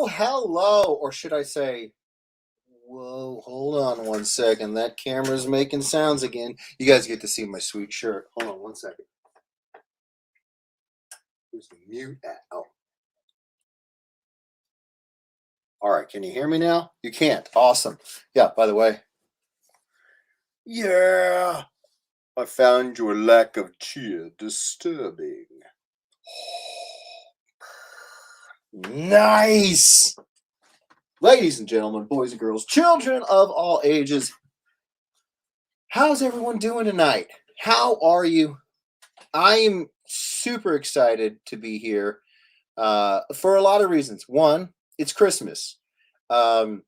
Hello, or should I say, whoa, hold on one second. That camera's making sounds again. You guys get to see my sweet shirt. Hold on one second. Where's the mute at? Oh. All right, can you hear me now? You can't. Awesome. Yeah, by the way. Yeah, I found your lack of cheer disturbing. Nice. Ladies and gentlemen, boys and girls, children of all ages, how's everyone doing tonight? How are you? I am super excited to be here for a lot of reasons. One, it's Christmas. Um,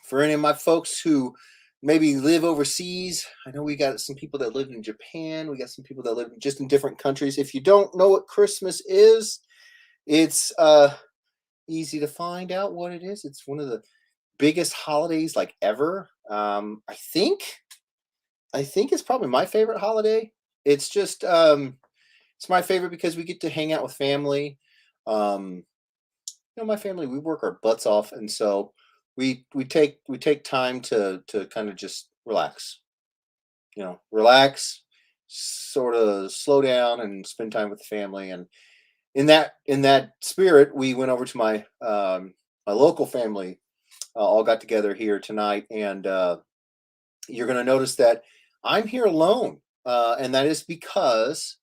for any of my folks who maybe live overseas, I know we got some people that live in Japan. We got some people that live just in different countries. If you don't know what Christmas is, it's easy to find out what it is. It's one of the biggest holidays like ever. I think it's probably my favorite holiday. It's just it's my favorite because we get to hang out with family. Um, my family, we work our butts off, and so we take time to kind of just relax. Relax, sort of slow down, and spend time with the family. And in that spirit, we went over to my local family. All got together here tonight, and you're going to notice that I'm here alone, and that is because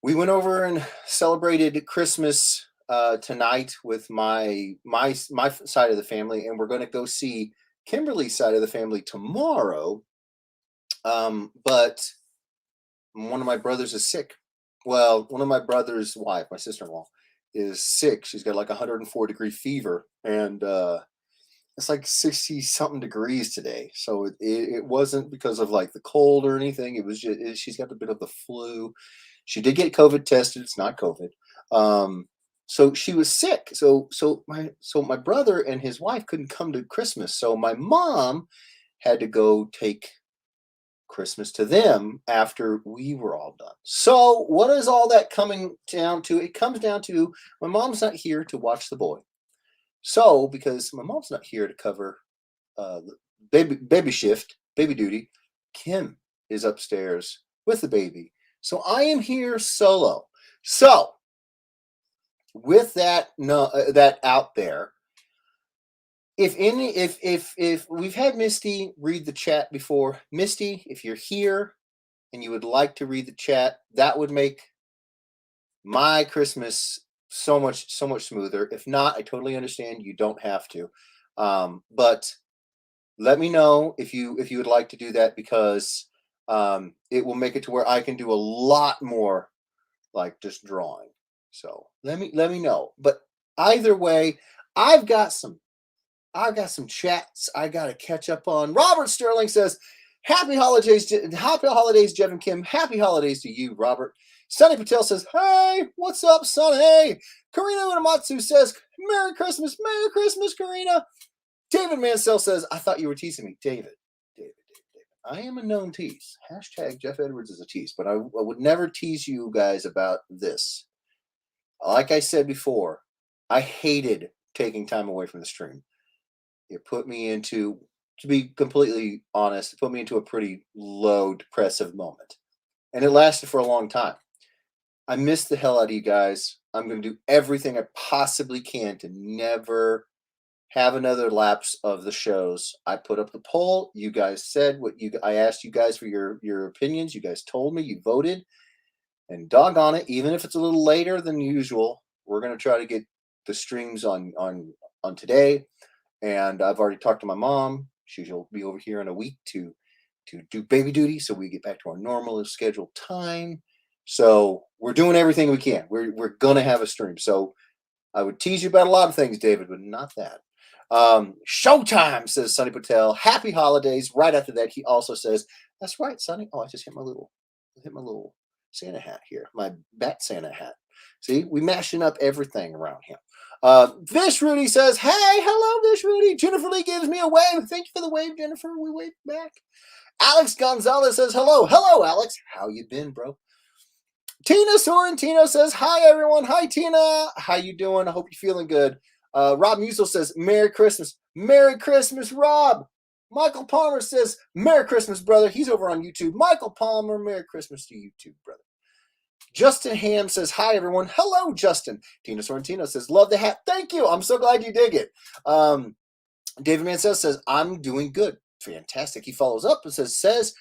we went over and celebrated Christmas tonight with my side of the family, and we're going to go see Kimberly's side of the family tomorrow. But one of my brothers is sick. Well, one of my brother's wife, my sister-in-law, is sick. She's got like 104-degree fever, and it's like 60 something degrees today. So it wasn't because of like the cold or anything. It was just she's got a bit of the flu. She did get COVID tested. It's not COVID. So she was sick. So my brother and his wife couldn't come to Christmas. So my mom had to go take Christmas to them after we were all done. So what is all that coming down to? It comes down to my mom's not here to watch the boy. So because my mom's not here to cover the baby shift, baby duty, Kim is upstairs with the baby. So I am here solo. So with that that out there, if we've had Misty read the chat before, Misty, if you're here and you would like to read the chat, that would make my Christmas so much smoother. If not, I totally understand. You don't have to. But let me know if you would like to do that, because it will make it to where I can do a lot more like just drawing. So let me know. But either way, I've got some chats I got to catch up on. Robert Sterling says, happy holidays, Jeff and Kim. Happy holidays to you, Robert. Sonny Patel says, hey, what's up, Sonny? Karina Unamatsu says, Merry Christmas, Karina. David Mansell says, I thought you were teasing me. David. I am a known tease. Hashtag Jeff Edwards is a tease, but I would never tease you guys about this. Like I said before, I hated taking time away from the stream. It put me into, to be completely honest, it put me into a pretty low, depressive moment. And it lasted for a long time. I miss the hell out of you guys. I'm going to do everything I possibly can to never have another lapse of the shows. I put up the poll. You guys said I asked you guys for your opinions. You guys told me, you voted. And doggone it, even if it's a little later than usual, we're going to try to get the streams on today. And I've already talked to my mom. She'll be over here in a week to do baby duty, so we get back to our normal scheduled time. So we're doing everything we can. We're gonna have a stream. So I would tease you about a lot of things, David, but not that. Showtime, says Sonny Patel. Happy holidays. Right after that, he also says, that's right, Sonny. Oh, I just hit my little Santa hat here, my bat Santa hat. See, we mashing up everything around here. Vish Rudy says, hey, hello, Vish Rudy. Jennifer Lee gives me a wave. Thank you for the wave, Jennifer. We wave back. Alex Gonzalez says, hello. Hello, Alex. How you been, bro? Tina Sorrentino says, hi, everyone. Hi, Tina. How you doing? I hope you're feeling good. Rob Musil says, Merry Christmas. Merry Christmas, Rob. Michael Palmer says, Merry Christmas, brother. He's over on YouTube. Michael Palmer, Merry Christmas to you too, brother. Justin Ham says, hi, everyone. Hello, Justin. Tina Sorrentino says, love the hat. Thank you. I'm so glad you dig it. David Mansell says, I'm doing good. Fantastic. He follows up and says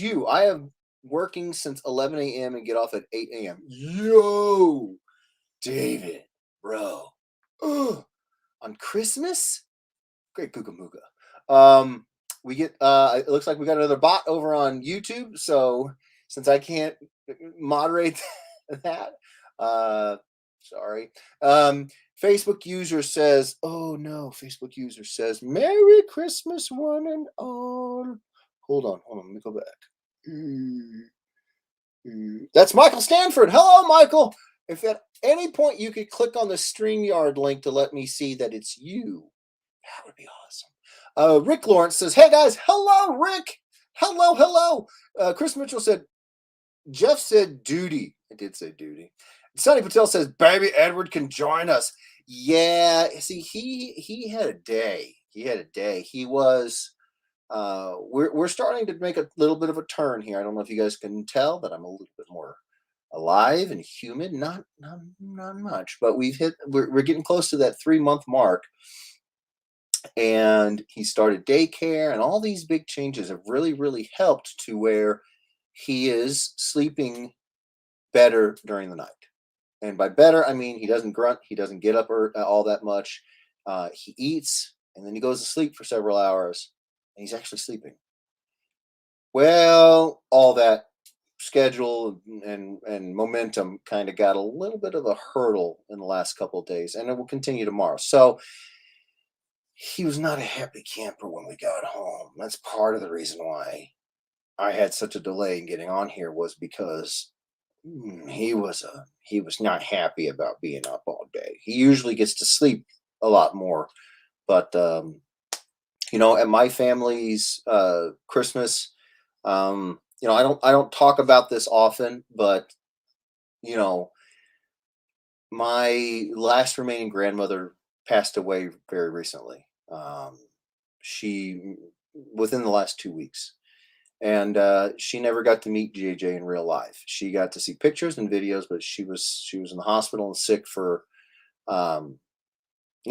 you, I am working since 11 a.m. and get off at 8 a.m. Yo, David, bro. Ugh. On Christmas? Great Puka Muka. We get, it looks like we got another bot over on YouTube. So since I can't moderate that, sorry. Facebook user says, oh no, Facebook user says, Merry Christmas, one and all. Hold on, let me go back. That's Michael Stanford. Hello, Michael. If at any point you could click on the StreamYard link to let me see that it's you, that would be awesome. Rick Lawrence says, hey guys, hello, Rick. Hello. Chris Mitchell said, Jeff said duty. I did say duty. Sonny Patel says, baby Edward can join us. Yeah, see, he had a day. He was, we're starting to make a little bit of a turn here. I don't know if you guys can tell that I'm a little bit more alive and human. Not much, but we're getting close to that 3-month mark. And he started daycare, and all these big changes have really, really helped to where he is sleeping better during the night. And by better, I mean he doesn't grunt, he doesn't get up all that much. He eats, and then he goes to sleep for several hours, and he's actually sleeping. Well, all that schedule and momentum kind of got a little bit of a hurdle in the last couple of days, and it will continue tomorrow. So he was not a happy camper when we got home. That's part of the reason why I had such a delay in getting on here, was because he was not happy about being up all day. He usually gets to sleep a lot more, but at my family's Christmas, I don't talk about this often, but my last remaining grandmother passed away very recently. She within the last 2 weeks. And she never got to meet JJ in real life. She got to see pictures and videos, but she was in the hospital and sick for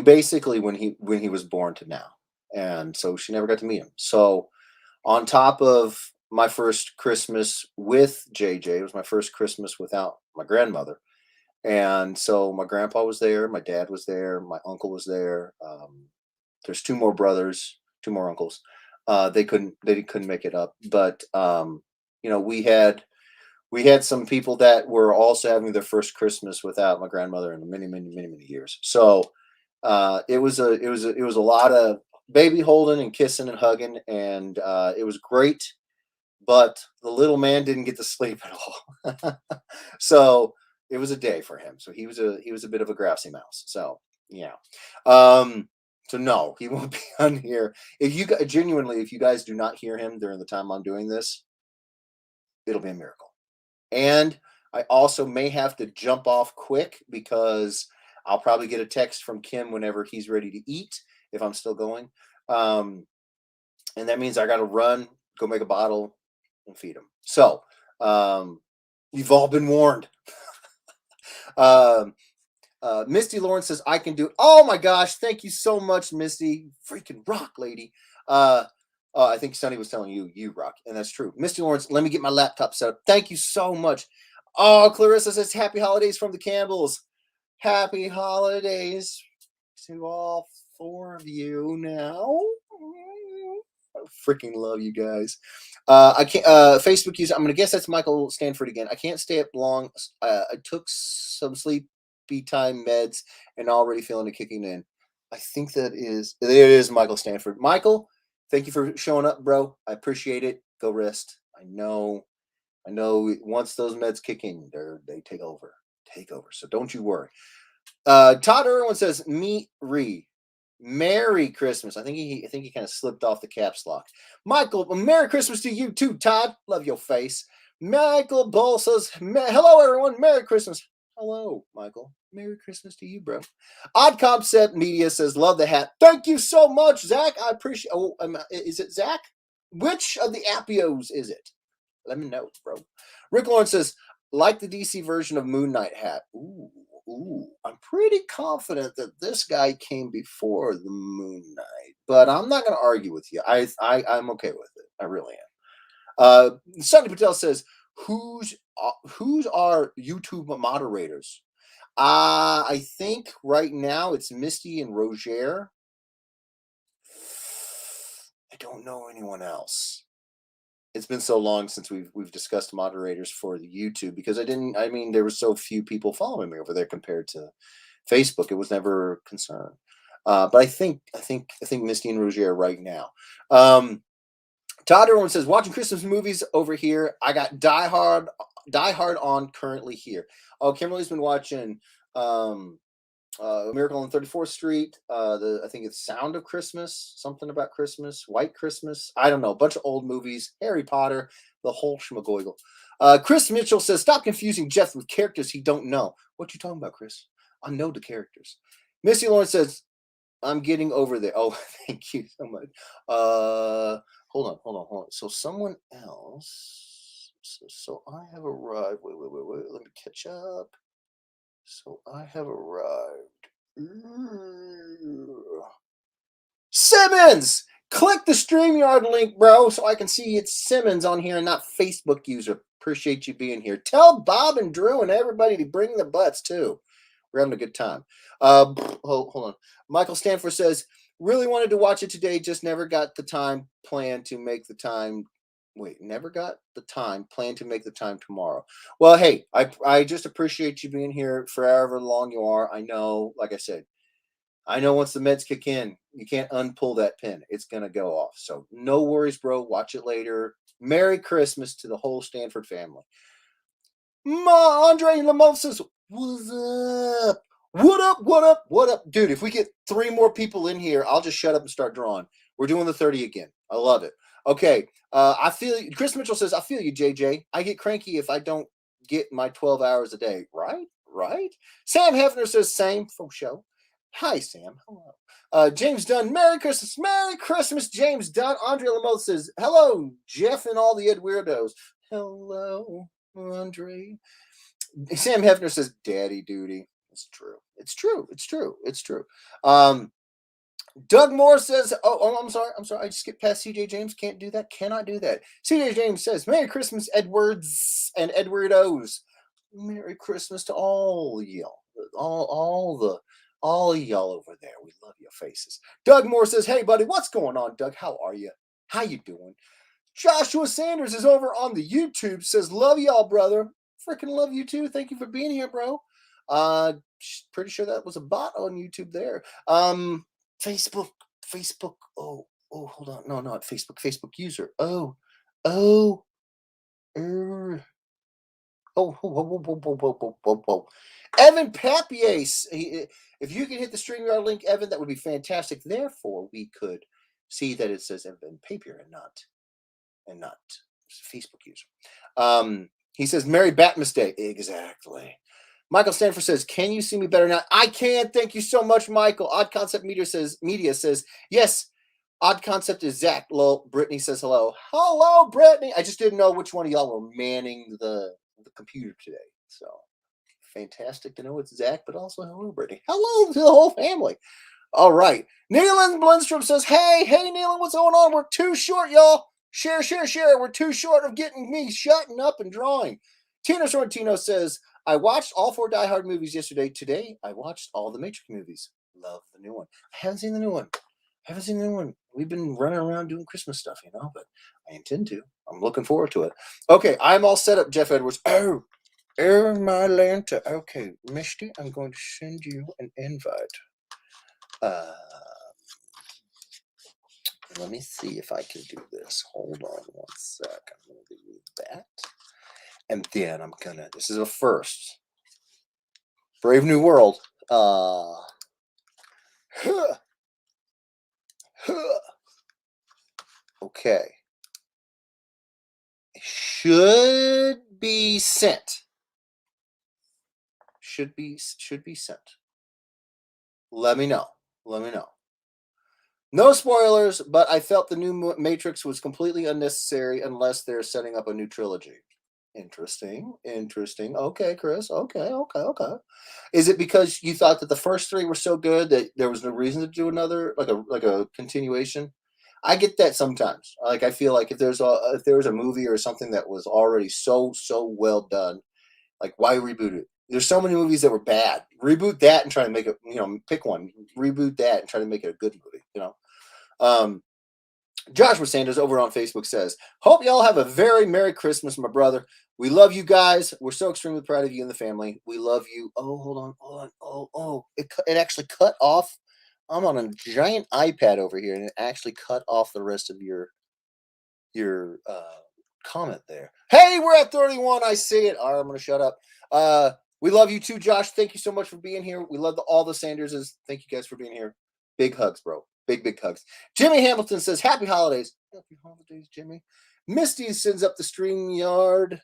basically when he was born to now, and so she never got to meet him. So on top of my first Christmas with JJ, it was my first Christmas without my grandmother, and so my grandpa was there, my dad was there, my uncle was there. There's 2 more brothers, 2 more uncles. They couldn't make it up, but we had some people that were also having their first Christmas without my grandmother in many years. So it was a lot of baby holding and kissing and hugging, and it was great. But the little man didn't get to sleep at all, so it was a day for him. So he was a bit of a grassy mouse. So yeah. So no, he won't be on here. If you guys do not hear him during the time I'm doing this, it'll be a miracle. And I also may have to jump off quick because I'll probably get a text from Kim whenever he's ready to eat, if I'm still going. And that means I got to run, go make a bottle and feed him. So, you've all been warned. Misty Lawrence says, I can do it. Oh my gosh. Thank you so much, Misty. Freaking rock, lady. I think Sonny was telling you rock. And that's true. Misty Lawrence, let me get my laptop set up. Thank you so much. Oh, Clarissa says, happy holidays from the Campbells. Happy holidays to all 4 of you now. I freaking love you guys. I can't, Facebook user, I'm going to guess that's Michael Stanford again. I can't stay up long. I took some sleep time meds and already feeling it kicking in. I think it is Michael Stanford. Michael, thank you for showing up, bro. I appreciate it. Go rest. I know once those meds kick in, they take over. So don't you worry. Todd Irwin says, Merry Christmas. I think he kind of slipped off the caps lock. Michael, Merry Christmas to you too, Todd. Love your face. Michael Bull says, hello everyone. Merry Christmas. Hello, Michael. Merry Christmas to you, bro. Odd Concept Media says, love the hat. Thank you so much, Zach. I appreciate. Oh, is it Zach? Which of the Appios is it? Let me know, bro. Rick Lawrence says, like the DC version of Moon Knight hat. Ooh. I'm pretty confident that this guy came before the Moon Knight, but I'm not going to argue with you. I'm okay with it. I really am. Sunny Patel says, who's our YouTube moderators? I think right now it's Misty and Roger. I don't know anyone else. It's been so long since we've discussed moderators for the YouTube because there were so few people following me over there compared to Facebook. It was never a concern. But I think Misty and Roger right now. Todd Irwin says, watching Christmas movies over here. I got Die Hard on currently here. Oh, Kimberly's been watching Miracle on 34th Street. I think it's Sound of Christmas, something about Christmas, White Christmas. I don't know. A bunch of old movies, Harry Potter, the whole schmagoigle. Chris Mitchell says, stop confusing Jeff with characters he don't know. What you talking about, Chris? I know the characters. Missy Lawrence says, I'm getting over there. Oh, thank you so much. Hold on. So someone else. So I have arrived. Wait. Let me catch up. So I have arrived. Simmons! Click the StreamYard link, bro, so I can see it's Simmons on here and not Facebook user. Appreciate you being here. Tell Bob and Drew and everybody to bring the butts, too. We're having a good time. Hold on. Michael Stanford says, really wanted to watch it today, just never got the time planned to make the time. Never got the time planned to make the time tomorrow. Well, hey, I just appreciate you being here for however long you are. I know, like I said, I know once the meds kick in, you can't unpull that pin. It's going to go off. So no worries, bro. Watch it later. Merry Christmas to the whole Stanford family. Andre Lamont says, what's up? What up? Dude, if we get 3 more people in here, I'll just shut up and start drawing. We're doing the 30 again. I love it. Okay. I feel you. Chris Mitchell says, I feel you, JJ. I get cranky if I don't get my 12 hours a day. Right? Sam Hefner says, same for show. Hi, Sam. Hello. James Dunn, Merry Christmas, James Dunn. Andre Lamotte says, hello, Jeff and all the Ed Weirdos. Hello, Andre. Sam Hefner says, daddy duty. It's true. Doug Moore says, I'm sorry. I just skipped past CJ James. Can't do that. Cannot do that. CJ James says, Merry Christmas, Edwards and Edwardos. Merry Christmas to all y'all. All y'all over there. We love your faces. Doug Moore says, hey, buddy, what's going on, Doug? How are you? How you doing? Joshua Sanders is over on the YouTube, says, love y'all, brother. Freaking love you too. Thank you for being here, bro. Pretty sure that was a bot on YouTube there. Facebook. Oh, hold on. No, not Facebook. Facebook user. Whoa. Evan Papier. If you can hit the StreamYard link, Evan, that would be fantastic. Therefore, we could see that it says Evan Papier and not Facebook user. He says, Merry Batmas Day. Exactly. Michael Stanford says, can you see me better now? I can. Thank you so much, Michael. Odd Concept Media says, yes. Odd Concept is Zach. Lol. Brittany says hello. Hello, Brittany. I just didn't know which one of y'all were manning the computer today. So fantastic to know it's Zach, but also hello, Brittany. Hello to the whole family. All right. Neelan Blundstrom says, hey, Neelan, what's going on? We're too short, y'all. Share. We're too short of getting me shutting up and drawing. Tino Sorrentino says, I watched all 4 Die Hard movies yesterday. Today, I watched all the Matrix movies. Love the new one. I haven't seen the new one. We've been running around doing Christmas stuff, but I intend to. I'm looking forward to it. Okay, I'm all set up, Jeff Edwards. Oh, my Lanta. Okay, Misty, I'm going to send you an invite. Let me see if I can do this. Hold on one sec. I'm going to do that. And then I'm going to, this is a first. Brave New World. Okay. It should be sent. should be sent. Let me know. No spoilers, but I felt the new Matrix was completely unnecessary unless they're setting up a new trilogy. Interesting. Okay, Chris. Okay. Is it because you thought that the first three were so good that there was no reason to do another, like a continuation? I get that sometimes. Like I feel like if there was a movie or something that was already so well done, like why reboot it? There's so many movies that were bad. Reboot that and try to make it. Pick one. Reboot that and try to make it a good movie. Joshua Sanders over on Facebook says, "Hope y'all have a very Merry Christmas, my brother. We love you guys. We're so extremely proud of you and the family. We love you." Oh, hold on. Oh, it actually cut off. I'm on a giant iPad over here, and it actually cut off the rest of your comment there. Hey, we're at 31. I see it. All right, I'm going to shut up. We love you too, Josh. Thank you so much for being here. We love all the Sanderses. Thank you guys for being here. Big hugs, bro. Big hugs. Jimmy Hamilton says, "Happy holidays." Happy holidays, Jimmy. Misty sends up the StreamYard.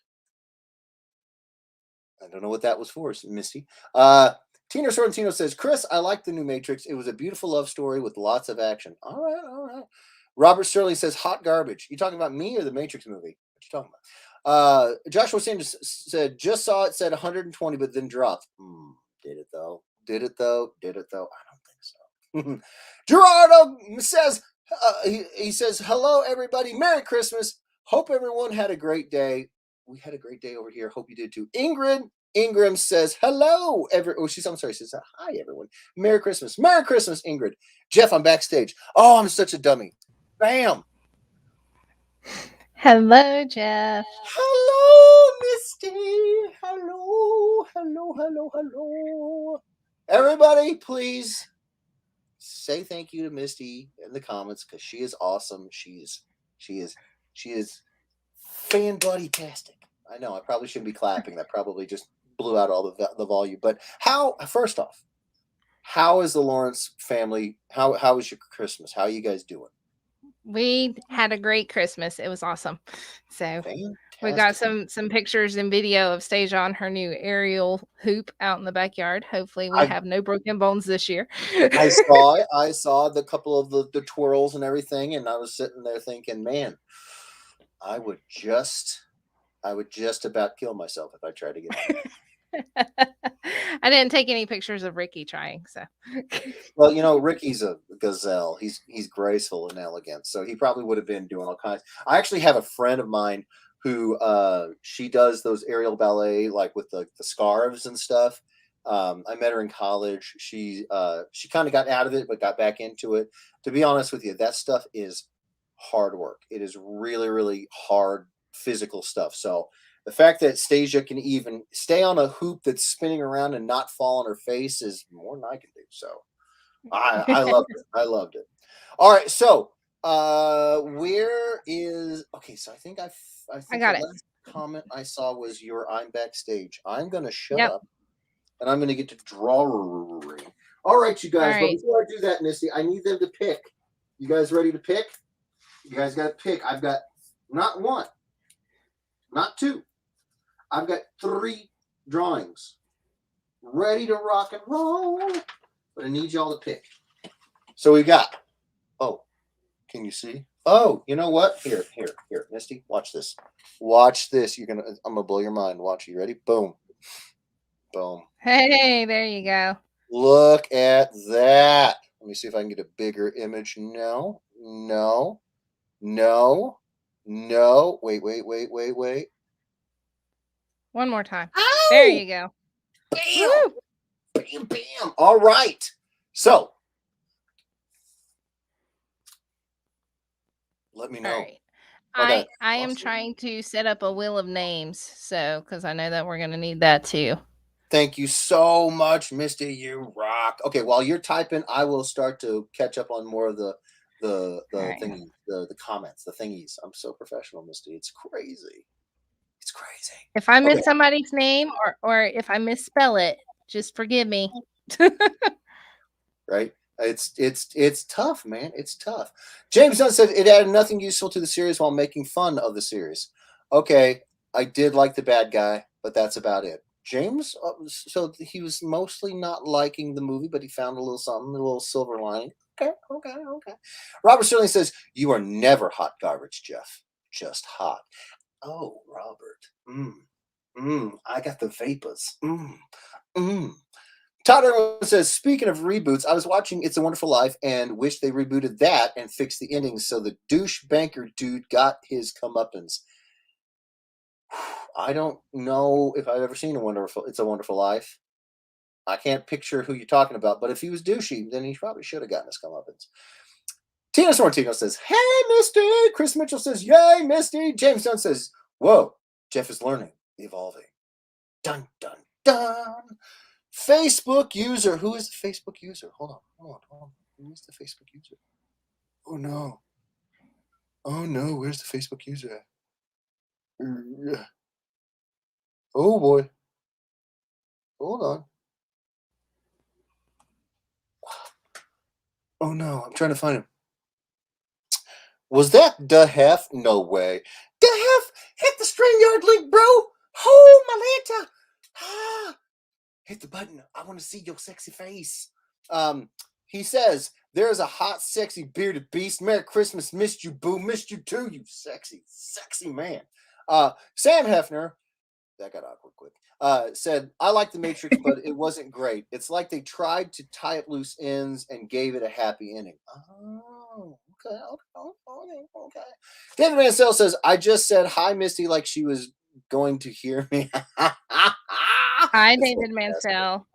I don't know what that was for, Misty. Tina Sorrentino says, "Chris, I like the new Matrix. It was a beautiful love story with lots of action." All right. Robert Sterling says, "Hot garbage." You talking about me or the Matrix movie? What you talking about? Joshua Sanders said, "Just saw it said 120, but then dropped." Did it though? I don't think so. Gerardo says, he says, "Hello, everybody. Merry Christmas. Hope everyone had a great day." We had a great day over here. Hope you did too. Ingrid Ingram says, "Hello, she says, "Hi, everyone. Merry Christmas." Merry Christmas, Ingrid. Jeff, I'm backstage. Oh, I'm such a dummy. Bam. Hello, Jeff. Hello, Misty. Hello. Everybody, please say thank you to Misty in the comments because she is awesome. She is fan buddy tastic. I know I probably shouldn't be clapping. That probably just blew out all the volume. But first off, how is the Lawrence family? How is your Christmas? How are you guys doing? We had a great Christmas. It was awesome. So Fantastic. we got some pictures and video of Stasia on her new aerial hoop out in the backyard. Hopefully we have no broken bones this year. I saw the couple of the twirls and everything, and I was sitting there thinking, man, I would just about kill myself if I tried to get I didn't take any pictures of Ricky trying, so. Well, Ricky's a gazelle. He's graceful and elegant, so he probably would have been doing all kinds. I actually have a friend of mine who she does those aerial ballet, like with the scarves and stuff. I met her in college. She kind of got out of it, but got back into it. To be honest with you, that stuff is hard work. It is really, really hard physical stuff. So the fact that Stasia can even stay on a hoop that's spinning around and not fall on her face is more than I can do. So I loved it. All right. So where is so I think I got the it. last comment I saw was I'm backstage. I'm gonna shut up and I'm gonna get to drawing. All right, you guys, but before I do that, Misty, I need them to pick. You guys ready to pick? You guys got to pick. I've got not one, not two. I've got 3 drawings ready to rock and roll, but I need y'all to pick. So we got, can you see? Oh, you know what? Here, Misty, watch this. I'm gonna blow your mind. Watch. You ready? Boom. Hey, there you go. Look at that. Let me see if I can get a bigger image. No. Wait. One more time. Ow! There you go. Bam. All right. So let me know. All right. I am trying to set up a wheel of names, so because I know that we're going to need that too. Thank you so much, Misty. You rock. Okay, while you're typing, I will start to catch up on more of the thingy, the comments, the thingies. I'm so professional, Misty. It's crazy. If I miss somebody's name or if I misspell it, just forgive me. Right? It's tough, man. It's tough. James Dunn said it added nothing useful to the series while making fun of the series. Okay, I did like the bad guy, but that's about it. James, so he was mostly not liking the movie, but he found a little something, a little silver lining. Okay. Robert Sterling says, "You are never hot garbage, Jeff. Just hot." Oh, Robert. I got the vapors. Todd Irwin says, "Speaking of reboots, I was watching It's a Wonderful Life and wish they rebooted that and fixed the ending so the douche banker dude got his comeuppance." I don't know if I've ever seen It's a Wonderful Life. I can't picture who you're talking about, but if he was douchey, then he probably should have gotten his comeuppance. Tina Sorrentino says, "Hey, Misty." Chris Mitchell says, "Yay, Misty." James Dunn says, "Whoa, Jeff is learning, evolving." Dun, dun, dun. Facebook user. Who is the Facebook user? Hold on. Who is the Facebook user? Oh, no. Where's the Facebook user at? Oh, boy. Hold on. Oh, no. I'm trying to find him. Was that DeHef? No way. DeHef, hit the StreamYard link, bro. Oh, my lanta. Hit the button. I want to see your sexy face. He says, "There's a hot, sexy, bearded beast. Merry Christmas. Missed you, boo. Missed you too, you sexy, sexy man." Sam Hefner, that got awkward quick, said, "I like The Matrix, but it wasn't great. It's like they tried to tie up loose ends and gave it a happy ending." Oh, okay. David Mansell says, "I just said hi, Misty, like she was going to hear me." Hi, David Mansell.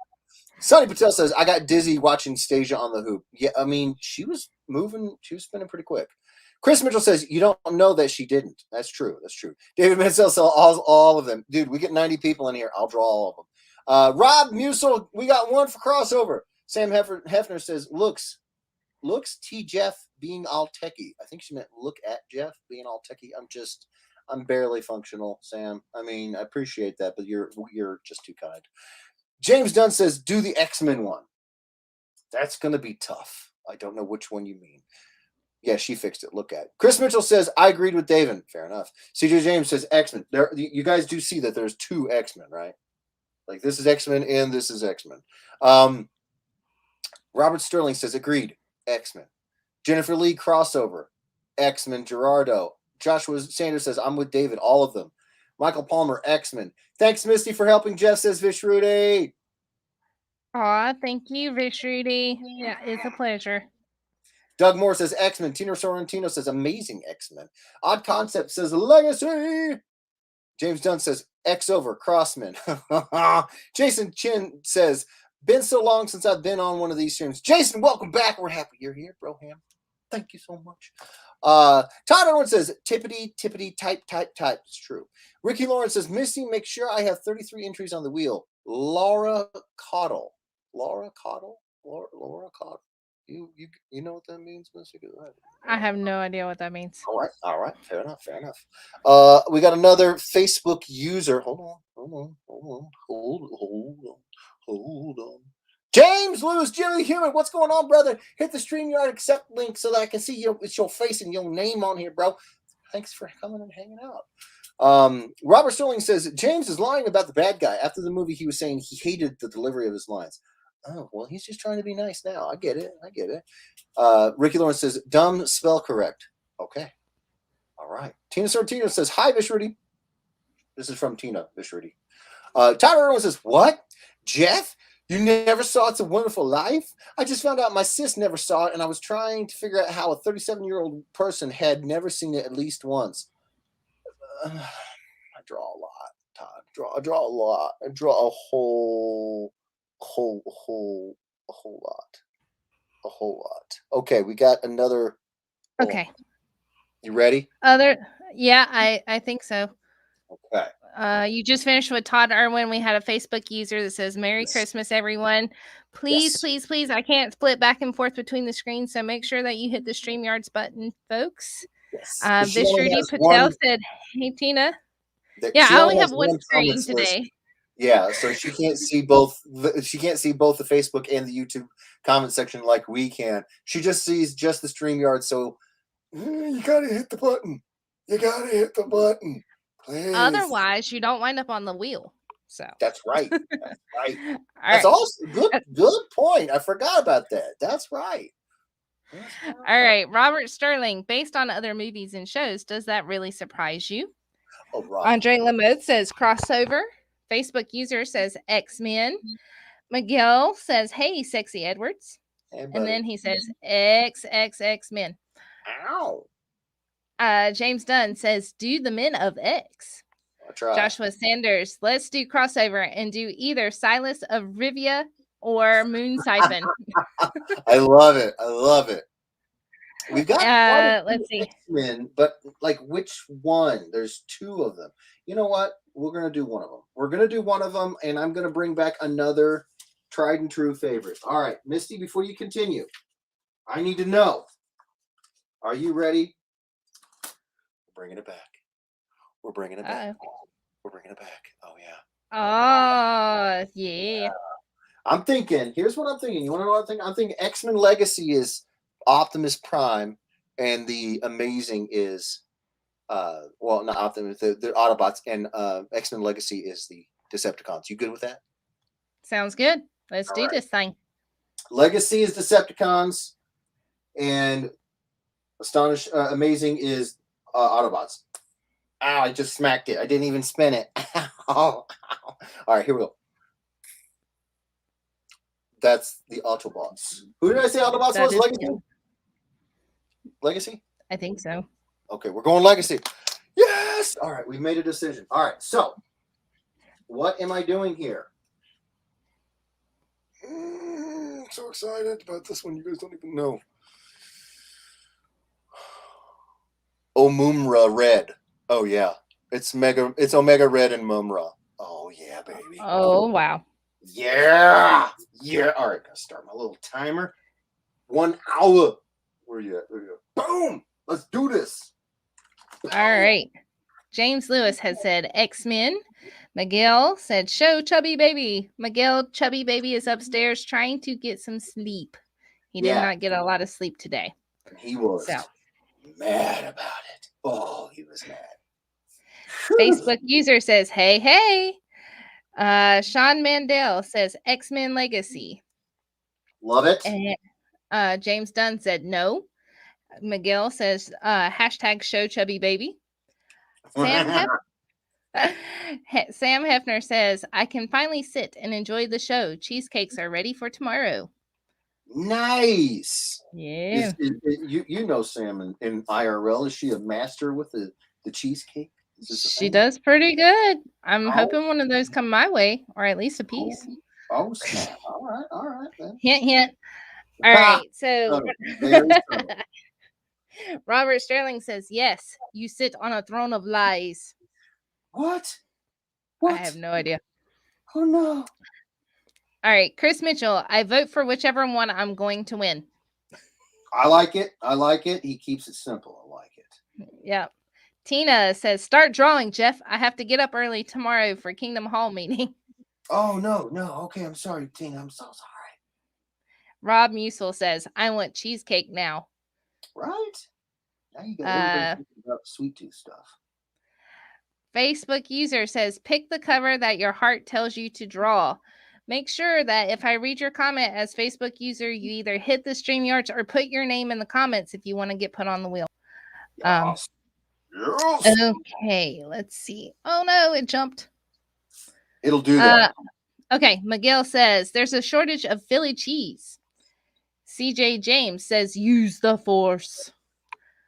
Sonny Patel says, "I got dizzy watching Stasia on the hoop." Yeah, I mean, she was spinning pretty quick. Chris Mitchell says, "You don't know that she didn't." That's true. David Mansell says, all of them. Dude, we get 90 people in here. I'll draw all of them. Rob Musel, we got one for crossover. Sam Hefner says, looks T Jeff being all techie. I think she meant look at Jeff being all techie. I'm barely functional, Sam. I mean, I appreciate that, but you're just too kind. James Dunn says, "Do the X-Men one." That's going to be tough. I don't know which one you mean. Yeah, she fixed it. Look at it. Chris Mitchell says, "I agreed with David." Fair enough. CJ James says, "X-Men." You guys do see that there's two X-Men, right? Like this is X-Men and this is X-Men. Robert Sterling says, "Agreed. X-Men." Jennifer Lee crossover. X-Men. Gerardo. Joshua Sanders says, "I'm with David. All of them." Michael Palmer, X-Men. Thanks, Misty, for helping Jeff, says Vishruti. Aw, thank you, Vishruti. Yeah, it's a pleasure. Doug Moore says X-Men. Tina Sorrentino says amazing X-Men. Odd Concept says Legacy. James Dunn says X over Crossman. Jason Chin says, "Been so long since I've been on one of these streams." Jason, welcome back. We're happy you're here, Broham. Thank you so much. Todd Owen says, "Tippity, tippity, type. It's true. Ricky Lawrence says, "Missy, make sure I have 33 entries on the wheel." Laura Cottle. You know what that means, Missy? I have no idea what that means. All right. Fair enough. We got another Facebook user. Hold on. James Lewis, Jerry Human, what's going on, brother? Hit the StreamYard accept link so that I can see it's your face and your name on here, bro. Thanks for coming and hanging out. Robert Sterling says, "James is lying about the bad guy. After the movie, he was saying he hated the delivery of his lines." Oh, well, he's just trying to be nice now. I get it. Ricky Lawrence says, "Dumb, spell correct." Okay. All right. Tina Sortino says, "Hi, Vishruti." This is from Tina Vishruti. Tyler Irwin says, "What? Jeff? You never saw It's a Wonderful Life? I just found out my sis never saw it, and I was trying to figure out how a 37-year-old person had never seen it at least once." I draw a lot, Todd. I draw a lot. I draw a whole lot. Okay, we got another. Okay. You ready? Yeah, I think so. Okay. You just finished with Todd Irwin. We had a Facebook user that says, "Merry Christmas, everyone. Please, please, I can't split back and forth between the screens, so make sure that you hit the StreamYards button, folks." Yes. Vishruti Patel said, "Hey, Tina." Yeah, I only have one screen today. Yeah, so she can't see both. She can't see both the Facebook and the YouTube comment section like we can. She just sees just the StreamYard. So you gotta hit the button. Please. Otherwise, you don't wind up on the wheel. So That's right. That's right. all That's right. also good point. I forgot about that. That's right. All right, Robert Sterling, based on other movies and shows, does that really surprise you? Oh, Rob. Andre Lamotte says crossover. Facebook user says X-Men. Miguel says, hey, sexy Edwards. Hey, And buddy. then he says XXX-Men. Ow. James Dunn says, do the men of X. I'll try. Joshua Sanders, let's do crossover and do either Silas of Rivia or Moon Siphon. I love it. I love it. We've got let's see. X-Men, but like which one? There's two of them. You know what? We're gonna do one of them. We're gonna do one of them, and I'm gonna bring back another tried and true favorite. All right, Misty, before you continue, I need to know. Are you ready? We're bringing it back. We're bringing it back. We're bringing it back. Oh yeah. Oh yeah. I'm thinking. Here's what I'm thinking. You want to know what I'm thinking? I'm thinking X-Men Legacy is Optimus Prime, and the Amazing is well, not Optimus, the Autobots, and X-Men Legacy is the Decepticons. You good with that? Sounds good. Let's All do right. this thing. Legacy is Decepticons, and Amazing is Autobots. Ow, I just smacked it. I didn't even spin it. Ow. All right, here we go. That's the Autobots. Who did I say Autobots That was? is Legacy? him. Legacy? I think so. Okay, we're going Legacy. Yes! All right, we've made a decision. All right, so what am I doing here? I'm so excited about this one. You guys don't even know. Omumra Red. Oh, yeah. It's Omega Red and Mumra. Oh, yeah, baby. Oh, wow. Yeah. Yeah. All right, gotta start my little timer. 1 hour. Where you at? There you go. Boom. Let's do this. All right. James Lewis has said X-Men. Miguel said show Chubby Baby. Miguel, Chubby Baby is upstairs trying to get some sleep. He did not get a lot of sleep today. He was mad about it. Oh, he was mad. Facebook user says, hey, hey. Sean Mandel says X-Men Legacy. Love it. And James Dunn said no. Miguel says hashtag show Chubby Baby. Sam Hefner says, I can finally sit and enjoy the show. Cheesecakes are ready for tomorrow. Nice. Yeah. You know Sam in IRL. Is she a master with the cheesecake? She does pretty good. I'm hoping one of those come my way, or at least a piece. Oh, snap. All right. Then. Hint, hint. All right. So Robert Sterling says, yes, you sit on a throne of lies. What? I have no idea. Oh, no. All right. Chris Mitchell, I vote for whichever one I'm going to win. I like it. He keeps it simple. I like it. Yeah. Tina says, start drawing, Jeff. I have to get up early tomorrow for Kingdom Hall meeting. Oh, no. Okay, I'm sorry, Tina. I'm so sorry. Rob Musil says, I want cheesecake now. Right? Now you got everybody thinking about sweet tooth stuff. Facebook user says, pick the cover that your heart tells you to draw. Make sure that if I read your comment as Facebook user, you either hit the StreamYards or put your name in the comments if you want to get put on the wheel. Yes. Okay, let's see. Oh no, it jumped. It'll do that. Okay, Miguel says there's a shortage of Philly cheese. CJ James says use the force.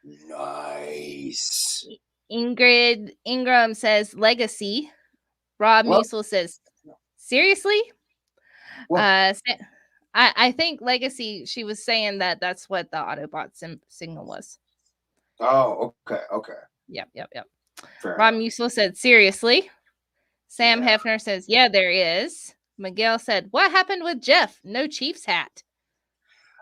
Nice. Ingrid Ingram says legacy. Rob Musil says seriously. I think legacy. She was saying that's what the Autobot signal was. Oh, okay. Yep. Fair Rob enough. Musil said seriously. Sam Hefner says, yeah, there is. Miguel said, what happened with Jeff? No Chiefs hat.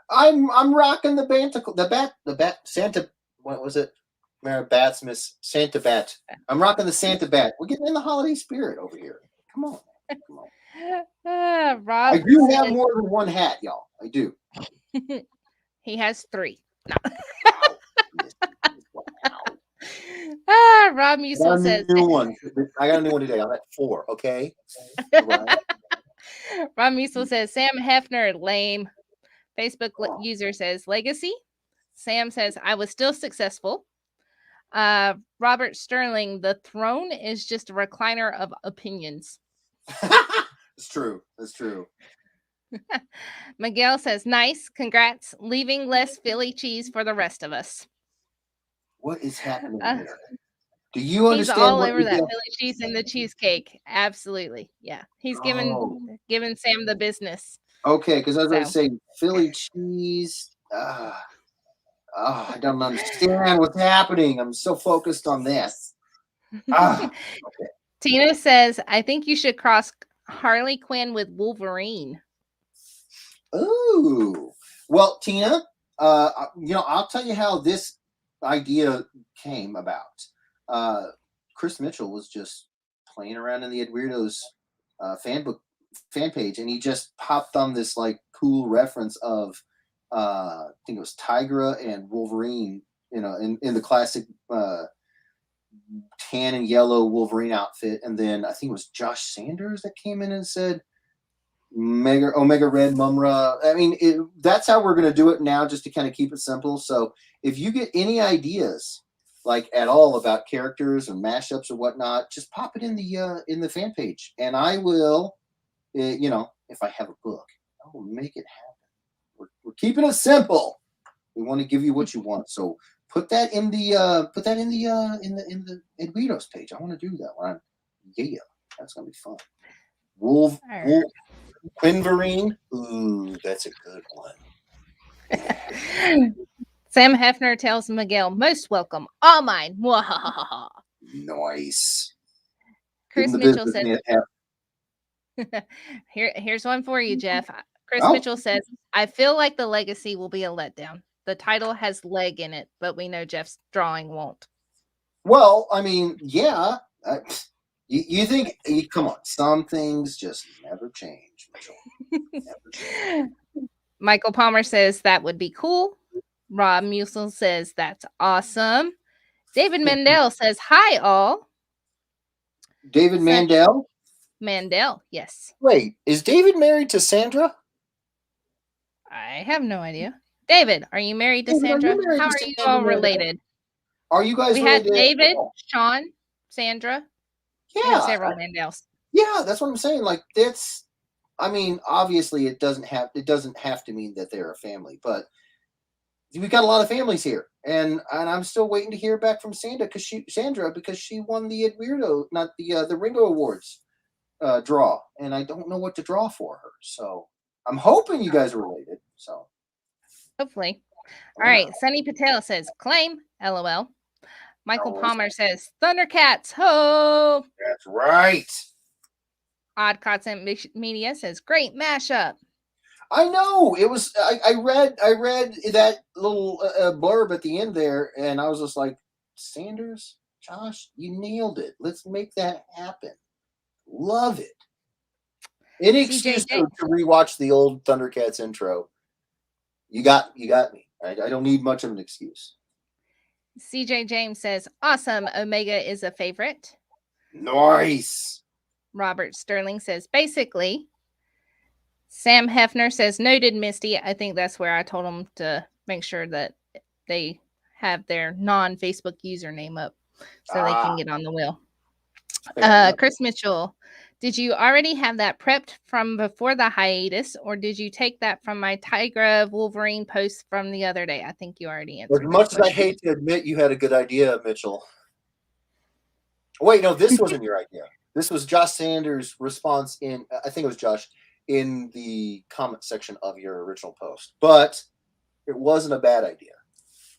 I'm rocking the Banticle, the bat, Santa. What was it? Mary Batsmith, Santa Bat. I'm rocking the Santa Bat. We're getting in the holiday spirit over here. Come on. Rob, I do have more than one hat, y'all. I do. He has 3. No. Rob I got Musil a says new one. I got a new one today. I'm at 4. Okay. Right. Rob Musil says Sam Hefner, lame. Facebook Oh. user says legacy. Sam says I was still successful. Robert Sterling, the throne is just a recliner of opinions. It's true. That's true. Miguel says nice, congrats, leaving less Philly cheese for the rest of us. What is happening here? Do you He's understand all what over you that get? Philly cheese and the cheesecake. Absolutely. Yeah. He's Oh. giving Sam the business. Okay, because I was going to So. say Philly cheese. I don't understand what's happening. I'm so focused on this. Okay. Tina says, I think you should cross Harley Quinn with Wolverine. Ooh. Well, Tina, I'll tell you how this idea came about. Chris Mitchell was just playing around in the Ed Weirdos fan page, and he just popped on this like cool reference of I think it was Tigra and Wolverine, in the classic tan and yellow Wolverine outfit, and then I think it was Josh Sanders that came in and said Omega Red Mumra. I mean, that's how we're going to do it now, just to kind of keep it simple. So if you get any ideas like at all about characters and mashups or whatnot, just pop it in the fan page, and I will, if I have a book, I will make it happen. We're keeping it simple. We want to give you what you want. So put that in the Edwitos page. I want to do that one. Yeah, that's gonna be fun. Wolf Quinverine. Ooh, that's a good one. Sam Hefner tells Miguel, most welcome. All mine. Nice. Chris Mitchell says, here's one for you, Jeff. Chris Mitchell says, I feel like the legacy will be a letdown. The title has leg in it, but we know Jeff's drawing won't. Well, I mean, yeah. You think, come on, some things just never change, Mitchell. Never change. Michael Palmer says that would be cool. Rob Musil says that's awesome. David Mandel says, hi, all. David Mandel? Mandel, yes. Wait, is David married to Sandra? I have no idea. David, are you married to Sandra? How are you all related? Are you guys related? We had David, Sean, Sandra. Yeah. We have several Mandels. Yeah, that's what I'm saying. Like, that's, I mean, obviously it doesn't have to mean that they're a family, but we've got a lot of families here. And I'm still waiting to hear back from Sandra because she won the Ed Weirdo, not the Ringo Awards draw. And I don't know what to draw for her. So I'm hoping you guys are related. So hopefully. All right. Sunny Patel says, claim, LOL. Michael Palmer says, Thundercats, ho! That's right. Odd Content Media says, great mashup. I know. It was. I read that little blurb at the end there, and I was just like, Sanders, Josh, you nailed it. Let's make that happen. Love it. Any excuse to rewatch the old Thundercats intro. You got me. I don't need much of an excuse. CJ James says, awesome. Omega is a favorite. Nice. Robert Sterling says, basically. Sam Hefner says, noted, Misty. I think that's where I told them to make sure that they have their non-Facebook username up so they can get on the wheel. Chris Mitchell, did you already have that prepped from before the hiatus, or did you take that from my Tigra Wolverine post from the other day? I think you already answered. As much as I hate to admit you had a good idea, Mitchell. Wait, no, this wasn't your idea. This was Josh Sanders' response I think it was Josh, in the comment section of your original post. But it wasn't a bad idea.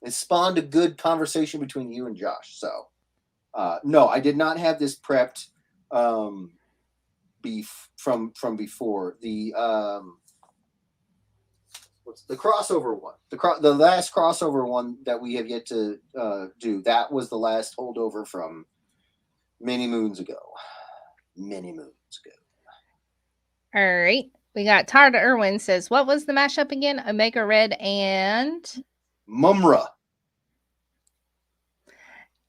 It spawned a good conversation between you and Josh. So, no, I did not have this prepped from before. The crossover one? The last crossover one that we have yet to do. That was the last holdover from many moons ago. All right. We got Tarda Irwin says, what was the mashup again? Omega Red and Mumra.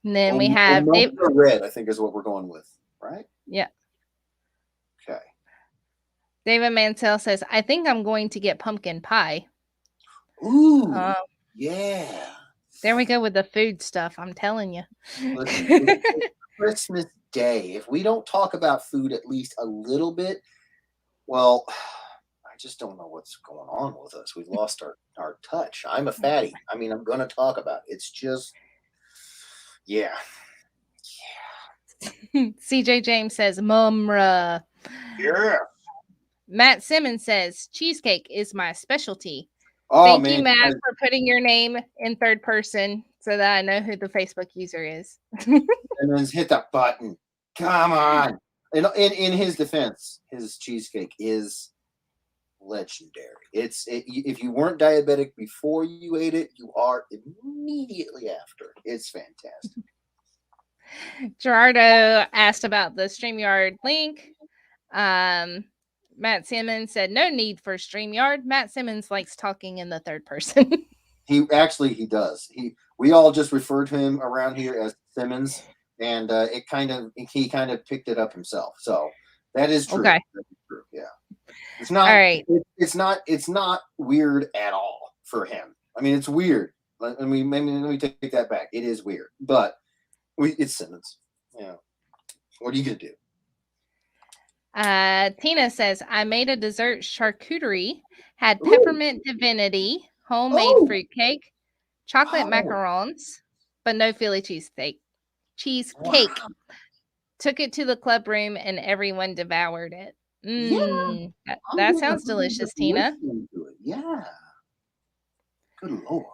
And then we have Dave. Red, I think is what we're going with, right? Yeah. Okay. David Mansell says, I think I'm going to get pumpkin pie. Ooh, yeah. There we go with the food stuff. I'm telling you. Christmas Day. If we don't talk about food at least a little bit, well, I just don't know what's going on with us. We've lost our touch. I'm a fatty. I mean, I'm going to talk about it. It's just, yeah. CJ James says, Mumra. Yeah. Matt Simmons says, cheesecake is my specialty. Oh, Thank man. you, Matt, for putting your name in third person so that I know who the Facebook user is. Simmons, hit the button. Come on. In his defense, his cheesecake is legendary. If you weren't diabetic before you ate it, you are immediately after. It's fantastic. Gerardo asked about the StreamYard link. Matt Simmons said, no need for StreamYard. Matt Simmons likes talking in the third person. He does. We all just refer to him around here as Simmons, and he kind of picked it up himself. So that is true. Okay. That is true. Yeah. It's not all right. It's not weird at all for him. I mean, it's weird. Let me take that back. It is weird, but it's Simmons. Yeah. What are you gonna do? Tina says, I made a dessert charcuterie, had peppermint divinity, homemade fruitcake, chocolate macarons, but no Philly cheesecake. Wow. Took it to the club room and everyone devoured it. That sounds delicious, Tina. Yeah. Good Lord.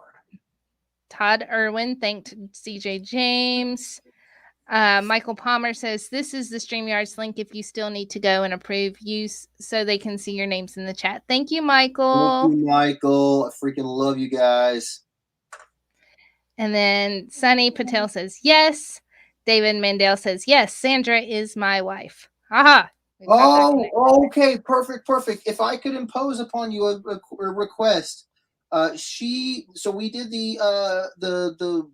Todd Irwin thanked CJ James. Michael Palmer says, this is the StreamYards link if you still need to go and approve use so they can see your names in the chat. Thank you, Michael. Thank you, Michael. I freaking love you guys. And then Sunny Patel says, yes. David Mandel says, yes, Sandra is my wife. Aha. Oh, okay. Perfect. If I could impose upon you a request, so we did the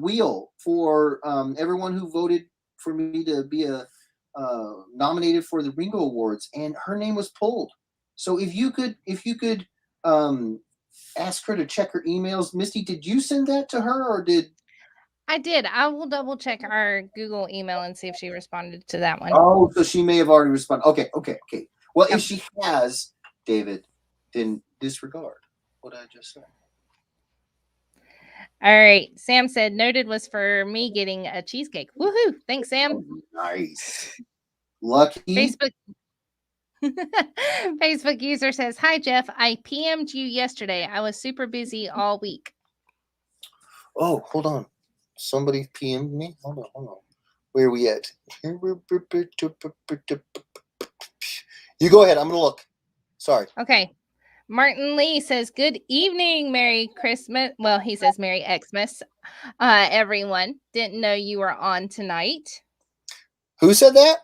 wheel for everyone who voted for me to be nominated for the Ringo Awards, and her name was pulled. So if you could ask her to check her emails. Misty, did you send that to her, or did I did? I will double check our Google email and see if she responded to that one. Oh, so she may have already responded. Okay. Well, if she has, David, then disregard what I just said. All right. Sam said noted was for me getting a cheesecake. Woohoo. Thanks, Sam. Oh, nice. Lucky. Facebook user says, hi, Jeff. I PM'd you yesterday. I was super busy all week. Oh, hold on. Somebody PM'd me. Hold on. Where are we at? You go ahead. I'm going to look. Sorry. Okay. Martin Lee says, good evening, Merry Christmas. Well, he says Merry Xmas. Everyone. Didn't know you were on tonight. Who said that?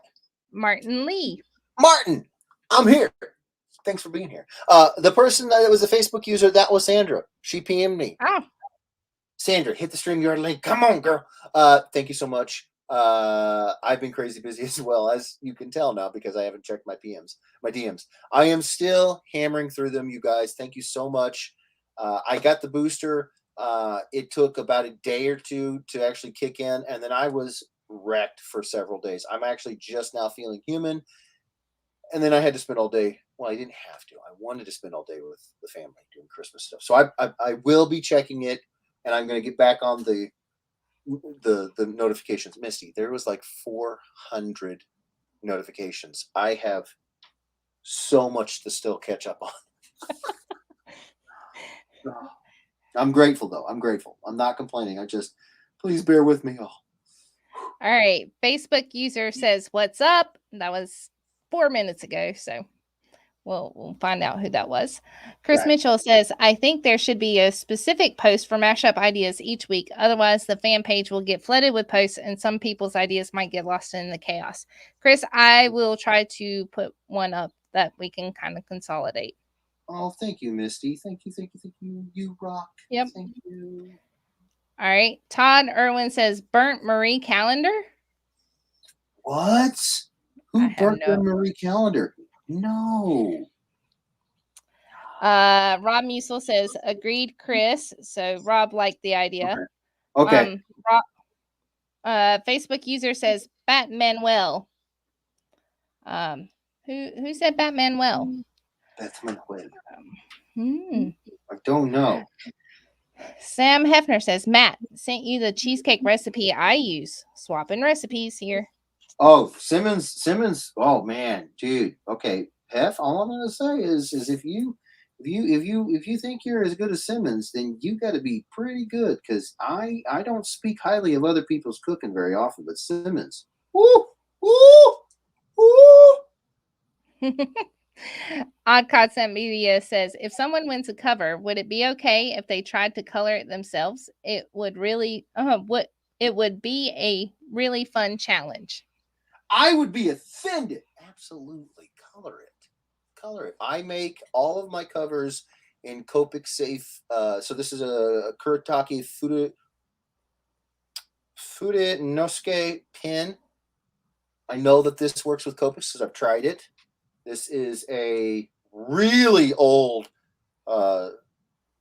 Martin Lee. Martin, I'm here. Thanks for being here. The person that was a Facebook user, that was Sandra. She PM'd me. Oh. Sandra, hit the StreamYard link. Come on, girl. Thank you so much. I've been crazy busy as well, as you can tell now, because I haven't checked my DMs. I am still hammering through them, you guys. Thank you so much. I got the booster. It took about a day or two to actually kick in, and then I was wrecked for several days. I'm actually just now feeling human. And then I had to spend all day. Well, I didn't have to. I wanted to spend all day with the family doing Christmas stuff. So I will be checking it, and I'm going to get back on the notifications. Misty, there was like 400 notifications. I have so much to still catch up on. I'm grateful, though. I'm grateful. I'm not complaining. Please bear with me. All right. Facebook user says, what's up? That was 4 minutes ago. So we'll find out who that was. Chris Mitchell says, I think there should be a specific post for mashup ideas each week. Otherwise, the fan page will get flooded with posts and some people's ideas might get lost in the chaos. Chris, I will try to put one up that we can kind of consolidate. Oh, thank you, Misty. Thank you. You rock. Yep. Thank you. All right. Todd Irwin says burnt Marie calendar. What? I Who have burnt no- their Marie calendar? No. Rob Musil says agreed, Chris. So Rob liked the idea. Okay. Rob, Facebook user says Batmanuel. Who said Batmanuel? That's my way. Hmm. I don't know. Sam Hefner says Matt sent you the cheesecake recipe I use. Swapping recipes here. Oh, Simmons. Oh man, dude. Okay, Hef. All I'm gonna say is if you think you're as good as Simmons, then you got to be pretty good. Because I don't speak highly of other people's cooking very often, but Simmons. Woo, woo, woo. Odd Concept Media says if someone wins a cover, would it be okay if they tried to color it themselves? It would really it would be a really fun challenge. I would be offended. Absolutely, color it. Color it. I make all of my covers in Copic Safe. So this is a Kuretake Fude Nosuke pen. I know that this works with Copic because I've tried it. This is a really old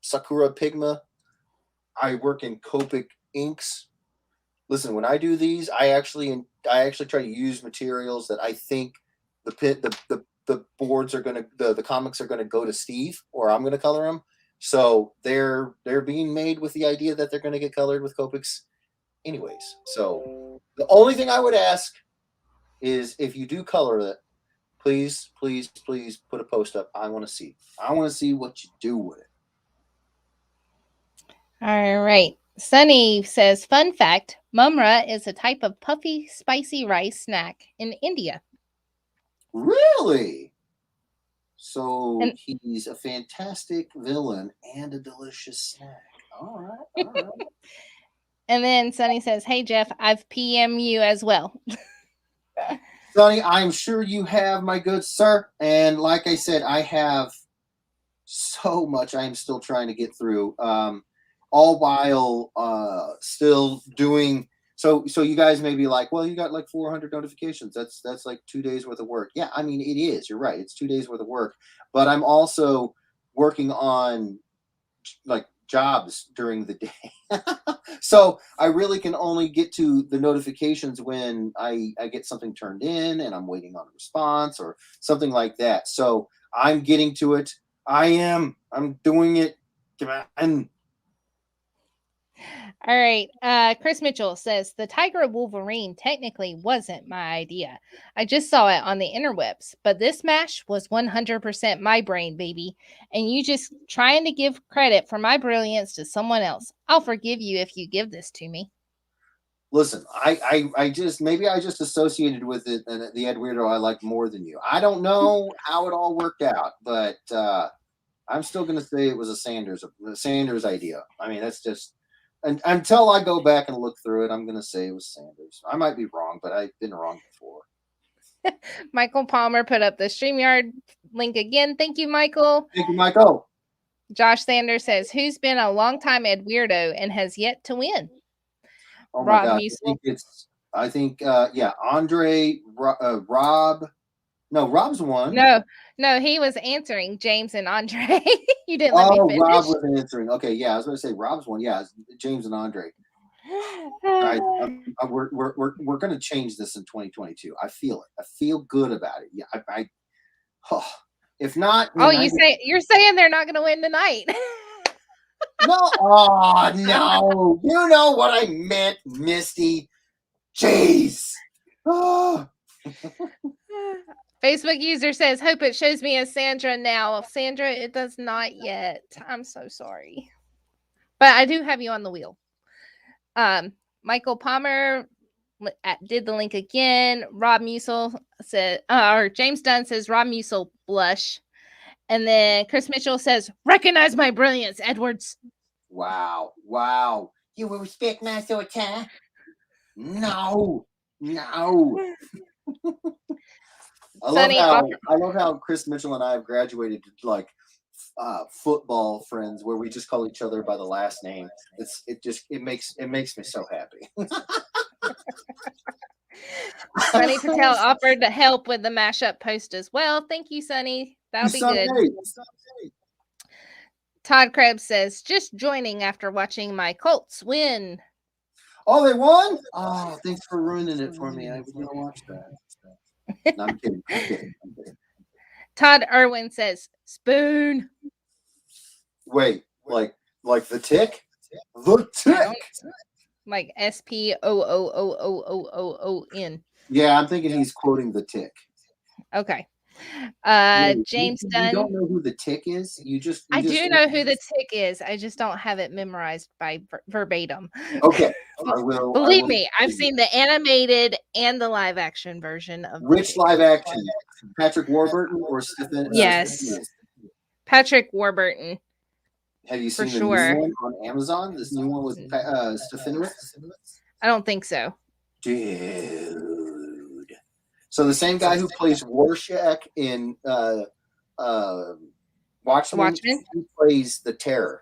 Sakura Pigma. I work in Copic inks. Listen, when I do these, I actually try to use materials that I think the boards are gonna the comics are gonna go to Steve, or I'm gonna color them. So they're being made with the idea that they're gonna get colored with Copics, anyways. So the only thing I would ask is if you do color it, please put a post up. I want to see. I want to see what you do with it. All right. Sunny says, fun fact, mumra is a type of puffy, spicy rice snack in India. Really? So And- he's a fantastic villain and a delicious snack. All right. All right. And then Sunny says, hey, Jeff, I've PM you as well. Sonny, I'm sure you have, my good sir. And like I said, I have so much I am still trying to get through. All while still doing so you guys may be like, well, you got like 400 notifications. That's like 2 days worth of work. Yeah, I mean it is. You're right. It's 2 days worth of work. But I'm also working on like jobs during the day. So I really can only get to the notifications when I get something turned in and I'm waiting on a response or something like that. So I'm getting to it. I'm doing it. And All right. Chris Mitchell says the Tiger Wolverine technically wasn't my idea. I just saw it on the interwebs, but this mash was 100% my brain, baby. And you just trying to give credit for my brilliance to someone else. I'll forgive you if you give this to me. listen, I just maybe I just associated with it and the Ed Weirdo I like more than you. I don't know how it all worked out, but I'm still going to say it was a Sanders idea. I mean, that's just until I go back and look through it, I'm going to say it was Sanders. I might be wrong, but I've been wrong before. Michael Palmer put up the StreamYard link again. Thank you, Michael. Thank you, Michael. Josh Sanders says, who's been a longtime Ed Weirdo and has yet to win? Oh Rob my God. Musil. I think Andre, Rob. No, Rob's one. No, he was answering James and Andre. You didn't let me finish. Rob was answering. Okay, yeah, I was going to say Rob's one. Yeah, James and Andre. Guys, we're going to change this in 2022. I feel it. I feel good about it. Yeah, if not, oh, you're saying they're not going to win tonight. No, oh no, you know what I meant, Misty. Jeez. Oh. Facebook user says, hope it shows me as Sandra now. Sandra, it does not yet. I'm so sorry. But I do have you on the wheel. Michael Palmer did the link again. Rob Musil said, or James Dunn says, Rob Musil blush. And then Chris Mitchell says, recognize my brilliance, Edwards. Wow. You will respect my authority? No. I love how Chris Mitchell and I have graduated to like football friends where we just call each other by the last name. It makes me so happy. Sunny Patel offered to help with the mashup post as well. Thank you, Sunny. That'll be good. Todd Krebs says, just joining after watching my Colts win. Oh, they won? Oh, thanks for ruining it for me. I was going to watch that. No, I'm kidding. Todd Irwin says, spoon. Wait, like the tick? The tick. Like SPOOOOOOON. Yeah, I'm thinking he's quoting the tick. Okay. James Dunn. You don't know who the tick is? I do know who the tick is. I just don't have it memorized by verbatim. Okay. I will. Believe me, I've seen the animated and the live action version of which live action? Patrick Warburton or Stephen? Yes. Patrick Warburton. Have you seen the new one on Amazon? This new one with Stefanowicz? I don't think so. Dude. So the same guy who plays Rorschach in Watchmen, he plays the Terror.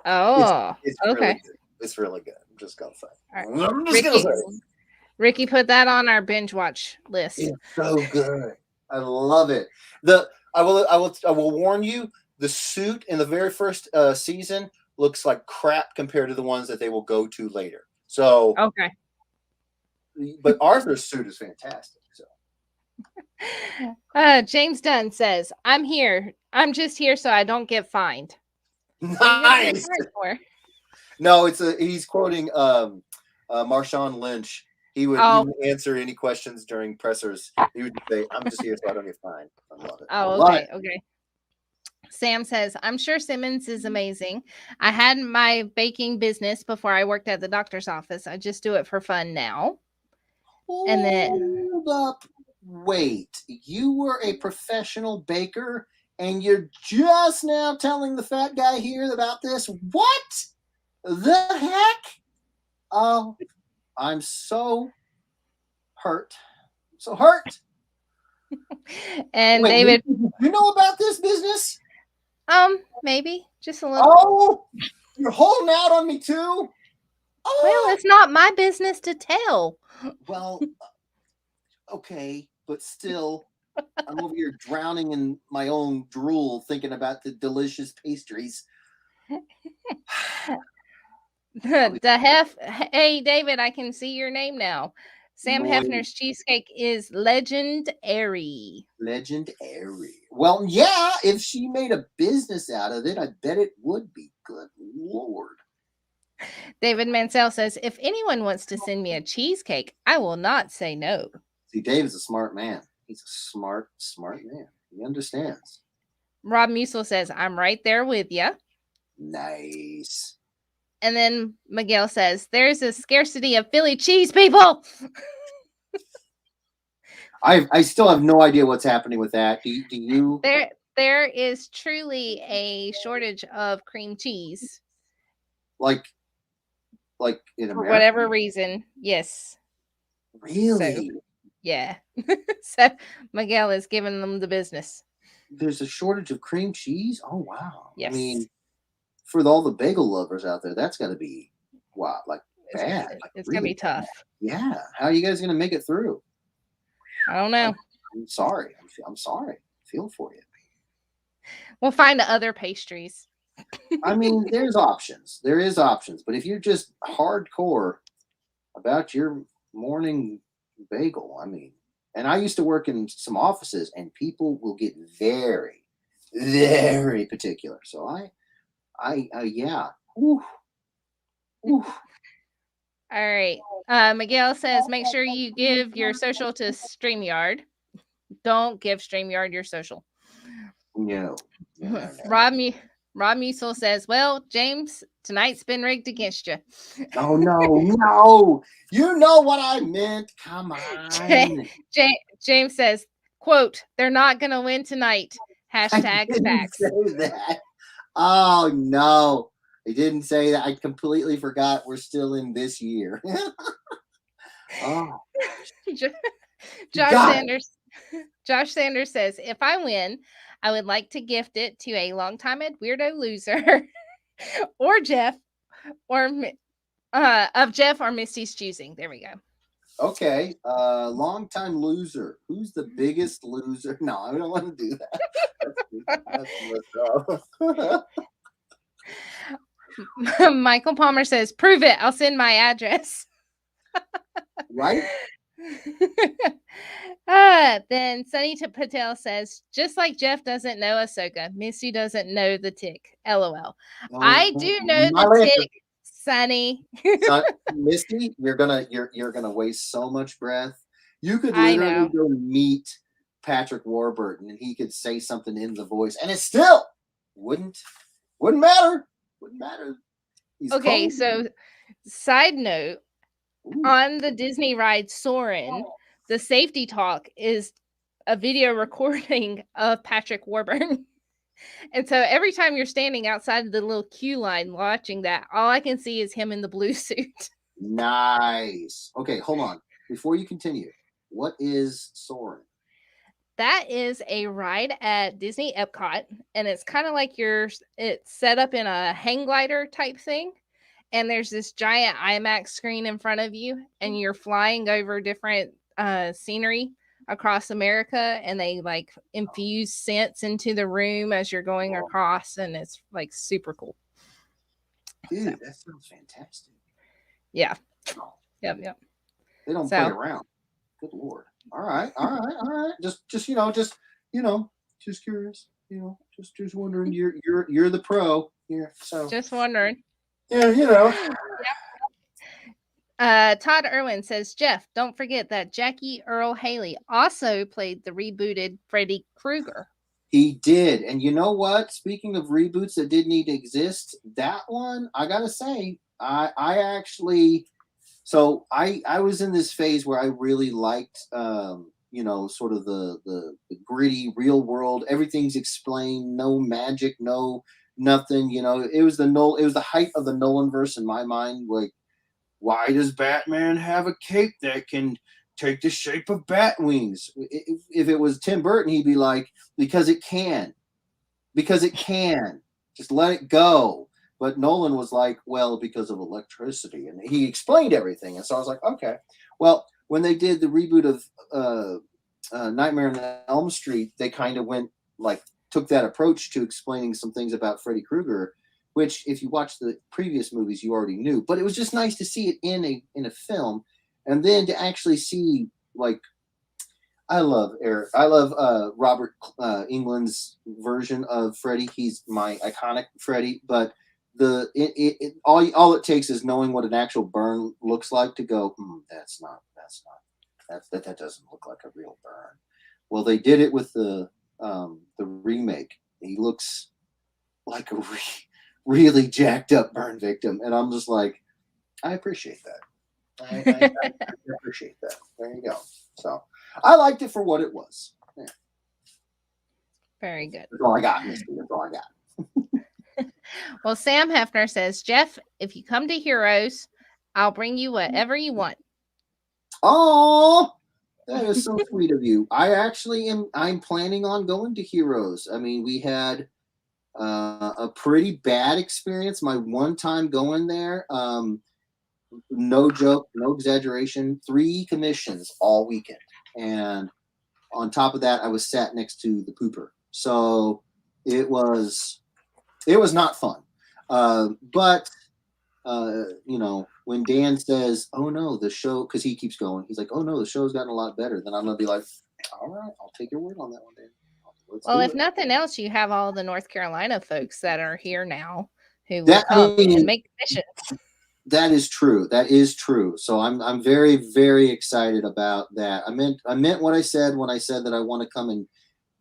Oh, it's okay. Really good. It's really good. I'm just gonna say. Right. I'm just gonna say. Ricky put that on our binge watch list. It's so good. I love it. I will warn you. The suit in the very first season looks like crap compared to the ones that they will go to later. So okay. But Arthur's suit is fantastic. So James Dunn says, I'm here. I'm just here so I don't get fined. Nice. No, he's quoting Marshawn Lynch. He would answer any questions during pressers. He would say, I'm just here so I don't get fined. I love it. Oh, okay. Okay. Sam says, I'm sure Simmons is amazing. I had my baking business before I worked at the doctor's office. I just do it for fun now. And then hold up. Wait, you were a professional baker and you're just now telling the fat guy here about this? What the heck? Oh, I'm so hurt. So hurt. And wait, David, you know about this business? Maybe just a little. Oh, you're holding out on me too? Oh. Well, it's not my business to tell. Well, okay, but still, I'm over here drowning in my own drool thinking about the delicious pastries. Hey, David, I can see your name now. Sam Hefner's cheesecake is legendary. Legendary. Well, yeah, if she made a business out of it, I bet it would be. Good Lord. David Mansell says, if anyone wants to send me a cheesecake, I will not say no. See, David's a smart man. He's a smart man. He understands. Rob Musil says, I'm right there with you. Nice. And then Miguel says, there's a scarcity of Philly cheese, people. I still have no idea what's happening with that. Do you? There is truly a shortage of cream cheese. Like in America? For whatever reason, yes. Really? So, yeah. So Miguel is giving them the business. There's a shortage of cream cheese? Oh, wow. Yes. I mean, for all the bagel lovers out there, that's got to be, wow, like bad. It's really going to be tough. Yeah. How are you guys going to make it through? I don't know. I'm sorry. I'm sorry. I feel for you. We'll find other pastries. I mean, there's options. There is options. But if you're just hardcore about your morning bagel, I mean, and I used to work in some offices and people will get very, very particular. So yeah. Ooh. Ooh. All right. Miguel says, make sure you give your social to StreamYard. Don't give StreamYard your social. No. Rob Musil says, well, James, tonight's been rigged against you. Oh, no. You know what I meant. Come on. James says, quote, they're not going to win tonight. Hashtag facts. Oh, no. I didn't say that. I completely forgot we're still in this year. Oh. Josh Josh Sanders says, if I win, I would like to gift it to a longtime weirdo loser or Jeff or of Jeff or Misty's choosing. There we go. Okay, long time loser. Who's the biggest loser? No, I don't want to do that. Michael Palmer says, prove it. I'll send my address. Right? Then Sunny Patel says, just like Jeff doesn't know Ahsoka, Misty doesn't know the tick. LOL. I do know the tick, Sunny. Misty, you're gonna waste so much breath. You could literally go meet Patrick Warburton and he could say something in the voice, and it still wouldn't matter. Wouldn't matter. He's okay, cold. So side note, on the Disney ride Soarin', the safety talk is a video recording of Patrick Warburton. And so every time you're standing outside of the little queue line watching that, all I can see is him in the blue suit. Nice. Okay, hold on. Before you continue, what is Soarin'? That is a ride at Disney Epcot, and it's kind of like it's set up in a hang glider type thing. And there's this giant IMAX screen in front of you, and you're flying over different scenery across America, and they like infuse scents into the room as you're going across, and it's like super cool. Dude, that sounds fantastic. Yeah. Yep. They don't play around. Good Lord. All right. Just curious. Just wondering. You're the pro here. So just wondering. Yeah, Todd Irwin says, Jeff, don't forget that Jackie Earle Haley also played the rebooted Freddy Krueger. He did. And you know what? Speaking of reboots that did need to exist, that one, I gotta say, I was in this phase where I really liked sort of the gritty real world. Everything's explained, no magic, no nothing. It was the height of the Nolanverse in my mind. Like, why does Batman have a cape that can take the shape of bat wings? If it was Tim Burton, he'd be like, because it can. Just let it go. But Nolan was like, well, because of electricity. And he explained everything. And so I was like, okay. Well, when they did the reboot of Nightmare on Elm Street, they kind of took that approach to explaining some things about Freddy Krueger, which if you watch the previous movies, you already knew. But it was just nice to see it in a film. And then to actually see, like, I love Robert Englund's version of Freddy. He's my iconic Freddy. But all it takes is knowing what an actual burn looks like to go, that doesn't look like a real burn. Well, they did it with the remake. He looks like a really jacked up burn victim, and I'm just like, I appreciate that. I appreciate that. There you go. So I liked it for what it was. Yeah. Very good. That's all I got, Misty. That's all I got. Well, Sam Hefner says, Jeff, if you come to Heroes, I'll bring you whatever you want. Oh, that is so sweet of you. I'm planning on going to Heroes. I mean, we had a pretty bad experience my one time going there. No joke, no exaggeration, 3 commissions all weekend. And on top of that, I was sat next to the pooper. So it was not fun. But when Dan says, oh no, the show, because he keeps going, he's like, oh no, the show's gotten a lot better, then I'm going to be like, all right, I'll take your word on that one, Dan. Well, if nothing else, you have all the North Carolina folks that are here now who will come and make commissions. That is true. That is true. So I'm very, very excited about that. I meant what I said when I said that I want to come and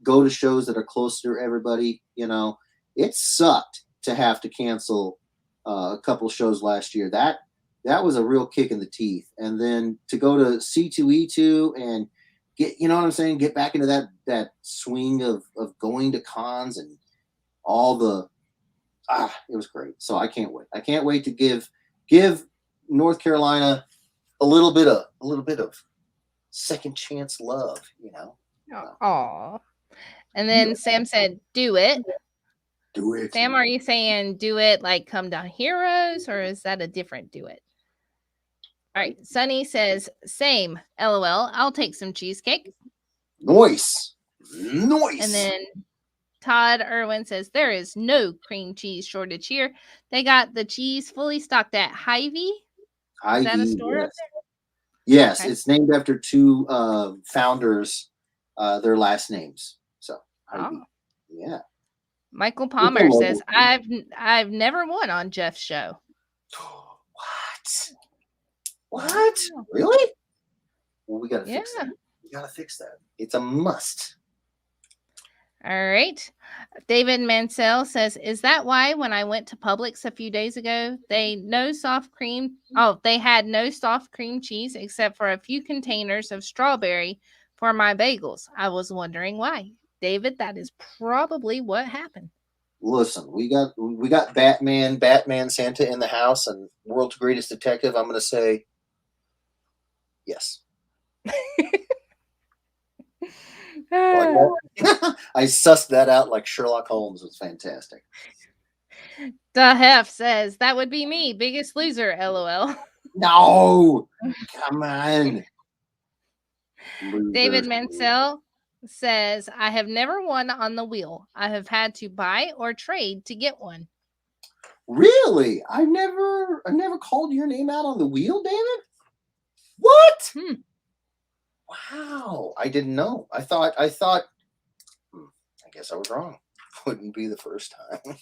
go to shows that are closer to everybody. It sucked to have to cancel a couple shows last year. That was a real kick in the teeth. And then to go to C2E2 and get back into that swing of going to cons and all the it was great. So I can't wait. I can't wait to give North Carolina a little bit of second chance love, Aw. And then Sam said, "Do it." Do it. Sam, are you saying do it like come down heroes, or is that a different do it? All right. Sunny says, "Same. LOL. I'll take some cheesecake." Nice. And then Todd Irwin says, "There is no cream cheese shortage here. They got the cheese fully stocked at Hy-Vee." Is that a store up there? Yes, Okay. it's named after two founders, their last names. So Hy-Vee. Oh. Yeah. Michael Palmer says, "I've never won on Jeff's show." What? Really? Well, we gotta fix Yeah. that. We gotta fix that. It's a must. All right. David Mansell says, "Is that why when I went to Publix a few days ago, they had no soft cream cheese except for a few containers of strawberry for my bagels? I was wondering why." David, that is probably what happened. Listen, we got Batman Santa in the house, and World's Greatest Detective. I'm gonna say yes. I sussed that out like Sherlock Holmes. It was fantastic. The Hef says, "That would be me, Biggest Loser, LOL." No, come on. David Losers. Mansell says, "I have never won on the wheel. I have had to buy or trade to get one." Really? I never called your name out on the wheel, David. What? Wow, I didn't know. I thought. I guess I was wrong. Wouldn't be the first time.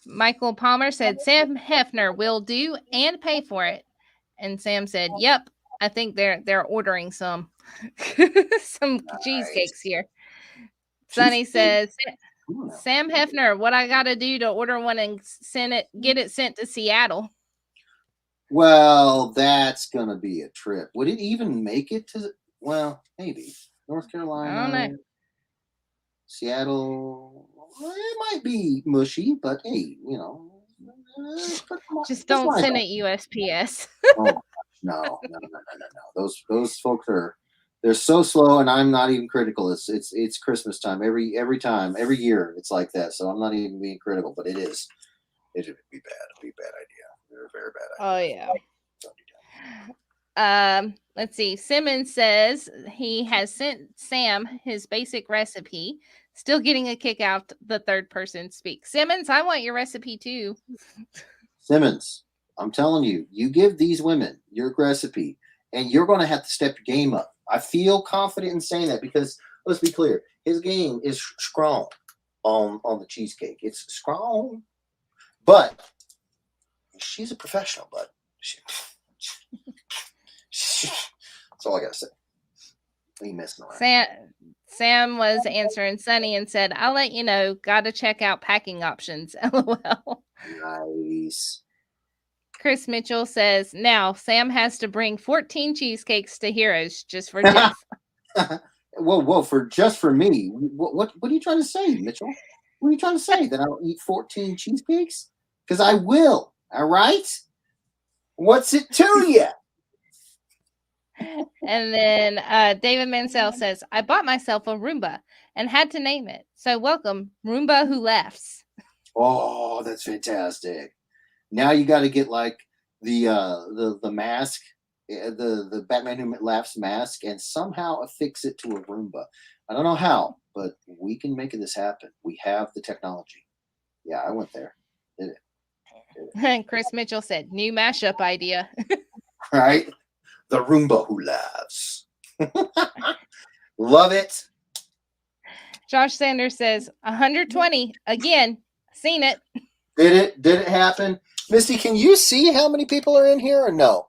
Michael Palmer said, "Sam Hefner will do and pay for it." And Sam said, "Yep, I think they're ordering some cheesecakes here." Sunny says, "Sam Hefner, what I gotta do to order one and get it sent to Seattle?" Well, that's gonna be a trip. Would it even make it to? Well, maybe North Carolina. I don't know. Seattle. Well, it might be mushy, but hey, Just don't send it USPS. Oh no. Those folks they're so slow, and I'm not even critical. It's Christmas time every time, every year it's like that. So I'm not even being critical, but it is. It would be bad. It'd be a bad idea. Very, very bad idea. Oh yeah. Let's see. Simmons says he has sent Sam his basic recipe. Still getting a kick out the third person speak. Simmons, I want your recipe too. Simmons, I'm telling you, you give these women your recipe, and you're going to have to step your game up. I feel confident in saying that because let's be clear, his game is strong on the cheesecake. It's strong, but she's a professional. But that's all I gotta say. Ain't messing around. Sam was answering Sunny and said, "I'll let you know. Gotta check out packing options." LOL. Nice. Chris Mitchell says, "Now Sam has to bring 14 cheesecakes to Heroes just for Jeff." Whoa, for me. What are you trying to say, Mitchell? What are you trying to say? That I'll eat 14 cheesecakes? Because I will. All right. What's it to you? And then David Mansell says, "I bought myself a Roomba and had to name it. So welcome, Roomba Who Laughs." Oh, that's fantastic. Now you got to get like the mask, the Batman Who Laughs mask, and somehow affix it to a Roomba. I don't know how, but we can make this happen. We have the technology. Yeah, I went there. Did it. And Chris Mitchell said, "New mashup idea." Right? The Roomba Who Laughs. Love it. Josh Sanders says, 120 again. Seen it. Did it happen? Misty, can you see how many people are in here or no?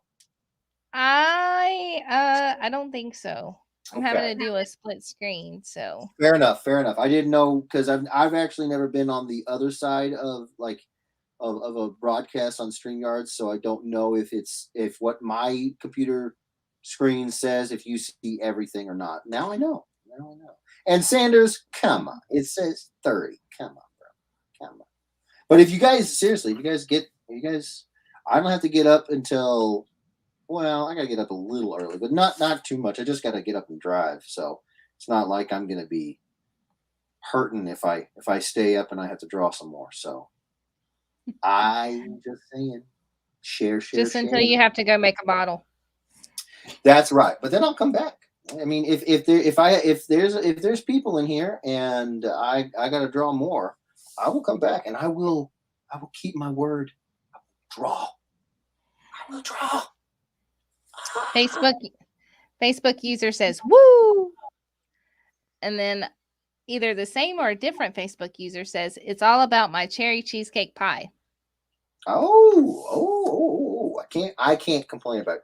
I don't think so. I'm having to do a split screen, so fair enough. I didn't know because I've actually never been on the other side of of a broadcast on StreamYard, so I don't know if what my computer screen says if you see everything or not. Now I know. And Sanders, come on, it says 30. Come on, bro. Come on. But if you guys seriously, I don't have to get up until Well, I gotta get up a little early, but not too much. I just gotta get up and drive, so it's not like I'm gonna be hurting if I stay up and I have to draw some more. So I'm just saying, share, Just share. until you have to go make a bottle. That's right. But then I'll come back. I mean, if there's people in here and I gotta draw more, I will come back and I will keep my word. I will draw. I will draw. Facebook user says, "Woo!" And then either the same or a different Facebook user says, "It's all about my cherry cheesecake pie." I can't complain about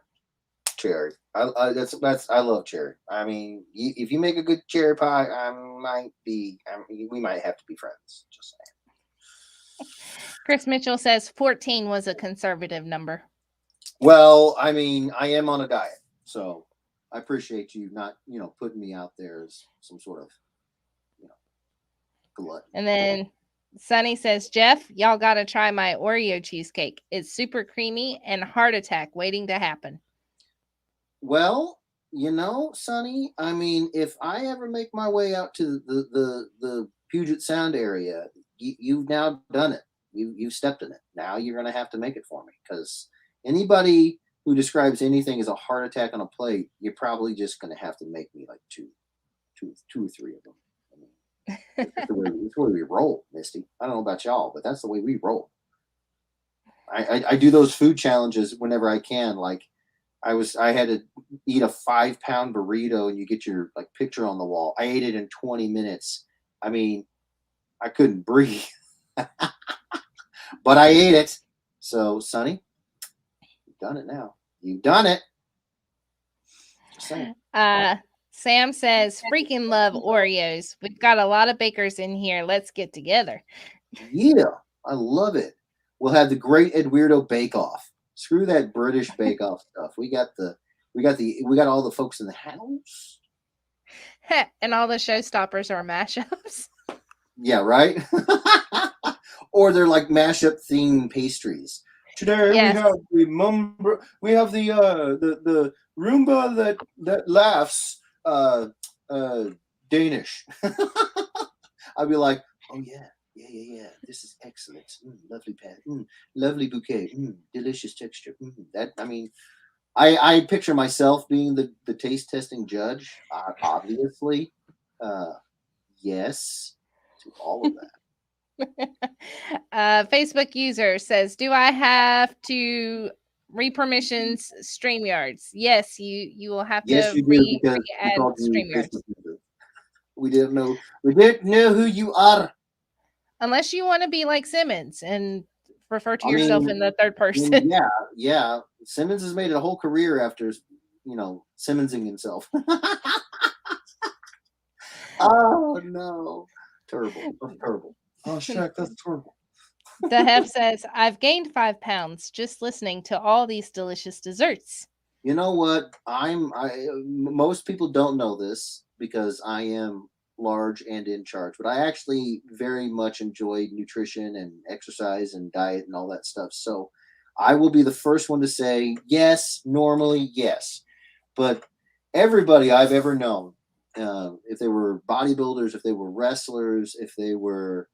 cherry. I love cherry. I mean, if you make a good cherry pie, we might have to be friends. Just saying. Chris Mitchell says 14 was a conservative number. Well, I mean, I am on a diet, so I appreciate you not, putting me out there as some sort of, glut. And then Sunny says, "Jeff, y'all got to try my Oreo cheesecake. It's super creamy and heart attack waiting to happen." Well, Sonny, I mean, if I ever make my way out to the Puget Sound area, you've now done it. You've stepped in it. Now you're going to have to make it for me, because anybody who describes anything as a heart attack on a plate, you're probably just going to have to make me like two or three of them. I mean, it's the way we roll, Misty. I don't know about y'all, but that's the way we roll. I do those food challenges whenever I can. Like, I had to eat a 5-pound burrito and you get your picture on the wall. I ate it in 20 minutes. I mean, I couldn't breathe, but I ate it. So, Sonny, you've done it now. You've done it. Just saying. Sam says, "Freaking love Oreos. We've got a lot of bakers in here. Let's get together." Yeah, I love it. We'll have the Great Ed Weirdo Bake Off. Screw that British Bake Off stuff. We got all the folks in the house. And all the showstoppers are mashups. Yeah, right. Or they're like mashup themed pastries. Today Yes. we have the Roomba that laughs Danish. I'd be like, oh yeah. Yeah. This is excellent. Lovely pet. Lovely bouquet. Delicious texture. I picture myself being the taste testing judge. Obviously, yes to all of that. Facebook user says, "Do I have to re-permissions StreamYards?" Yes, you will have Yes, to you do, because we add called you StreamYards. Facebook user. We didn't know who you are. Unless you want to be like Simmons and refer to yourself in the third person. Yeah. Simmons has made a whole career after, Simmonsing himself. Oh no, terrible. That's terrible. Oh, Shaq, that's terrible. The Hef says, "I've gained 5 pounds just listening to all these delicious desserts." You know what? Most people don't know this because I am large and in charge, but I actually very much enjoy nutrition and exercise and diet and all that stuff. So I will be the first one to say, yes, normally, yes. But everybody I've ever known, if they were bodybuilders, if they were wrestlers, if they were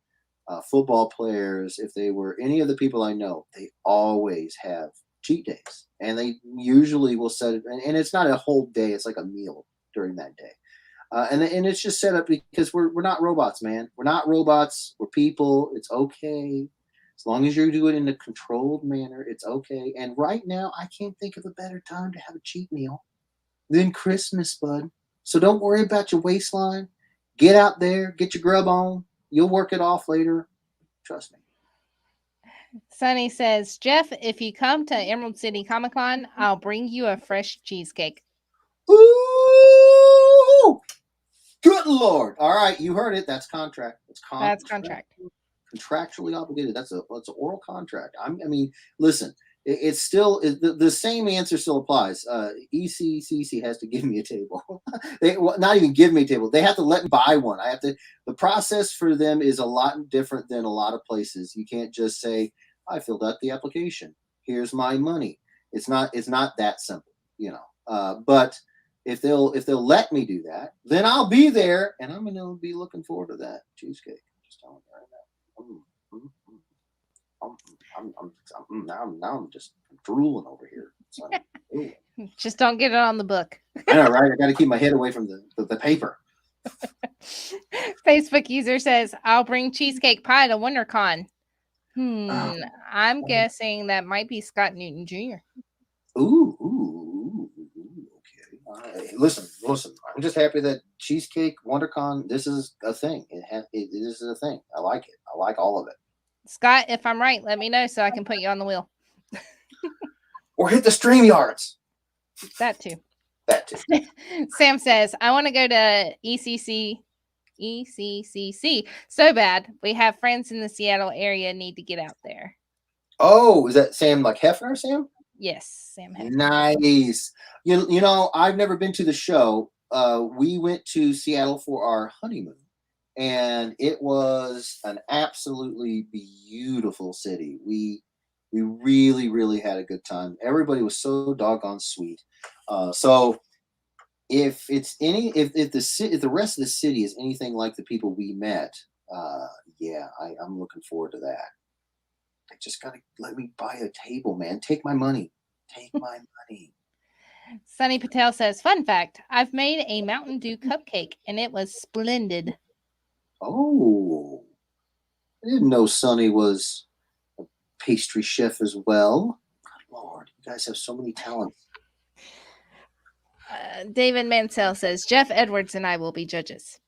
football players, if they were any of the people I know, they always have cheat days, and they usually will set it, and it's not a whole day, it's like a meal during that day, and it's just set up because we're not robots, man. We're not robots, we're people. It's okay as long as you do it in a controlled manner. It's okay. And right now I can't think of a better time to have a cheat meal than Christmas, bud. So don't worry about your waistline. Get out there, get your grub on. You'll work it off later, trust me. Sunny says, "Jeff, if you come to Emerald City Comic Con, I'll bring you a fresh cheesecake." Ooh, good Lord. All right, you heard it. That's contract. That's contract. Contractually obligated. That's an oral contract. I mean, listen, it's still the same answer still applies. ECCC has to give me a table. Not even give me a table. They have to let me buy one. The process for them is a lot different than a lot of places. You can't just say, I filled out the application. Here's my money. It's not that simple, you know. But if they'll let me do that, then I'll be there, and I'm gonna be looking forward to that cheesecake. Just telling you right now. Now I'm just drooling over here. So, Just don't get it on the book. I know, right? I got to keep my head away from the paper. Facebook user says, "I'll bring cheesecake pie to WonderCon." I'm guessing that might be Scott Newton Jr. Ooh, okay. Listen. I'm just happy that Cheesecake WonderCon. This is a thing. It is a thing. I like it. I like all of it. Scott, if I'm right, let me know so I can put you on the wheel. Or hit the StreamYards. That too. Sam says, "I want to go to ECCC so bad. We have friends in the Seattle area. Need to get out there." Oh, is that Sam like Hefner, Sam? Yes, Sam Hefner. Nice. You know, I've never been to the show. We went to Seattle for our honeymoon, and it was an absolutely beautiful city. We really, really had a good time. Everybody was so doggone sweet. So if the rest of the city is anything like the people we met, yeah, I'm looking forward to that. They just gotta let me buy a table, man. Take my money. Take my money. Sunny Patel says, "Fun fact, I've made a Mountain Dew cupcake and it was splendid." Oh, I didn't know Sunny was a pastry chef as well. Good Lord, you guys have so many talents. David Mansell says, "Jeff Edwards and I will be judges."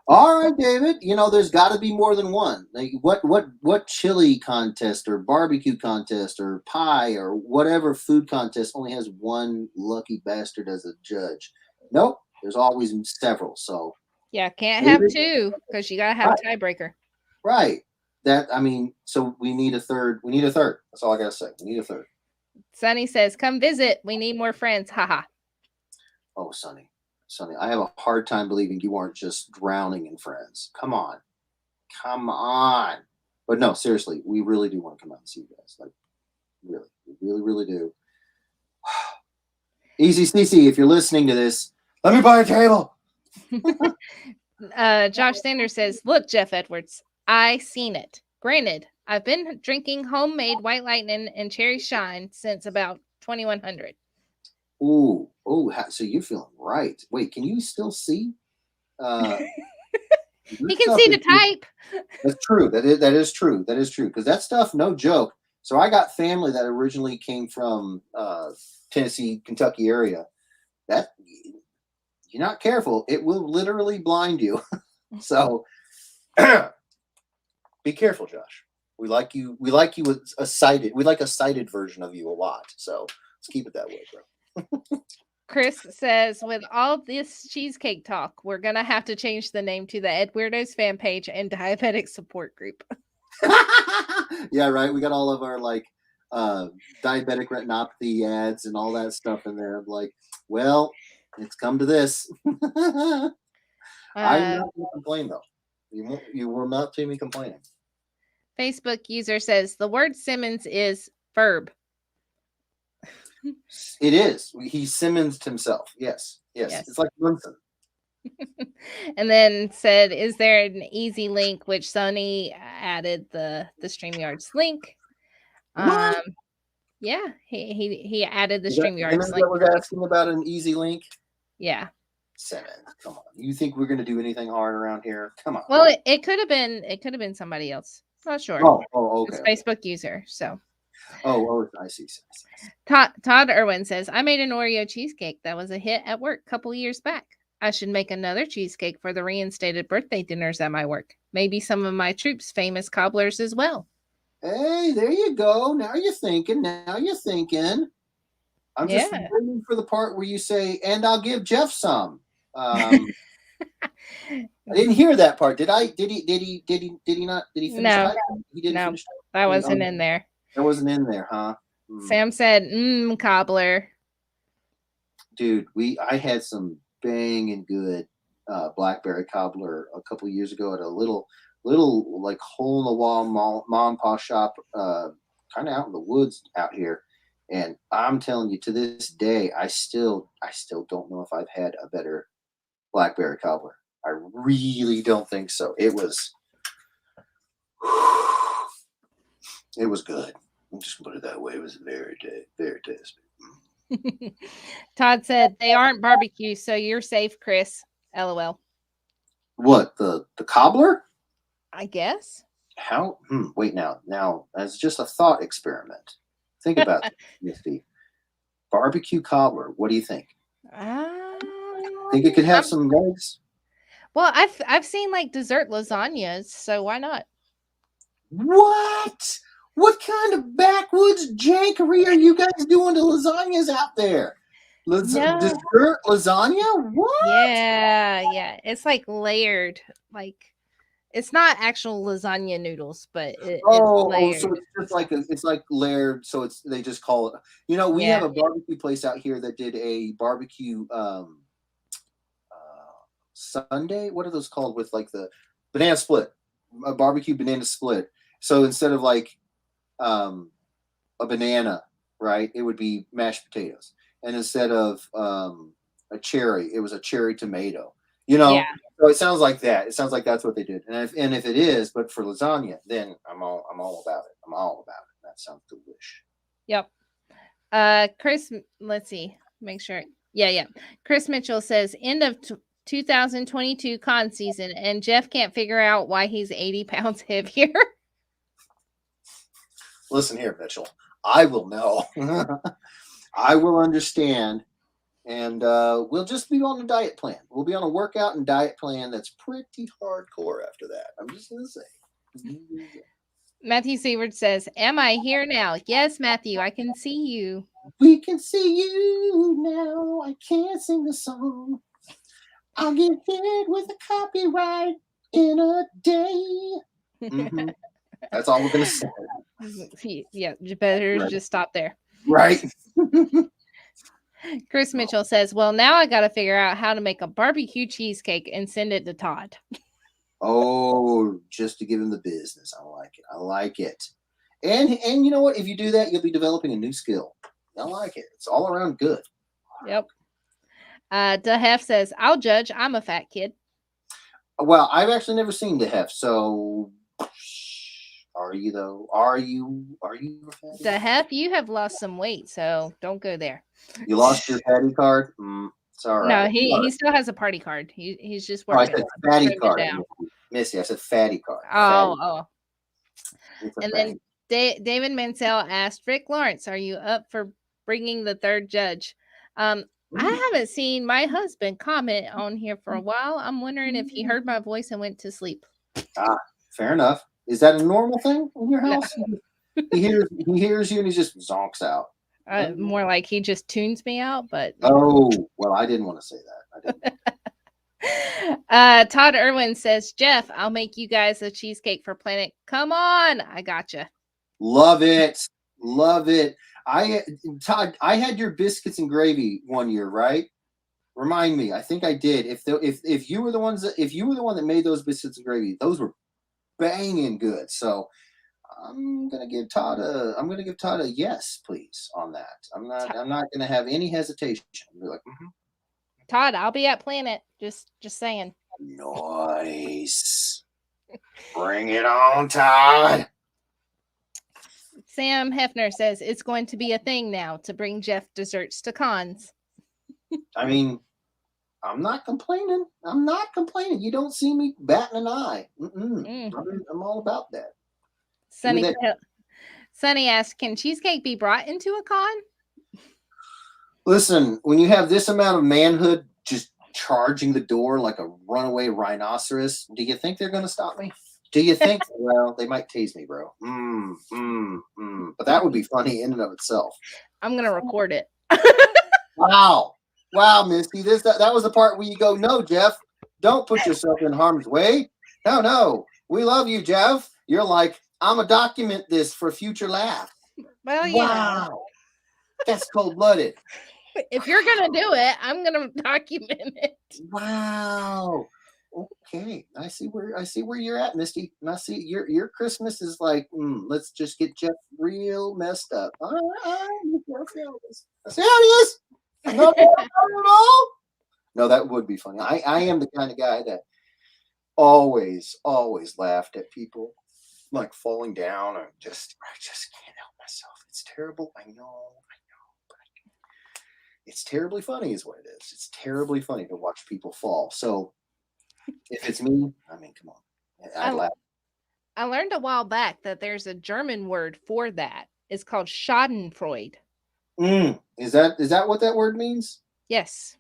All right, David. You know, there's got to be more than one. Like what chili contest or barbecue contest or pie or whatever food contest only has one lucky bastard as a judge? Nope. There's always several. So yeah, can't have two because you gotta have a tiebreaker. Right. So we need a third. That's all I gotta say. We need a third. Sonny says, "Come visit. We need more friends." Haha. Oh, Sonny, I have a hard time believing you aren't just drowning in friends. Come on. But no, seriously, we really do want to come out and see you guys. Like, really, we really, really do. Easy CC, if you're listening to this, let me buy a table. Josh Sanders says, "Look, Jeff Edwards, I seen it. Granted, I've been drinking homemade White Lightning and Cherry Shine since about 2100. Oh, so you're feeling right. Wait, can you still see? He can see the type. That's true. That is true. That is true. Because that stuff, no joke. So I got family that originally came from Tennessee, Kentucky area. That you're not careful, it will literally blind you. So be careful, Josh. We like you with a sighted. We like a sighted version of you a lot. So let's keep it that way, bro. Chris says, "With all this cheesecake talk, we're gonna have to change the name to the Ed Weirdos fan page and diabetic support group." Yeah, right. We got all of our like diabetic retinopathy ads and all that stuff in there. I'm like, well, it's come to this. I'm not going to complain though. You will not see me complaining. Facebook user says the word Simmons is verb. It is. He Simmonsed himself. Yes. It's like Clemson. And then said, "Is there an easy link?" Which Sonny added the StreamYards link. Yeah, he added the StreamYards link. Was asking about an easy link. Yeah. Simmons, come on. You think we're gonna do anything hard around here? Come on. Well, it could have been somebody else. Not sure. Oh, okay. It's Facebook user. So. Oh, I see. Todd Irwin says, "I made an Oreo cheesecake that was a hit at work a couple years back. I should make another cheesecake for the reinstated birthday dinners at my work. Maybe some of my troops' famous cobblers as well." Hey, there you go. Now you're thinking. I'm just waiting for the part where you say, "And I'll give Jeff some." I didn't hear that part. Did I? Did he not? Did he finish? No, he didn't finish. That wasn't in there. That wasn't in there, huh? Sam said, "Cobbler." Dude, I had some banging good blackberry cobbler a couple years ago at a little like hole in the wall mom and pop shop, kind of out in the woods out here, And I'm telling you, to this day, I still don't know if I've had a better blackberry cobbler. I really don't think so. It was good. I'm just gonna put it that way. It was very tasty. Todd said they aren't barbecue, so you're safe, Chris. LOL. What, the cobbler? I guess. How? Wait, now as just a thought experiment. Think about this, Misty. Barbecue cobbler. What do you think? Think it could have some legs? Well, I've seen like dessert lasagnas, so why not? What? What kind of backwoods jankery are you guys doing to lasagnas out there? No. Dessert lasagna? What? Yeah. It's like layered. Like it's not actual lasagna noodles, but it's layered. So it's like layered. So they just call it. We have a barbecue place out here that did a barbecue Sunday. What are those called with like the banana split? A barbecue banana split. So instead of like a banana, right, it would be mashed potatoes, and instead of a cherry, it was a cherry tomato. So it sounds like that. It sounds like that's what they did. And if it is, but for lasagna, then I'm all about it. I'm all about it. That sounds delish. Yep. Chris, let's see. Make sure. Yeah. Chris Mitchell says end of 2022 con season, and Jeff can't figure out why he's 80 pounds heavier. Listen here, Mitchell. I will know. I will understand. And we'll just be on a diet plan. We'll be on a workout and diet plan that's pretty hardcore after that. I'm just going to say. Matthew Seward says, am I here now? Yes, Matthew, I can see you. We can see you now. I can't sing the song. I'll get hit with a copyright in a day. Mm-hmm. That's all we're going to say. Yeah, you better just stop there. Right. Chris Mitchell says, well, now I got to figure out how to make a barbecue cheesecake and send it to Todd. Oh, just to give him the business. I like it. And you know what? If you do that, you'll be developing a new skill. I like it. It's all around good. Yep. DeHef says, I'll judge. I'm a fat kid. Well, I've actually never seen DeHef, so are you though? Are you a fatty? DeHef, you have lost some weight, so don't go there. You lost your fatty card? It's all right. No, he still has a party card. He's just working. I said fatty card. Missy, I said fatty card. Oh. And then David Mansell asked, Rick Lawrence, are you up for bringing the third judge? I haven't seen my husband comment on here for a while. I'm wondering if he heard my voice and went to sleep. Fair enough. Is that a normal thing in your house? No. He hears you and he just zonks out. More like he just tunes me out, but well, I didn't want to say that. I didn't. Todd Irwin says, Jeff, I'll make you guys a cheesecake for Planet. Come on, I gotcha. Love it. Todd, I had your biscuits and gravy one year, right? Remind me. I think I did. If you were the one that made those biscuits and gravy, those were banging good. So I'm gonna give Todd a yes, please, on that. I'm not gonna have any hesitation. I'm gonna be like, Todd, I'll be at Planet. Just saying. Nice. Bring it on, Todd. Sam Hefner says it's going to be a thing now to bring Jeff desserts to cons. I mean, I'm not complaining. You don't see me batting an eye. I'm all about that. Sunny asks, can cheesecake be brought into a con? Listen, when you have this amount of manhood just charging the door like a runaway rhinoceros, do you think they're going to stop me? Do you think? Well, they might tase me, bro. But that would be funny in and of itself. I'm going to record it. Wow, Misty. That was the part where you go, no, Jeff, don't put yourself in harm's way. No. We love you, Jeff. You're like, I'm going to document this for future laugh. Well, yeah. Wow. That's cold-blooded. If you're going to do it, I'm going to document it. Wow. Okay, I see where you're at, Misty. And I see your Christmas is like, let's just get Jeff real messed up. All right. I see how it is. No, no. No, that would be funny. I am the kind of guy that always laughed at people like falling down. I just can't help myself. It's terrible. I know. But it's terribly funny, is what it is. It's terribly funny to watch people fall. So if it's me, I mean, come on. I'd I, laugh. I learned a while back that there's a German word for that. It's called Schadenfreude. Is that what that word means? Yes,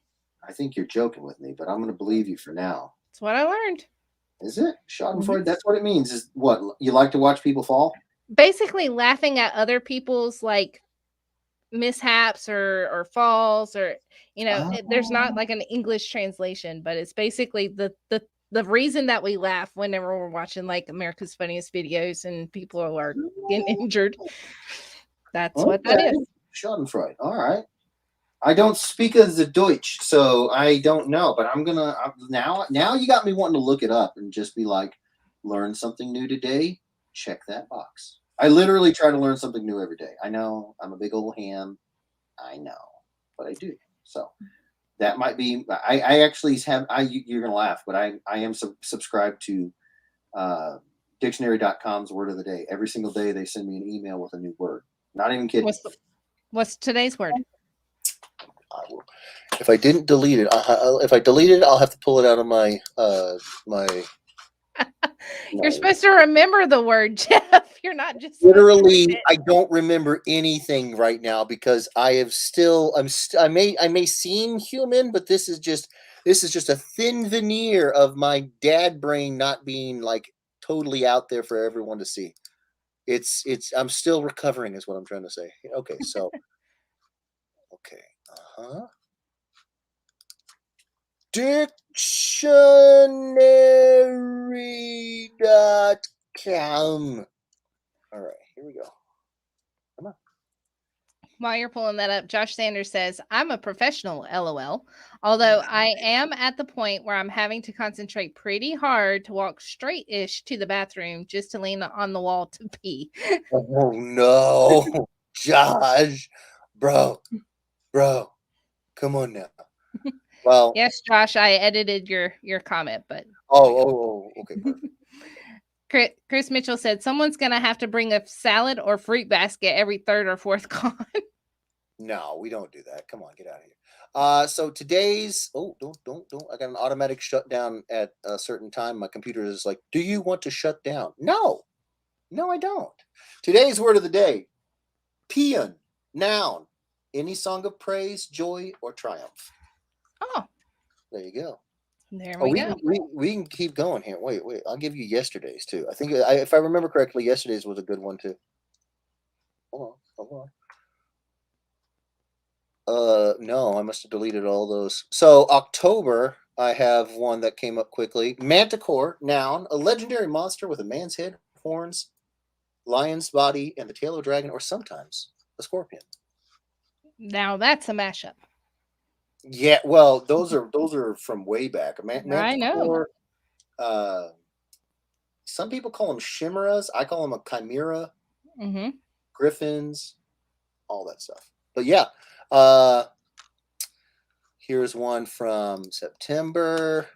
I think you're joking with me, but I'm going to believe you for now. that's what I learned. Is it Schadenfreude? That's what it means. Is what you like to watch people fall? Basically, laughing at other people's like mishaps or falls, or there's not like an English translation, but it's basically the reason that we laugh whenever we're watching like America's Funniest Videos and people are getting injured. That's what that is. Schadenfreude. All right. I don't speak as the Deutsch, so I don't know. But now you got me wanting to look it up and just be like, learn something new today. Check that box. I literally try to learn something new every day. I know I'm a big old ham. I know, but I do. So that might be. I actually have. You're gonna laugh, but I am subscribed to dictionary.com's word of the day. Every single day they send me an email with a new word. Not even kidding. What's today's word? If I didn't delete it, if I delete it, I'll have to pull it out of my my. You're supposed to remember the word, Jeff. You're not just literally. I don't remember anything right now because I may seem human, but this is just a thin veneer of my dad brain not being like totally out there for everyone to see. It's I'm still recovering, is what I'm trying to say. Okay, so okay, Dictionary.com. All right, here we go. Come on. While you're pulling that up, Josh Sanders says, I'm a professional, LOL. Although I am at the point where I'm having to concentrate pretty hard to walk straight-ish to the bathroom just to lean on the wall to pee. Oh no, Josh, bro, come on now. Well, yes, Josh, I edited your comment, but okay, perfect. Chris Mitchell said someone's gonna have to bring a salad or fruit basket every third or fourth con. No, we don't do that. Come on, get out of here. So today's don't. I got an automatic shutdown at a certain time. My computer is like, do you want to shut down? No, I don't. Today's word of the day: paean, noun. Any song of praise, joy, or triumph. Oh, there you go. There we go. We can keep going here. Wait. I'll give you yesterday's too. I think if I remember correctly, yesterday's was a good one too. Hold on. No, I must have deleted all those. So October, I have one that came up quickly. Manticore, noun, a legendary monster with a man's head, horns, lion's body, and the tail of a dragon, or sometimes a scorpion. Now that's a mashup. Yeah, well, those are from way back. I know. Some people call them chimeras. I call them a chimera. Mm-hmm. Griffins, all that stuff. But yeah, here's one from September.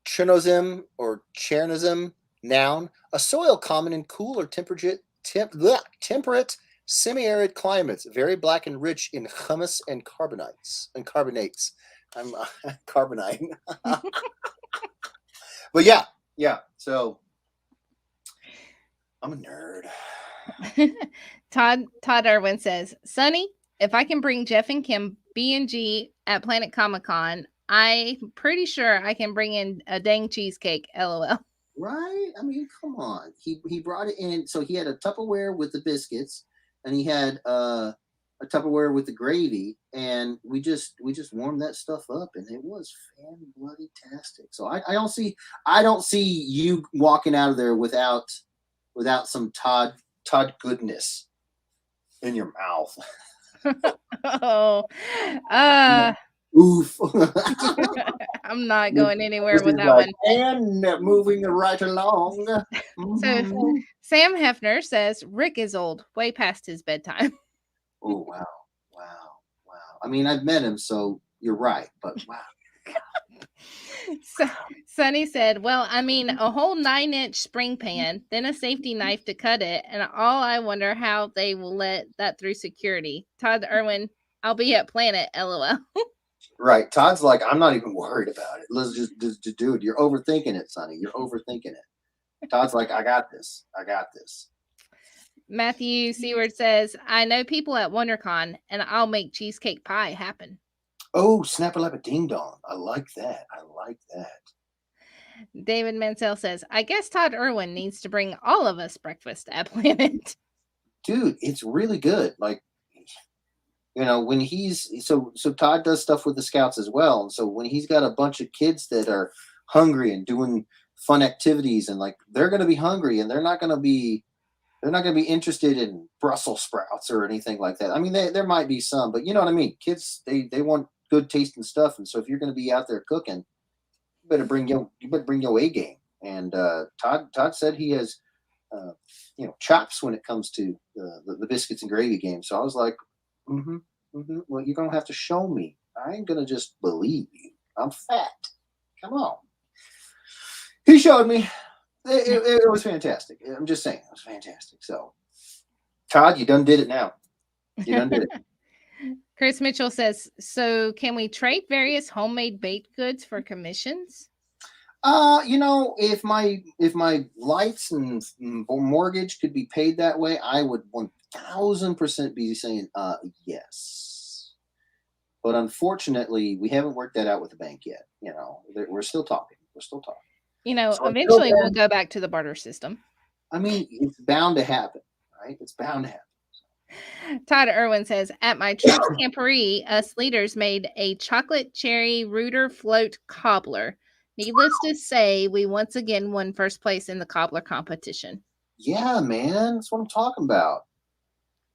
Chernozem or Chernozem, noun, a soil common in cool or temperate semi-arid climates, very black and rich in humus and carbonates. I'm carbonite. But yeah. So I'm a nerd. Todd Irwin says, Sonny, if I can bring Jeff and Kim B&G at Planet Comic-Con, I'm pretty sure I can bring in a dang cheesecake. LOL. Right? I mean, come on. He brought it in. So he had a Tupperware with the biscuits, and he had a Tupperware with the gravy, and we just warmed that stuff up, and it was fan-bloody-tastic. So I don't see you walking out of there without some Todd goodness in your mouth. Oof. I'm not going anywhere with Misty's that like, one. and moving right along. So Mhm. Sam Hefner says Rick is old, way past his bedtime. Oh wow, wow, wow. I mean, I've met him, so you're right. But wow. So, Sonny said, "Well, I mean, a whole 9-inch spring pan, then a safety knife to cut it, and all I wonder how they will let that through security." Todd Irwin, I'll be at Planet, LOL. Right. Todd's like, I'm not even worried about it. Let's just do it. You're overthinking it, Sonny. You're overthinking it. Todd's like, I got this. I got this. Matthew Seward says, "I know people at WonderCon, and I'll make cheesecake pie happen." Oh, snap a lap ding dong. I like that. I like that. David Mansell says, "I guess Todd Irwin needs to bring all of us breakfast at Planet." Dude, it's really good. Like, when he's so Todd does stuff with the scouts as well. And so when he's got a bunch of kids that are hungry and doing fun activities, and like they're gonna be hungry and they're not going to be interested in Brussels sprouts or anything like that. I mean, there might be some, but you know what I mean. Kids, they want good tasting stuff, and so if you're going to be out there cooking, you better bring your A game. And Todd said he has, uh, chops when it comes to the biscuits and gravy game. So I was like, well, you're gonna have to show me. I ain't gonna just believe you. I'm fat. Come on. He showed me. It was fantastic. I'm just saying, it was fantastic. So, Todd, you done did it now. You done did it. Chris Mitchell says, "So can we trade various homemade baked goods for commissions?" If my lights and mortgage could be paid that way, I would 1,000% be saying yes. But unfortunately, we haven't worked that out with the bank yet. We're still talking. We're still talking. So until Eventually we'll then, go back to the barter system. I mean, it's bound to happen, right? It's bound to happen. Todd Irwin says, "At my troops camporee, us leaders made a chocolate cherry rooter float cobbler. Needless to say, we once again won first place in the cobbler competition." Yeah, man, that's what I'm talking about.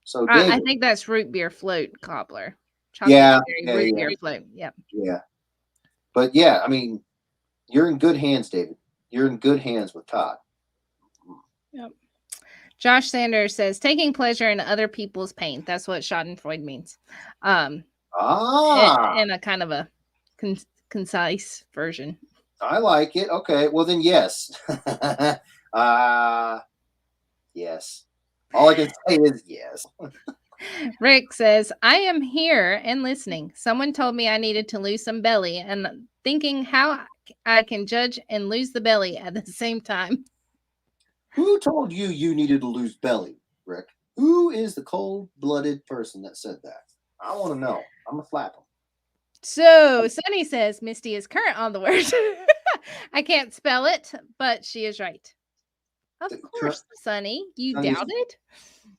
So, I David, think that's root beer float cobbler. Chocolate yeah, cherry yeah, root yeah, beer float. Yep. yeah. But yeah, I mean, you're in good hands, David. You're in good hands with Todd. Yep. Josh Sanders says, "Taking pleasure in other people's pain." That's what Schadenfreude means. In Ah, a kind of a concise version. I like it. Okay, well then, yes. uh yes. All I can say is yes. Rick says, "I am here and listening. Someone told me I needed to lose some belly and thinking how I can judge and lose the belly at the same time." Who told you needed to lose belly, Rick? Who is the cold-blooded person that said that? I want to know. I'm gonna slap him. So Sunny says Misty is current on the word. I can't spell it, but she is right. Of course, Sunny. You Sonny, doubted?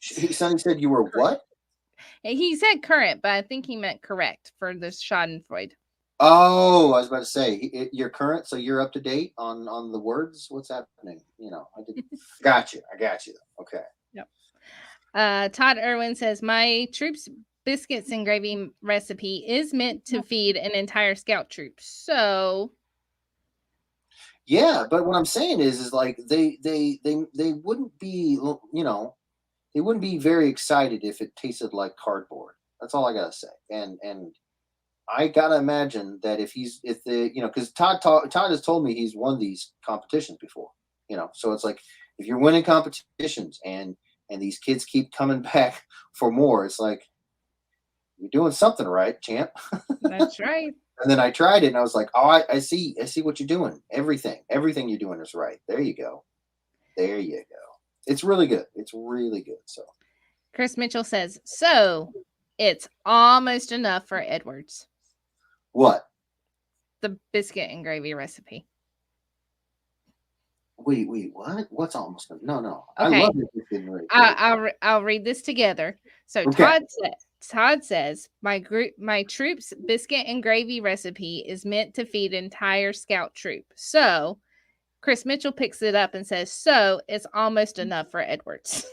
Sonny said you were Correct. what? He said current, but I think he meant correct for the Schadenfreude. Oh, I was about to say you're current, so you're up to date on the words. What's happening? I did. Got you. I got you. Okay. Yep. Todd Irwin says my troops biscuits and gravy recipe is meant to feed an entire scout troop. So Yeah, but what I'm saying is like they wouldn't be they wouldn't be very excited if it tasted like cardboard. That's all I gotta say. And I gotta imagine that if the because Todd has told me he's won these competitions before. So it's like if you're winning competitions and these kids keep coming back for more, it's like you're doing something right, champ. that's right. And then I tried it and I was like, oh, I see what you're doing. Everything you're doing is right. There you go. There you go. It's really good. It's really good. So Chris Mitchell says, so it's almost enough for Edwards. what? The biscuit and gravy recipe. Wait, what? What's almost no. Okay. I love it. I'll read this together. So Okay. Todd says my troops biscuit and gravy recipe is meant to feed entire scout troop. So Chris Mitchell picks it up and says, so it's almost enough for Edwards.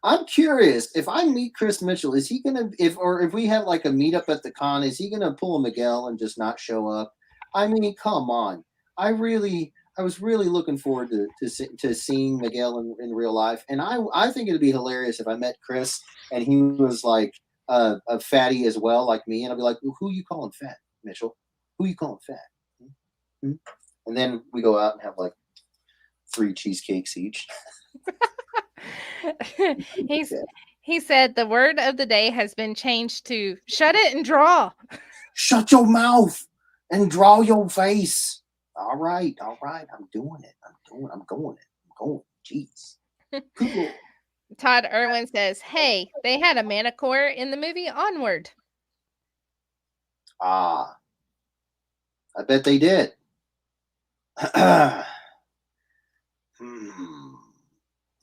I'm curious if I meet Chris Mitchell, is he gonna if we have like a meetup at the con, is he gonna pull a Miguel and just not show up? I mean, come on. I was really looking forward to seeing Miguel in real life, and I think it'd be hilarious if I met Chris and he was like a fatty as well, like me, and I'd be like, "Who you calling fat, Mitchell? Who you calling fat?" Hmm? And then we go out and have like 3 cheesecakes each. He's he said the word of the day has been changed to shut it and draw. Shut your mouth and draw your face. All right. I'm doing it. I'm going. Jeez. Cool. Todd Irwin says, "Hey, they had a manicure in the movie Onward." Ah, I bet they did. Hmm.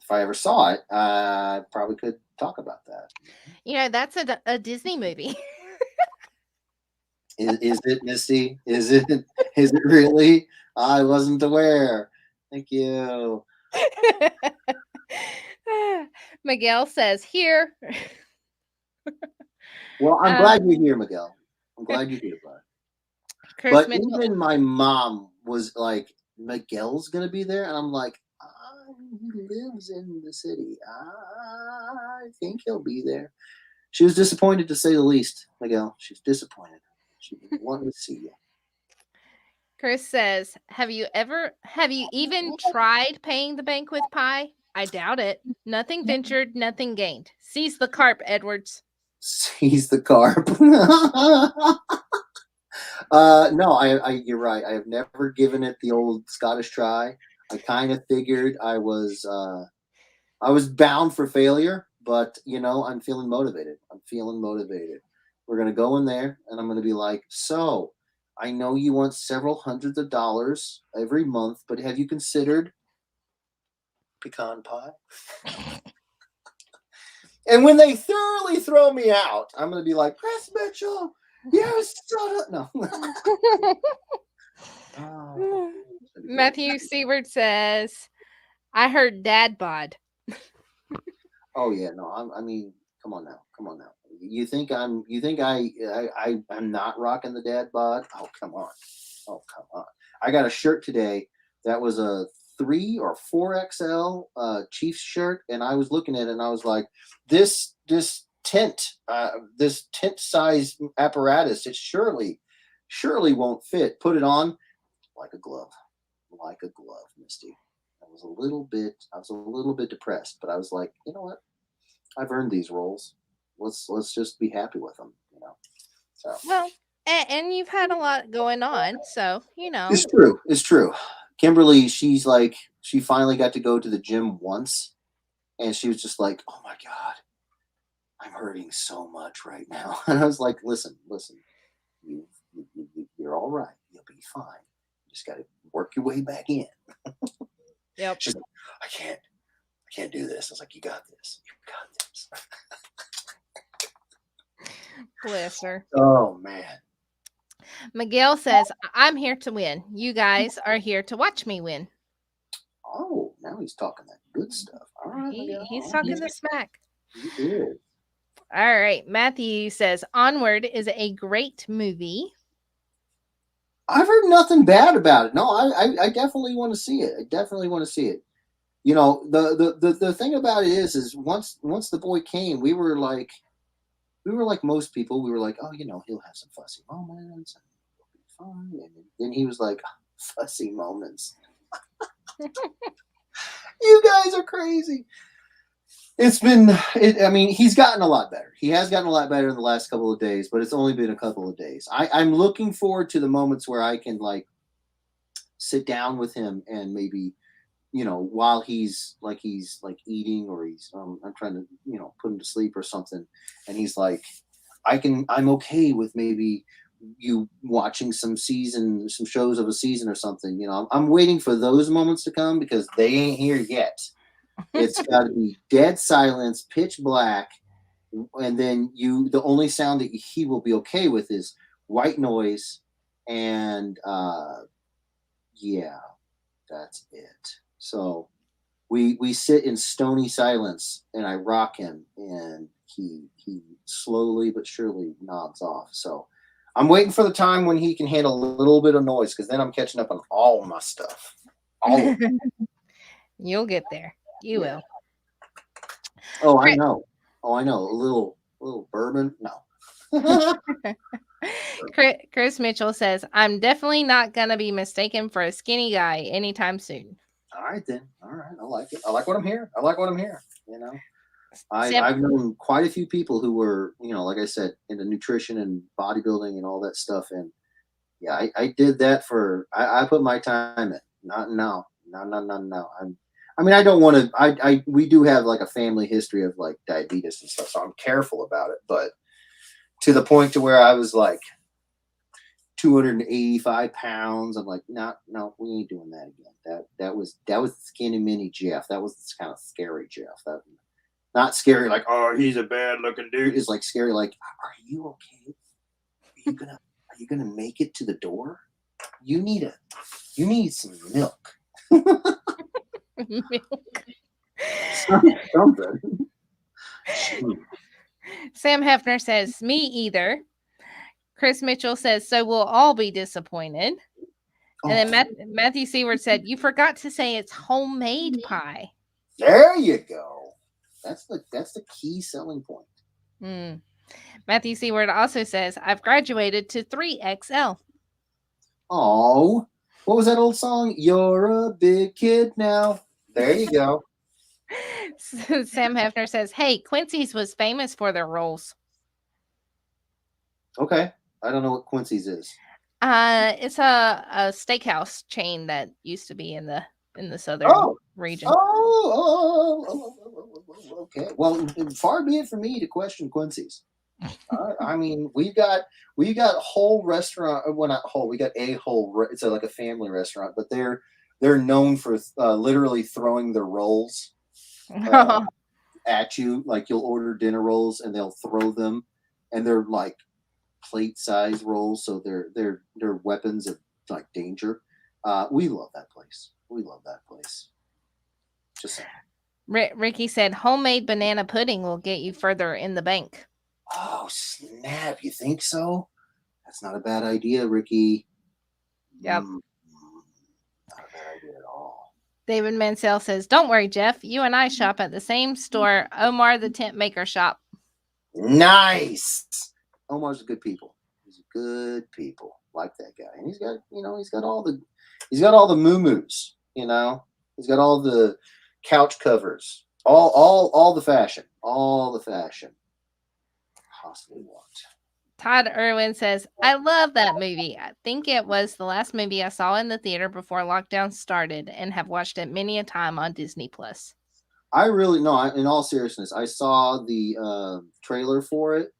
If I ever saw it, I probably could talk about that. You know, that's a Disney movie. Is it, Misty? Is it really? I wasn't aware. Thank you. Miguel says, "Here." Well, I'm glad you're here, Miguel. I'm glad you're here, bud. Chris But Mitchell. even my mom was like, Miguel's gonna be there, and I'm like, he lives in the city. I think he'll be there. She was disappointed to say the least, Miguel. She's disappointed. She wanted to see you. Chris says, have you even tried paying the bank with pie? I doubt it. Nothing ventured, nothing gained. Seize the carp, Edwards." Seize the carp. No, you're right. I have never given it the old Scottish try. I kind of figured I was bound for failure, but I'm feeling motivated. We're gonna go in there, and I'm gonna be like, so, I know you want several hundreds of dollars every month, but have you considered pecan pie? And when they thoroughly throw me out, I'm gonna be like, Chris Mitchell, you son of no. Oh, Matthew Seward says, "I heard dad bod." Oh yeah, no. I mean, come on now. You think I'm not rocking the dad bod? Oh come on. I got a shirt today that was a 3 or 4XL Chiefs shirt, and I was looking at it and I was like, this tent size apparatus, it surely won't fit. Put it on like a glove, Misty. I was a little bit depressed, but I was like, you know what? I've earned these roles. Let's just be happy with them, So Well, and you've had a lot going on, so It's true. Kimberly, she's like, she finally got to go to the gym once, and she was just like, "Oh my god, I'm hurting so much right now." And I was like, "Listen, you're all right. You'll be fine. You just got to work your way back in." Yep. She's like, I can't do this. I was like, you got this. Bless her. Oh man. Miguel says, "I'm here to win. You guys are here to watch me win." Oh, now he's talking that good stuff. All right, He's talking the smack. He is. All right. Matthew says, "Onward is a great movie." I've heard nothing bad about it. No, I definitely want to see it. The thing about it is once the boy came, we were like most people. We were like, oh, he'll have some fussy moments and it'll be fun. And then he was like, fussy moments. You guys are crazy. He's gotten a lot better. He has gotten a lot better in the last couple of days, but it's only been a couple of days. I'm looking forward to the moments where I can sit down with him and maybe, while he's eating or I'm trying to, put him to sleep or something. And he's like, I'm okay with maybe you watching some shows of a season or something. I'm waiting for those moments to come because they ain't here yet. It's got to be dead silence, pitch black, and then the only sound that he will be okay with is white noise, and yeah, that's it. So we sit in stony silence, and I rock him, and he slowly but surely nods off. So I'm waiting for the time when he can handle a little bit of noise, because then I'm catching up on all my stuff. All of it. You'll get there. You Yeah. will. Oh, I Chris, know. Oh, I know. A little bourbon. No. Chris Mitchell says, I'm definitely not going to be mistaken for a skinny guy anytime soon. All right then. All right. I like it. I like what I'm hearing. I like what I'm hearing. You know, Sam, I've known quite a few people who were, like I said, into nutrition and bodybuilding and all that stuff. And yeah, I did that I put my time in. Not now. No. I mean, I don't want to, we do have like a family history of like diabetes and stuff. So I'm careful about it, but to the point to where I was like 285 pounds. I'm like, no, we ain't doing that again. That was skinny mini Jeff. That was kind of scary Jeff. That not scary like, oh, he's a bad looking dude. It's like scary like, are you okay? Are you gonna make it to the door? You need some milk. Something. Sam Hefner says, me either. Chris Mitchell says, so we'll all be disappointed. And then Matthew Seward said, you forgot to say it's homemade pie. There you go. That's the key selling point. Matthew Seward also says, I've graduated to 3XL. Oh, what was that old song? You're a big kid now. There you go. Sam Hefner says, hey, Quincy's was famous for their rolls. Okay. I don't know what Quincy's is. It's a steakhouse chain that used to be in the southern region. Okay. Well, far be it for me to question Quincy's. I mean, we got a whole restaurant. Well, not whole. We got a whole. It's like a family restaurant, but they're known for literally throwing their rolls at you. Like you'll order dinner rolls and they'll throw them, and they're like plate size rolls, so they're weapons of like danger. We love that place. Just saying. Ricky said homemade banana pudding will get you further in the bank. Oh snap! You think so? That's not a bad idea, Ricky. Yep. Not a bad idea at all. David Mansell says, don't worry, Jeff. You and I shop at the same store, Omar the Tent Maker shop. Nice. Omar's a good people. He's a good people. Like that guy. And he's got all the moo-moos, He's got all the couch covers. All the fashion. All the fashion. Possibly want. Todd Irwin says, I love that movie. I think it was the last movie I saw in the theater before lockdown started and have watched it many a time on Disney Plus. I really, no, in all seriousness, I saw the trailer for it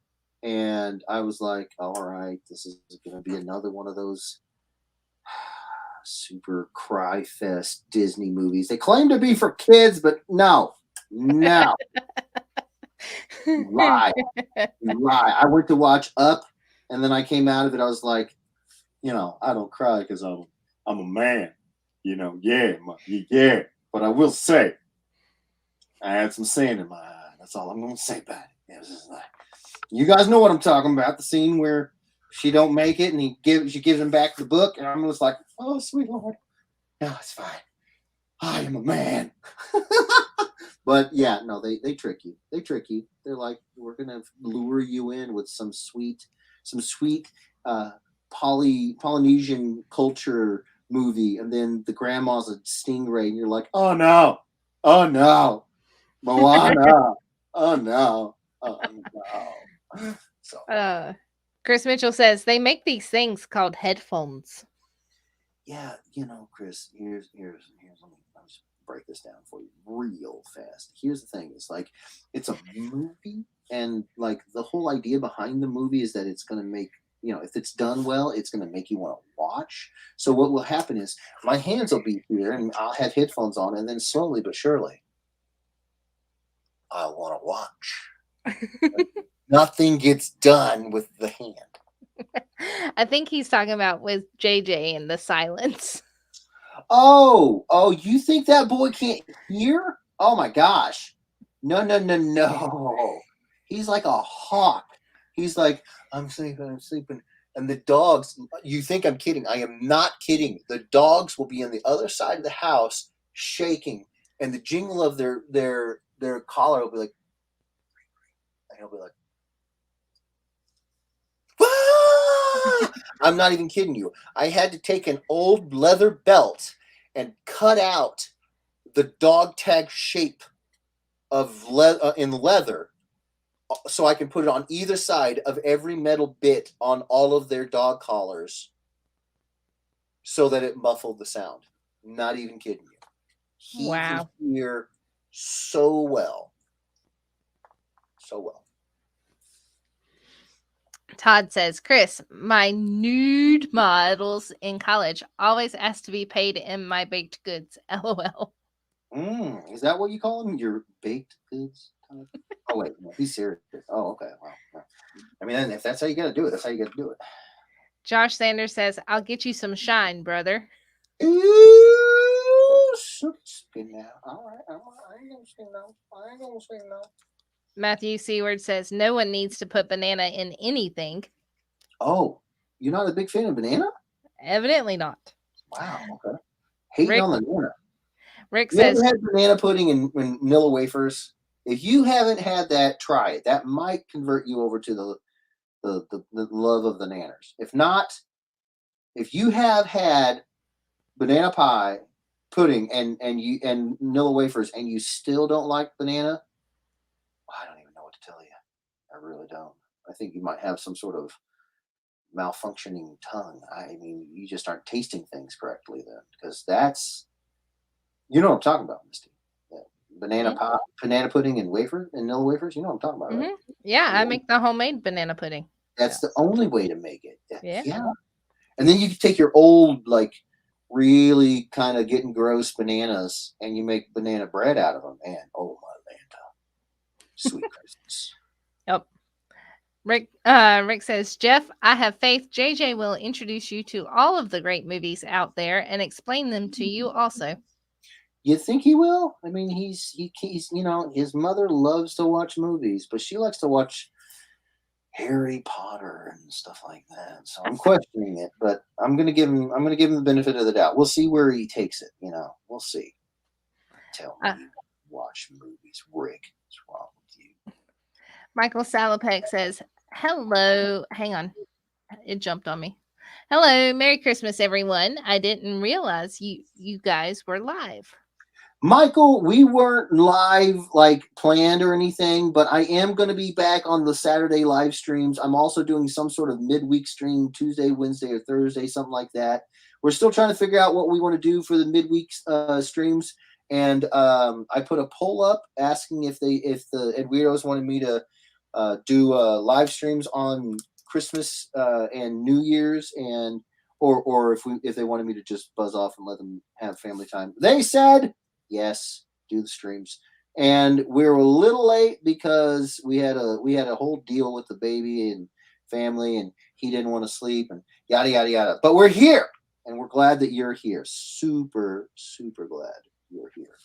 and I was like, all right, this is going to be another one of those super cry fest Disney movies. They claim to be for kids, but no. You lie. I went to watch Up, and then I came out of it. I was like, I don't cry because I'm a man. Yeah. But I will say, I had some sand in my eye. That's all I'm going to say about it. It was just like, you guys know what I'm talking about. The scene where she don't make it, and she gives him back the book, and I'm just like, oh, sweet Lord. No, it's fine. I am a man. But yeah, no, they trick you. They're like, we're gonna lure you in with some sweet Polynesian culture movie, and then the grandma's a stingray, and you're like, oh no, Moana, oh no. So Chris Mitchell says they make these things called headphones. Yeah, Chris, here's let me just break this down for you real fast. Here's the thing, it's like it's a movie, and like the whole idea behind the movie is that it's gonna make, if it's done well, it's gonna make you want to watch. So what will happen is my hands will be here and I'll have headphones on, and then slowly but surely I want to watch. Nothing gets done with the hand. I think he's talking about with JJ and the silence. Oh, you think that boy can't hear? Oh my gosh. No. He's like a hawk. He's like, I'm sleeping. And the dogs, you think I'm kidding. I am not kidding. The dogs will be on the other side of the house shaking, and the jingle of their collar will be like, and he'll be like, "Wah!" I'm not even kidding you. I had to take an old leather belt and cut out the dog tag shape of in leather, so I can put it on either side of every metal bit on all of their dog collars, so that it muffled the sound. Not even kidding you. He Wow. can hear so well. So well. Todd says, Chris, my nude models in college always ask to be paid in my baked goods. LOL. Is that what you call them? Your baked goods? Oh, wait. No, he's serious. Oh, okay. Well, I mean, if that's how you got to do it, that's how you got to do it. Josh Sanders says, I'll get you some shine, brother. Ooh, spin now. All right. I ain't gonna say no. Matthew Seward says, no one needs to put banana in anything. Oh, you're not a big fan of banana? Evidently not. Wow. Okay. Hating on the banana. Rick You says, ever had banana pudding and vanilla wafers? If you haven't had that, try it. That might convert you over to the love of the nanners. If not, if you have had banana pie pudding and vanilla wafers and you still don't like banana, I don't even know what to tell you. I really don't. I think you might have some sort of malfunctioning tongue. I mean, you just aren't tasting things correctly then, because that's, you know what I'm talking about, Misty. Yeah. Banana pie, banana pudding and vanilla wafers. You know what I'm talking about, right? Yeah, I make the homemade banana pudding. That's the only way to make it. Yeah. And then you can take your old, like, really kind of getting gross bananas and you make banana bread out of them. And oh my Lanta, sweet Christmas. Yep. Rick says, Jeff, I have faith JJ will introduce you to all of the great movies out there and explain them to you also. You think he will? I mean, he's you know, his mother loves to watch movies, but she likes to watch Harry Potter and stuff like that. So I'm questioning it, but I'm gonna give him the benefit of the doubt. We'll see where he takes it. You know, we'll see. Tell me you watch movies, Rick. What's wrong with you? Michael Salopek says, hello. Hang on. It jumped on me. Hello. Merry Christmas, everyone. I didn't realize you guys were live. Michael, we weren't live like planned or anything, but I am going to be back on the Saturday live streams. I'm also doing some sort of midweek stream Tuesday, Wednesday, or Thursday, something like that. We're still trying to figure out what we want to do for the midweek streams. And I put a poll up asking if the Edweirdos wanted me to do live streams on Christmas and New Year's, and or if they wanted me to just buzz off and let them have family time. They said yes, do the streams. And we're a little late because we had a whole deal with the baby and family, and he didn't want to sleep and yada yada yada. But we're here, and we're glad that you're here. Super, super glad you're here.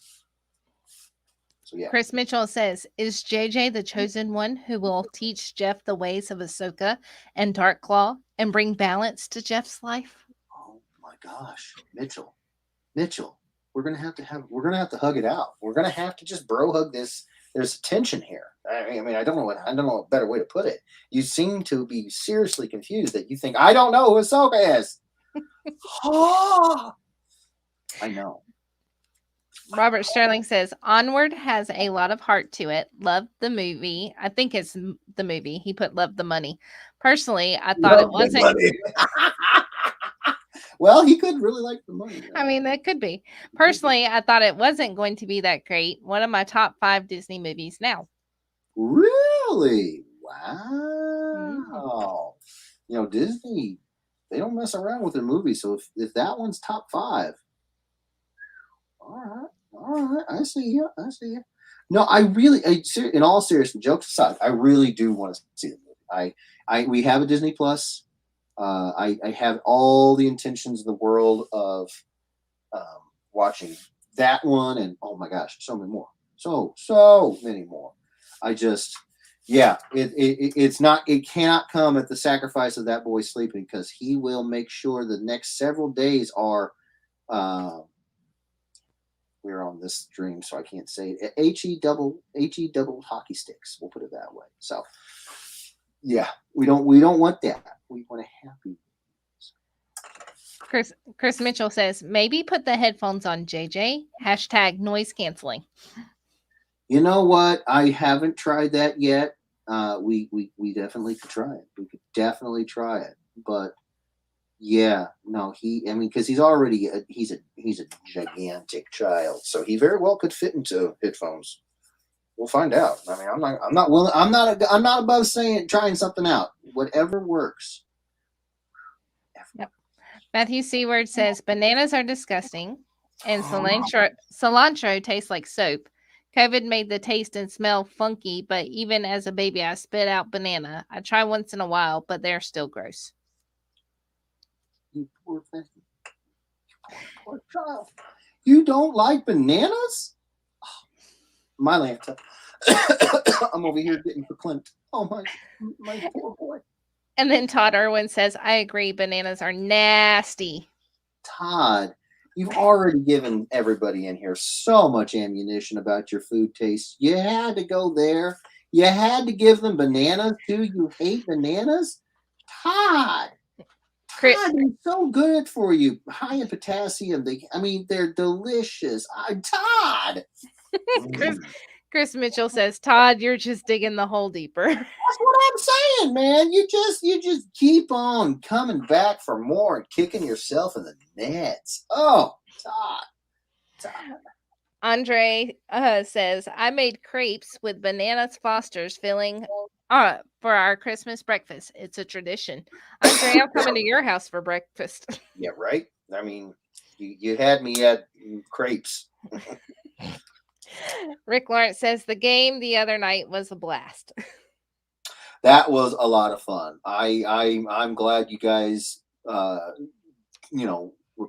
So yeah. Chris Mitchell says, is JJ the chosen one who will teach Jeff the ways of Ahsoka and Darkclaw and bring balance to Jeff's life? Oh my gosh, Mitchell. We're gonna have to hug it out. We're gonna have to just bro hug this. There's tension here. I mean, I don't know a better way to put it. You seem to be seriously confused that you think I don't know who Ahsoka is. Oh, I know. Robert Sterling says, Onward has a lot of heart to it. Love the movie. I think it's the movie. He put love the money. Personally, I thought it wasn't. Well, he could really like the money. I mean, that could be. Personally, I thought it wasn't going to be that great. One of my top 5 Disney movies now. Really? Wow. You know, Disney, they don't mess around with their movies. So if that one's top 5, all right. I see you. No, in all seriousness, jokes aside, I really do want to see the movie. We have a Disney Plus. I have all the intentions in the world of watching that one, and oh my gosh, so many more, so many more. I just, yeah, it's not, it cannot come at the sacrifice of that boy sleeping, because he will make sure the next several days are. We're on this stream, so I can't say it. He double hockey sticks. We'll put it that way. So, yeah, we don't want that. We want a happy. Chris Mitchell says, maybe put the headphones on, JJ. Hashtag noise canceling. You know what? I haven't tried that yet. We definitely could try it. We could definitely try it. But yeah, no, because he's already he's a gigantic child, so he very well could fit into headphones. We'll find out. I mean, I'm not willing. I'm not above trying something out. Whatever works. Yep. Matthew Seward says bananas are disgusting, and cilantro tastes like soap. COVID made the taste and smell funky, but even as a baby, I spit out banana. I try once in a while, but they're still gross. You poor thing. Poor child. You don't like bananas? Oh, my Lanta. I'm over here getting verklempt. Oh my poor boy. And then Todd Irwin says, I agree, bananas are nasty. Todd, you've already given everybody in here so much ammunition about your food taste. You had to go there. You had to give them bananas too. You hate bananas? Todd. God, they're so good for you. High in potassium. They're delicious. Todd. Chris Mitchell says, Todd, you're just digging the hole deeper. That's what I'm saying, man. You just keep on coming back for more and kicking yourself in the nets. Oh, Todd. Andre says, I made crepes with bananas Foster's filling for our Christmas breakfast. It's a tradition. Andre, I'm coming to your house for breakfast. Yeah, right? I mean, you had me at crepes. Rick Lawrence says, the game the other night was a blast. That was a lot of fun. I'm glad you guys, were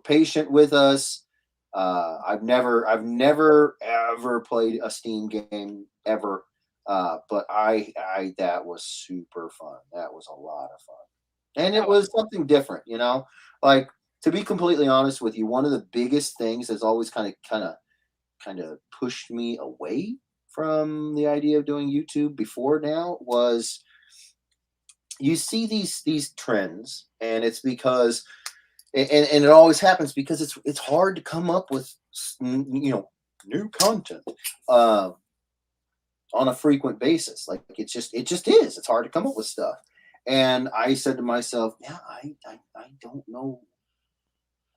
patient with us. I've never ever played a Steam game ever. But that was super fun. That was a lot of fun. And it was something different, like, to be completely honest with you, one of the biggest things that's always kind of pushed me away from the idea of doing YouTube before now was, you see these trends, and it's because, and it always happens because it's hard to come up with new content on a frequent basis. Like, it just is. It's hard to come up with stuff. And I said to myself, yeah, I don't know.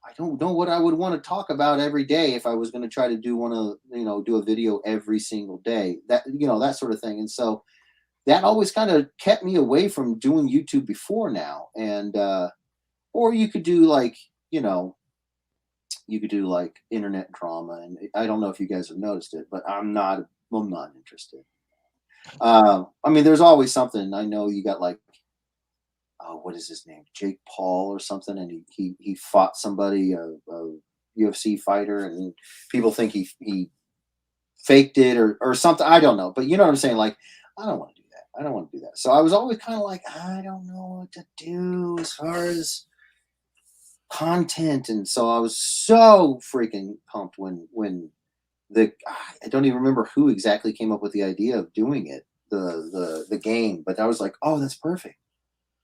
I don't know what I would want to talk about every day if I was going to try to do a video every single day, that sort of thing. And so that always kind of kept me away from doing YouTube before now. And, or you could do like internet drama. And I don't know if you guys have noticed it, but I'm not interested. There's always something. I know you got like, what is his name? Jake Paul or something. And he fought somebody, a UFC fighter, and people think he faked it or something. I don't know. But you know what I'm saying? Like, I don't want to do that. I don't want to do that. So I was always kind of like, I don't know what to do as far as content. And so I was so freaking pumped when I don't even remember who exactly came up with the idea of doing it, the game, but I was like, oh, that's perfect.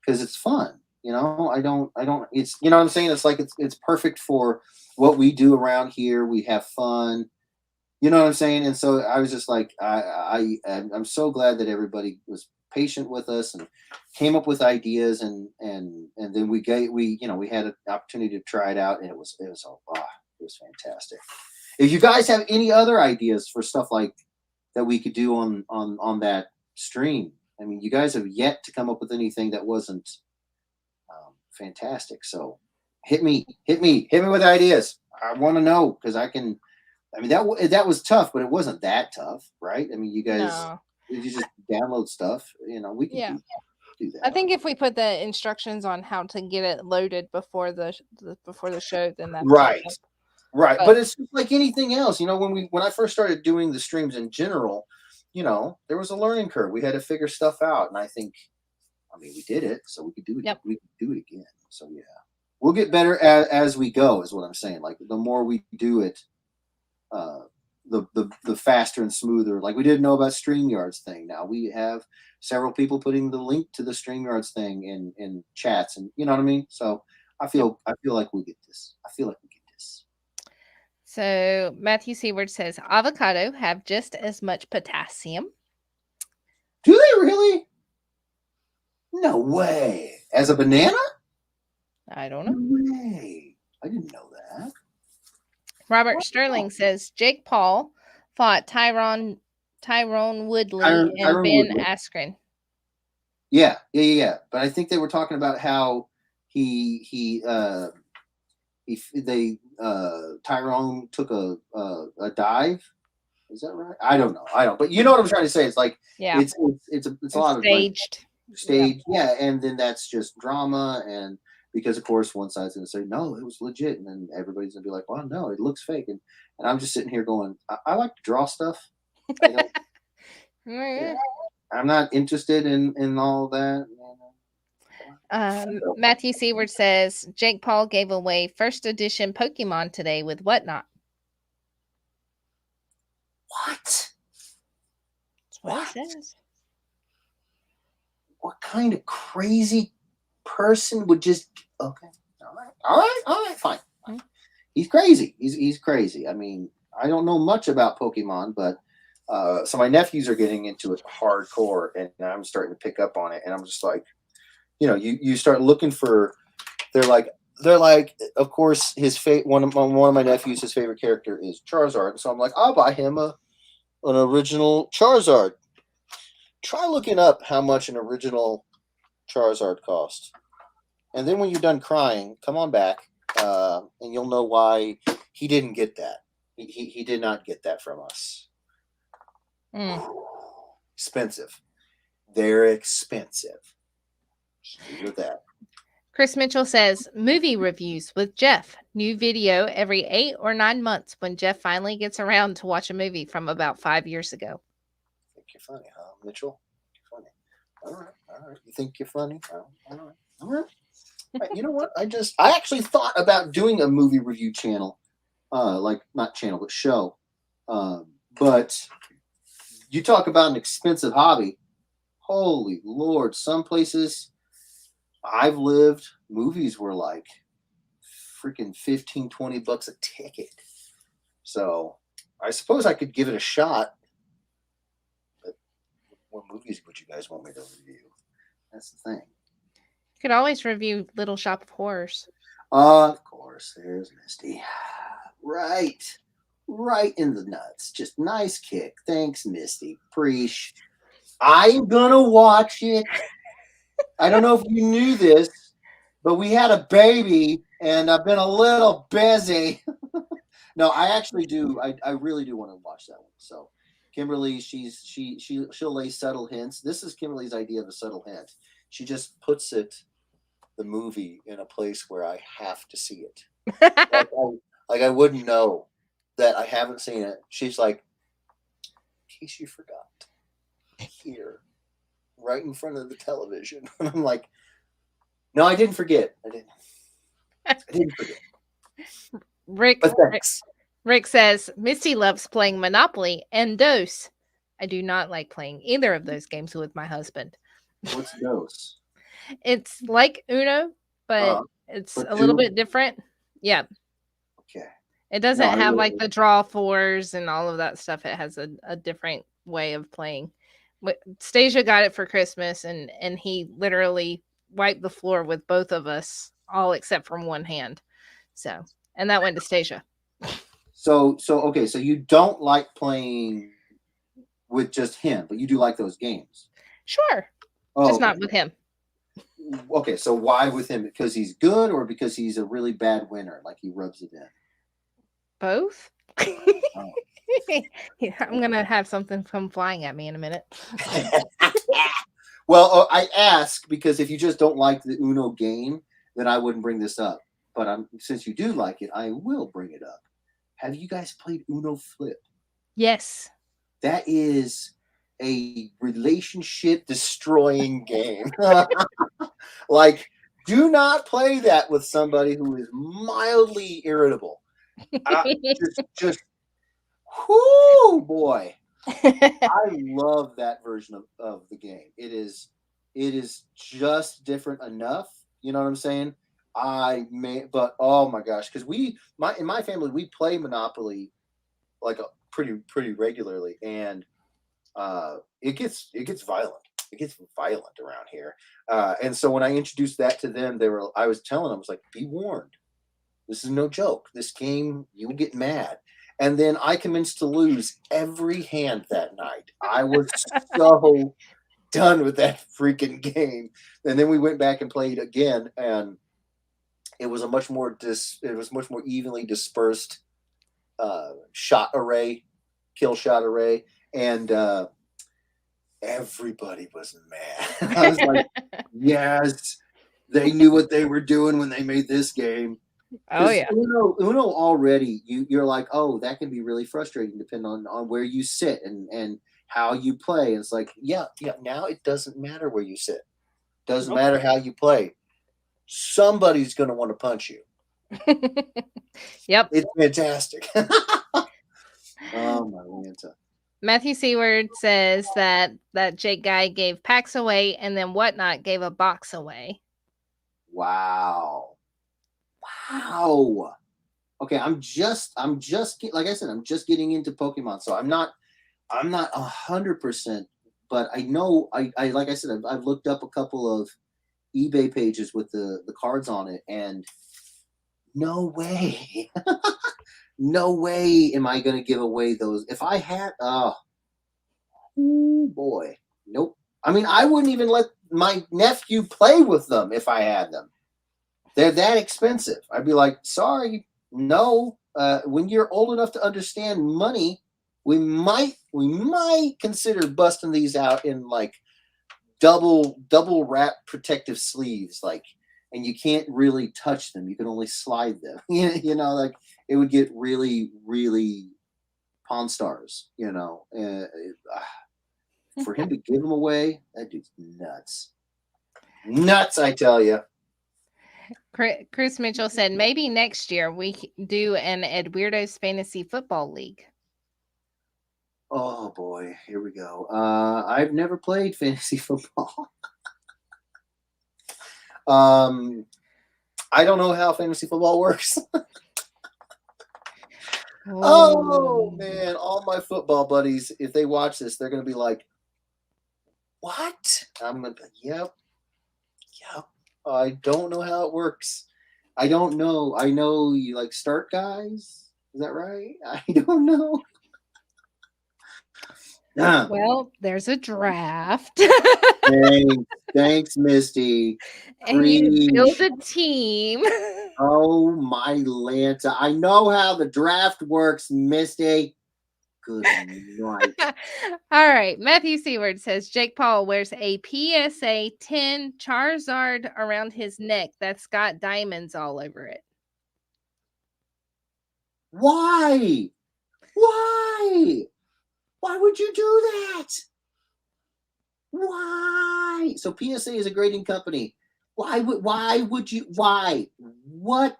Because it's fun, I don't, it's, what I'm saying? It's like, it's perfect for what we do around here. We have fun, you know what I'm saying? And so I was just like, I'm so glad that everybody was patient with us and came up with ideas, and then we had an opportunity to try it out, and it was fantastic. If you guys have any other ideas for stuff like that we could do on that stream, you guys have yet to come up with anything that wasn't fantastic. So hit me with ideas. I want to know, because I can. That was tough, but it wasn't that tough, right? You guys, you just download stuff. We can do that. I think if we put the instructions on how to get it loaded before the show, then that's right. Right. Oh. But it's just like anything else. When I first started doing the streams in general, there was a learning curve. We had to figure stuff out. And we did it, so we could do it. Yep. We could do it again. So yeah. We'll get better as we go, is what I'm saying. Like the more we do it, the faster and smoother. Like we didn't know about StreamYards thing. Now we have several people putting the link to the StreamYards thing in chats, and you know what I mean. So I feel like we get this. I feel like we get this. So Matthew Seward says avocado have just as much potassium. Do they really? No way. As a banana? I don't know. No way. I didn't know that. Robert Wow. Sterling says Jake Paul fought Tyrone Woodley and Tyron Ben Woodley. Askren. Yeah. But I think they were talking about how Tyrone took a dive. Is that right? I don't know. But you know what I'm trying to say. It's like it's a lot of staged. Staged, yeah, and then that's just drama, and because of course one side's gonna say no, it was legit, and then everybody's gonna be like, well, no, it looks fake, and I'm just sitting here going, I like to draw stuff. Yeah. I'm not interested in all that. Matthew Seward says Jake Paul gave away first edition Pokemon today with Whatnot. What? That's what it says. What kind of crazy person would just all right, fine. He's crazy. He's crazy. I mean, I don't know much about Pokemon, but so my nephews are getting into it hardcore, and I'm starting to pick up on it, and I'm just like, you start looking for. They're like, of course, one of my nephews, his favorite character is Charizard, and so I'm like, I'll buy him an original Charizard. Try looking up how much an original Charizard cost. And then when you're done crying, come on back, and you'll know why he didn't get that. He did not get that from us. Expensive. They're expensive. Just with that. Chris Mitchell says, movie reviews with Jeff. New video every 8 or 9 months when Jeff finally gets around to watch a movie from about 5 years ago. I think you're funny, huh, Mitchell? You're funny. All right. You think you're funny? All right. You know what? I actually thought about doing a movie review channel, like not channel, but show. But you talk about an expensive hobby. Holy Lord, some places I've lived, movies were like freaking $15-20 a ticket. So I suppose I could give it a shot. But what movies would you guys want me to review? That's the thing. You could always review Little Shop of Horrors. Of course, there's Misty. Right in the nuts. Just nice kick. Thanks, Misty. Preach. I'm gonna watch it. I don't know if you knew this, but we had a baby, and I've been a little busy. No, I actually do. I really do want to watch that one. So, Kimberly, she'll lay subtle hints. This is Kimberly's idea of a subtle hint. She just puts the movie in a place where I have to see it. Like I wouldn't know that I haven't seen it. She's like, in case you forgot, here, right in front of the television. And I'm like, no, I didn't forget. I didn't forget. Rick says Misty loves playing Monopoly and Dose. I do not like playing either of those games with my husband. What's Dose? It's like Uno, but it's a little bit different. Yeah. Okay. It doesn't have like the draw fours and all of that stuff. It has a different way of playing. Stasia got it for Christmas, and he literally wiped the floor with both of us, all except from one hand. So, and that went to Stasia. So you don't like playing with just him, but you do like those games. Sure. Just not with him. Okay, so why with him? Because he's good, or because he's a really bad winner, like he rubs it in? Both. I'm gonna have something come flying at me in a minute. Well, I ask because if you just don't like the Uno game, then I wouldn't bring this up. But since you do like it, I will bring it up. Have you guys played Uno Flip? Yes. That is a relationship destroying game. Like, do not play that with somebody who is mildly irritable. Just, whoo, boy. I love that version of the game. It is just different enough. You know what I'm saying? But oh my gosh, because in my family we play Monopoly like pretty regularly, and it gets violent. It gets violent around here. And so when I introduced that to them, I was telling them, I was like, be warned. This is no joke. This game, you'll get mad. And then I commenced to lose every hand that night. I was so done with that freaking game. And then we went back and played again, and it was a much more evenly dispersed shot array, kill shot array, and everybody was mad. I was like, yes, they knew what they were doing when they made this game. Oh yeah. Uno already you're like, oh, that can be really frustrating depending on where you sit and how you play. And it's like, yeah, now it doesn't matter where you sit. Doesn't matter how you play. Somebody's gonna want to punch you. Yep. It's fantastic. Oh my Lanta. Matthew Seward says that Jake guy gave packs away and then Whatnot gave a box away. Wow. Okay, I'm just like I said, I'm just getting into Pokemon, so I'm not 100%, but I know I like I said, I've looked up a couple of eBay pages with the cards on it, and no way, no way am I going to give away those. If I had, oh boy, nope. I mean, I wouldn't even let my nephew play with them if I had them. They're that expensive. I'd be like, sorry, no. When you're old enough to understand money, we might consider busting these out in like double wrap protective sleeves, like, and you can't really touch them. You can only slide them. You know, like it would get really, really Pawn Stars. You know, for him to give them away, that dude's nuts. Nuts, I tell you. Chris Mitchell said maybe next year we do an Ed Weirdo's Fantasy Football League. Oh boy, here we go. I've never played fantasy football. I don't know how fantasy football works. Oh man, all my football buddies, if they watch this, they're gonna be like, "What?" I'm gonna be, yep. I don't know how it works. I don't know. I know you like start guys. Is that right? I don't know. Well, there's a draft. Thanks, Misty. And you build a team. Oh my Lanta. I know how the draft works, Misty. Good night. All right. Matthew Seward says Jake Paul wears a PSA 10 Charizard around his neck that's got diamonds all over it. Why? Why would you do that? Why? So PSA is a grading company. Why would you? What?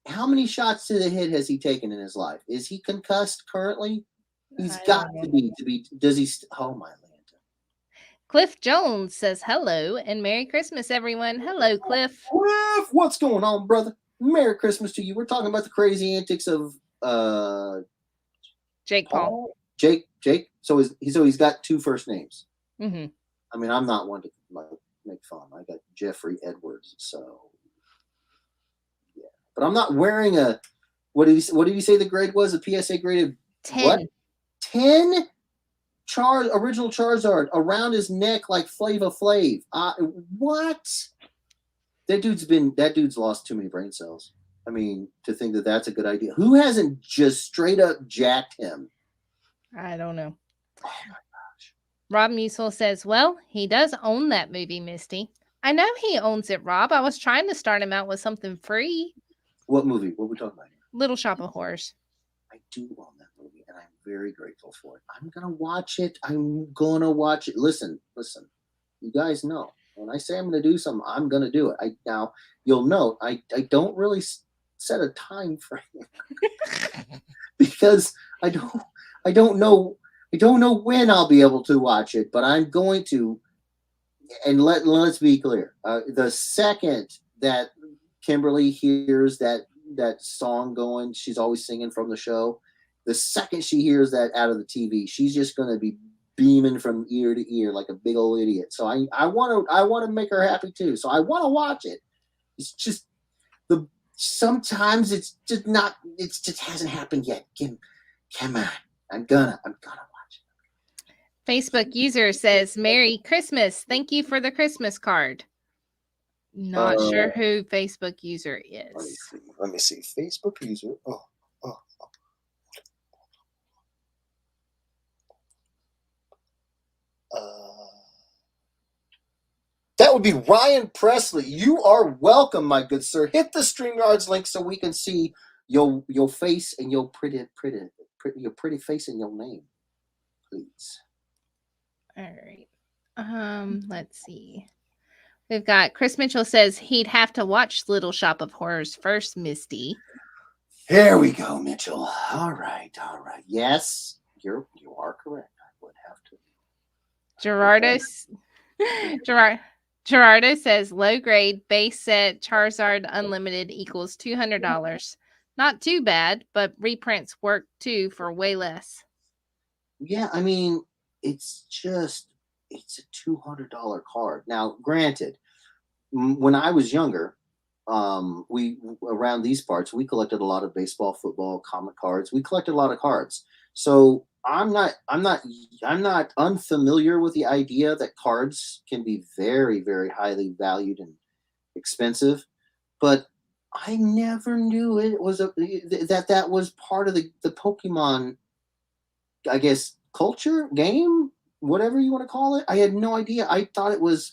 How many shots to the head has he taken in his life? Is he concussed currently? He's got to be. Does he? Oh my Lanta. Cliff Jones says hello and Merry Christmas, everyone. Hello, Cliff. Cliff, what's going on, brother? Merry Christmas to you. We're talking about the crazy antics of Jake Paul. Jake. So he's got two first names. Mm-hmm. I mean, I'm not one to make fun. I got Jeffrey Edwards. So yeah, but I'm not wearing a. What did he say the grade was? A PSA grade of 10. What? 10 original Charizard around his neck like Flava Flav. What? That dude's lost too many brain cells. I mean, to think that that's a good idea. Who hasn't just straight up jacked him? I don't know. Oh my gosh. Rob Musil says, well, he does own that movie, Misty. I know he owns it, Rob. I was trying to start him out with something free. What movie? What are we talking about? Little Shop of Horrors. I do on that movie, and I'm very grateful for it. I'm gonna watch it. I'm gonna watch it. Listen. You guys know when I say I'm gonna do something, I'm gonna do it. Now you'll note I don't really set a time frame because I don't know when I'll be able to watch it, but I'm going to. And let's be clear. The second that Kimberly hears that song going, she's always singing from the show. The second she hears that out of the TV, she's just going to be beaming from ear to ear like a big old idiot. So I want to make her happy too. So I want to watch it. It's just sometimes it's just hasn't happened yet. Come on, I'm gonna watch it. Facebook user says, Merry Christmas. Thank you for the Christmas card. Not sure who Facebook user is. Let me see. Facebook user. That would be Ryan Presley. You are welcome, my good sir. Hit the StreamYards link so we can see your face and your pretty face and your name, please. All right. Let's see. We've got Chris Mitchell says he'd have to watch Little Shop of Horrors first, Misty. Here we go, Mitchell. All right. Yes, you are correct. I would have to. Gerardo says low grade base set Charizard Unlimited equals $200. Not too bad, but reprints work too for way less. Yeah, I mean, it's a $200 card. Now, granted, when I was younger, we around these parts, we collected a lot of baseball, football, comic cards. We collected a lot of cards. So I'm not unfamiliar with the idea that cards can be very, very highly valued and expensive, but I never knew it was that was part of the Pokemon, I guess, culture, game, whatever you want to call it. I had no idea. I thought it was,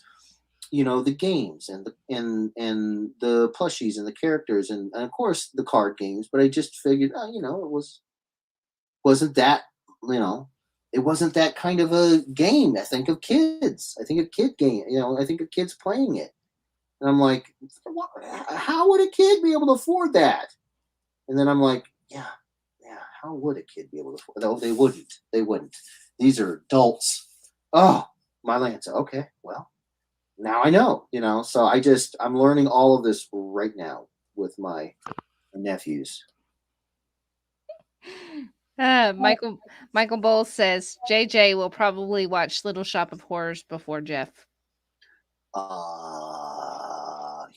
the games and the plushies and the characters and of course the card games. But I just figured, it wasn't that, it wasn't that kind of a game. I think of kids. I think of kid game. I think of kids playing it, and I'm like, how would a kid be able to afford that? And then I'm like, yeah. How would a kid be able to afford? No, they wouldn't. They wouldn't. These are adults. Oh, my Lanza. Okay, well, now I know. So I'm learning all of this right now with my nephews. Michael Bowles says JJ will probably watch Little Shop of Horrors before Jeff.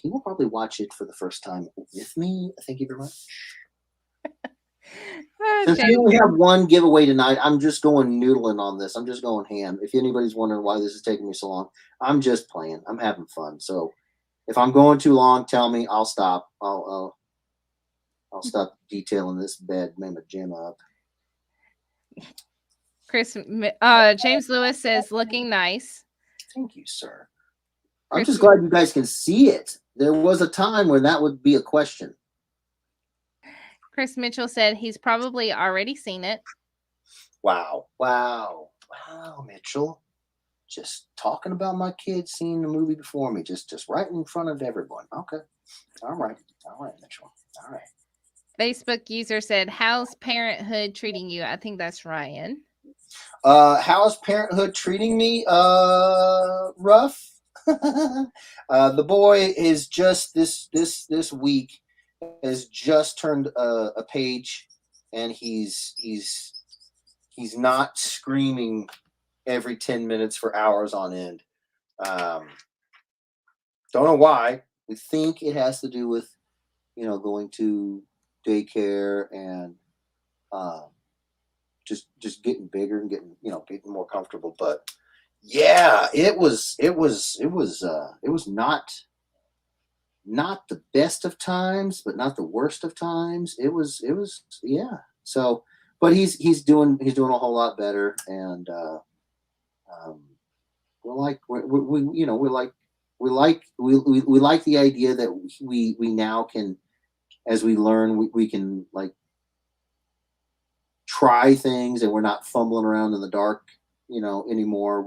He will probably watch it for the first time with me. Thank you very much. Since we only have one giveaway tonight, I'm just going noodling on this. I'm just going ham. If anybody's wondering why this is taking me so long, I'm just playing. I'm having fun. So if I'm going too long, tell me. I'll stop. I'll stop detailing this bed, Mama Jim up. James Lewis says looking nice. Thank you, sir. I'm just glad you guys can see it. There was a time when that would be a question. Chris Mitchell said he's probably already seen it. Wow, Mitchell. Just talking about my kids seeing the movie before me, just right in front of everyone. Okay. All right, Mitchell. All right. Facebook user said, how's parenthood treating you? I think that's Ryan. How's parenthood treating me? Rough. The boy is just this week has just turned a page, and he's not screaming every 10 minutes for hours on end. Don't know why. We think it has to do with going to daycare and just getting bigger and getting more comfortable. But yeah, it was not the best of times, but not the worst of times. It was yeah. So, but he's doing a whole lot better, and we like the idea that we now can, as we learn, we can like try things and we're not fumbling around in the dark, anymore.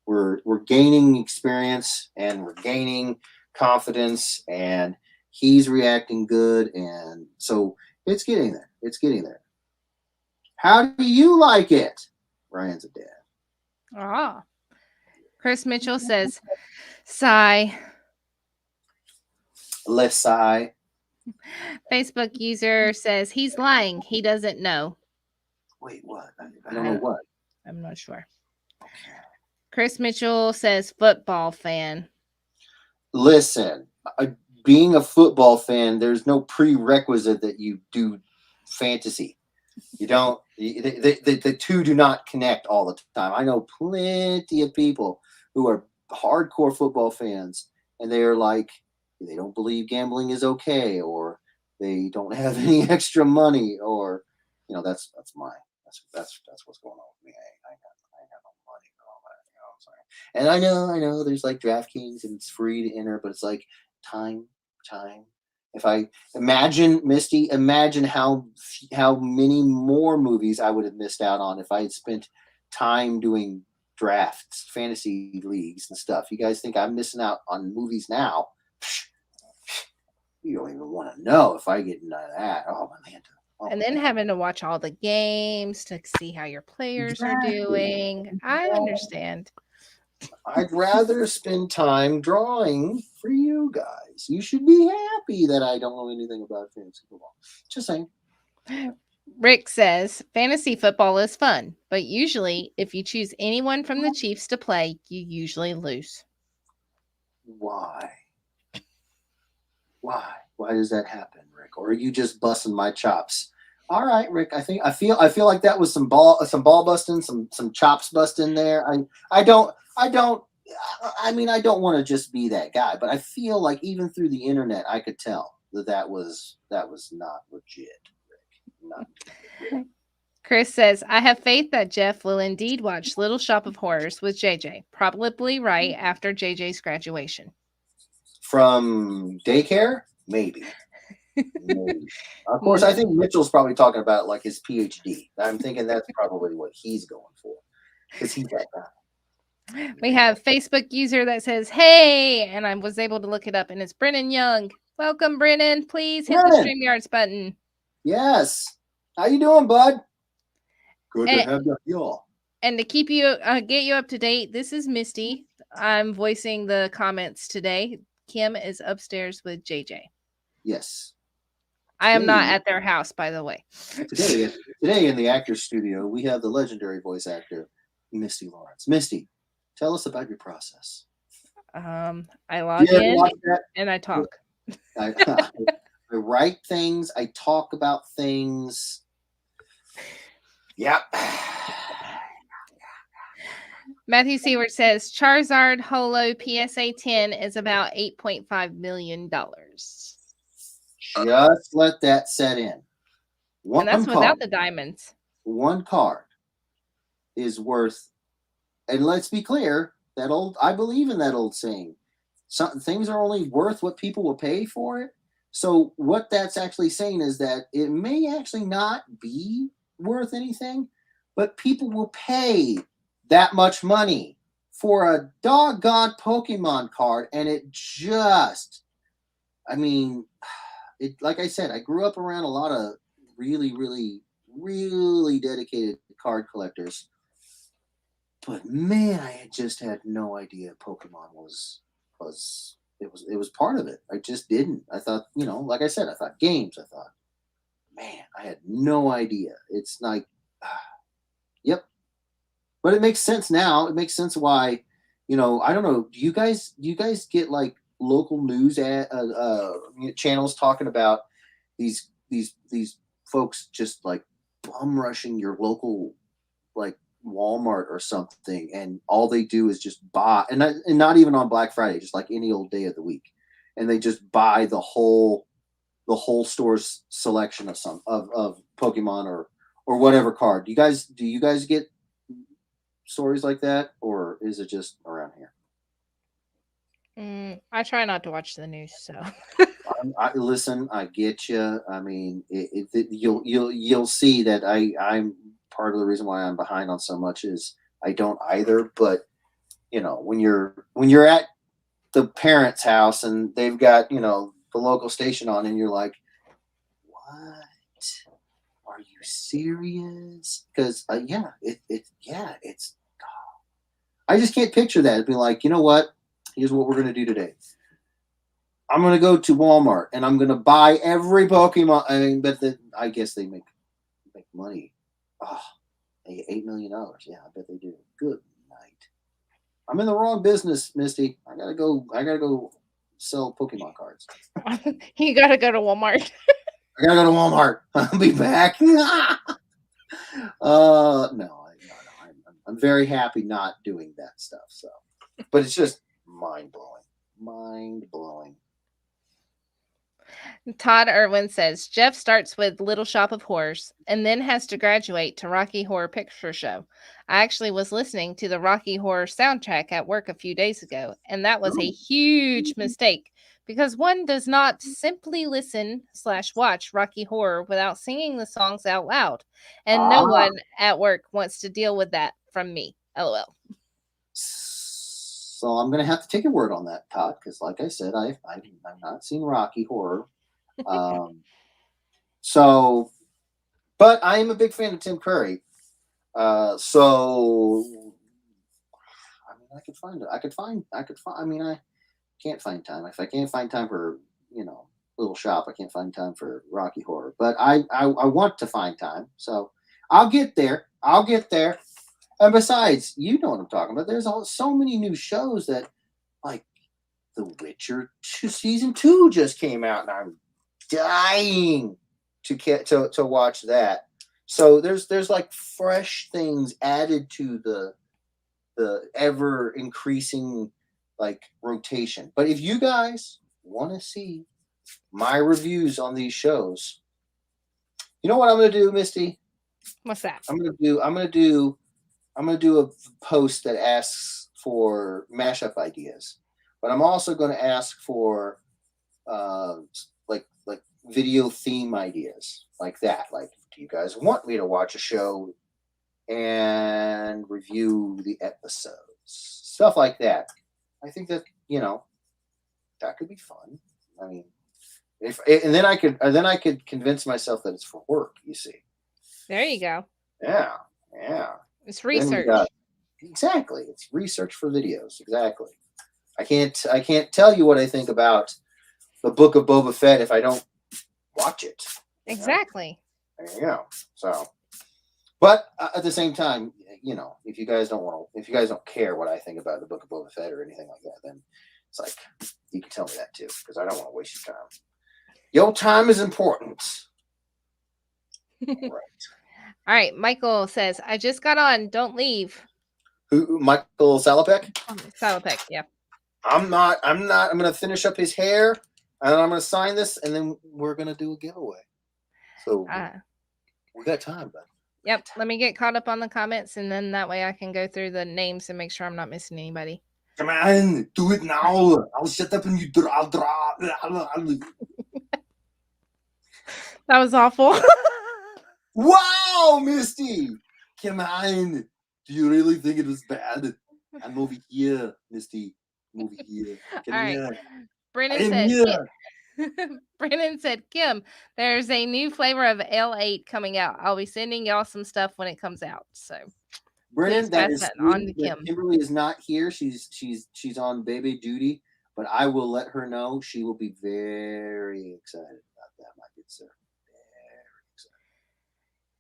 We're gaining experience and we're gaining confidence, and he's reacting good, and so it's getting there. It's getting there. How do you like it? Ryan's a dad. Ah. Chris Mitchell says, sigh. Let's sigh. Facebook user says he's lying. He doesn't know. Wait, what? I don't know what. I'm not sure. Chris Mitchell says football fan. Listen, being a football fan, there's no prerequisite that you do fantasy. You don't. The two do not connect all the time. I know plenty of people who are hardcore football fans, and they are like, they don't believe gambling is okay, or they don't have any extra money, or that's what's going on with me. I got no money and all that. I'm sorry. And I know there's like DraftKings and it's free to enter, but it's like time. If I imagine how many more movies I would have missed out on if I had spent time doing drafts, fantasy leagues and stuff. You guys think I'm missing out on movies now? You don't even want to know if I get none of that. Oh, my man. And then having to watch all the games to see how your players are doing. I understand. I'd rather spend time drawing for you guys. You should be happy that I don't know anything about fantasy football. Just saying. Rick says fantasy football is fun, but usually if you choose anyone from the Chiefs to play, you usually lose. Why? Why does that happen, Rick? Or are you just busting my chops? All right, Rick. I feel like that was some ball busting, some chops busting there. I don't want to just be that guy, but I feel like even through the internet, I could tell that was not legit. Rick. Chris says, I have faith that Jeff will indeed watch Little Shop of Horrors with JJ, probably right after JJ's graduation. From daycare? Maybe. Of course, I think Mitchell's probably talking about like his PhD. I'm thinking that's probably what he's going for, because he's that guy. We have Facebook user that says, hey, and I was able to look it up, and it's Brennan Young. Welcome, Brennan. Please hit the StreamYards button. Yes. How you doing, bud? Good to have you. And to keep you, get you up to date, this is Misty. I'm voicing the comments today. Kim is upstairs with JJ. Yes. I am not at their house, by the way. Today in the actor's studio, we have the legendary voice actor, Misty Lawrence. Misty, tell us about your process. I log in and I talk. I write things. I talk about things. Yep. Matthew Seward says Charizard Holo PSA 10 is about $8.5 million. Just let that set in. And that's without the diamonds. One card is worth, and let's be clear, I believe in that old saying. Some things are only worth what people will pay for it. So what that's actually saying is that it may actually not be worth anything, but people will pay that much money for a doggone Pokemon card. And it just, like I said, I grew up around a lot of really, really, really dedicated card collectors. But man, I just had no idea Pokemon was part of it. I just didn't. I thought, like I said, I thought games. I thought, man, I had no idea. It's like, yep. But it makes sense now. It makes sense why, I don't know. Do you guys get like local news channels talking about these folks just like bum rushing your local like Walmart or something, and all they do is just buy, and not even on Black Friday, just like any old day of the week, and they just buy the whole store's selection of Pokemon or whatever card. Do you guys get stories like that, or is it just around here? I try not to watch the news, so Listen. I get you. I mean, you'll see that I'm part of the reason why I'm behind on so much is I don't either. But when you're at the parents' house and they've got the local station on, and you're like, what? Are you serious? Because it's. I just can't picture that. It'd be like, you know what? Here's what we're gonna do today. I'm gonna go to Walmart and I'm gonna buy every Pokemon. I mean, but I guess they make money. Oh, $8 million. Yeah, I bet they do. Good night. I'm in the wrong business, Misty. I gotta go sell Pokemon cards. You got to go to Walmart. I gotta go to Walmart. I'll be back. No. I'm very happy not doing that stuff. So, but it's just mind blowing. Todd Irwin says Jeff starts with Little Shop of Horrors and then has to graduate to Rocky Horror Picture Show. I actually was listening to the Rocky Horror soundtrack at work a few days ago, and that was a huge mistake because one does not simply listen/watch Rocky Horror without singing the songs out loud, and no one at work wants to deal with that from me. LOL. So I'm gonna have to take your word on that, Todd, because like I said, I've not seen Rocky Horror. So, but I am a big fan of Tim Curry. So I mean, I could find it. I could find. I mean, I can't find time. If I can't find time for Little Shop, I can't find time for Rocky Horror. But I want to find time. So I'll get there. And besides, you know what I'm talking about. There's so many new shows that, like, The Witcher season 2 just came out, and I'm dying to watch that. So there's like fresh things added to the ever increasing like rotation. But if you guys want to see my reviews on these shows, you know what I'm going to do, Misty? What's that? I'm going to do a post that asks for mashup ideas, but I'm also going to ask for like video theme ideas like that. Like, do you guys want me to watch a show and review the episodes? Stuff like that. I think that that could be fun. I mean, and then I could convince myself that it's for work. You see. There you go. Yeah. It's research. Exactly. It's research for videos. Exactly. I can't tell you what I think about the Book of Boba Fett if I don't watch it. Exactly. There you go. So, but at the same time, if you guys don't care what I think about the Book of Boba Fett or anything like that, then it's like you can tell me that too, because I don't want to waste your time. Your time is important. Right. All right. Michael says, I just got on. Don't leave. Who? Michael Salopek? Salopek, yeah. I'm not. I'm going to finish up his hair, and I'm going to sign this, and then we're going to do a giveaway. So we got time, bud. Yep. Let me get caught up on the comments, and then that way I can go through the names and make sure I'm not missing anybody. Come on, do it now. I'll shut up and you draw. That was awful. Wow, Misty. Come on. Do you really think it was bad? I'm over here, Misty. I'm over here. Come All right. here. Brennan said, Kim, there's a new flavor of L8 coming out. I'll be sending y'all some stuff when it comes out. So Brennan, that is on to Kim. Kimberly is not here. She's on baby duty, but I will let her know. She will be very excited about that, my good sir.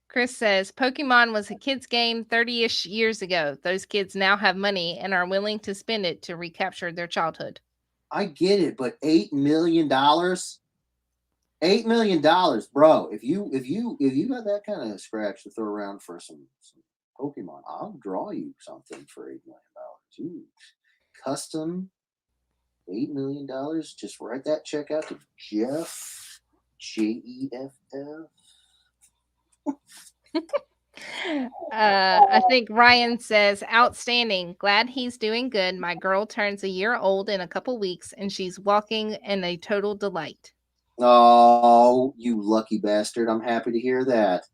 Chris says, Pokemon was a kid's game 30-ish years ago. Those kids now have money and are willing to spend it to recapture their childhood. I get it, but $8 million? $8 million, bro. If you got that kind of scratch to throw around for some Pokemon, I'll draw you something for $8 million. Custom $8 million. Just write that check out to Jeff, Jeff. I think Ryan says, outstanding. Glad he's doing good. My girl turns a year old in a couple weeks, and she's walking in a total delight. Oh, you lucky bastard. I'm happy to hear that.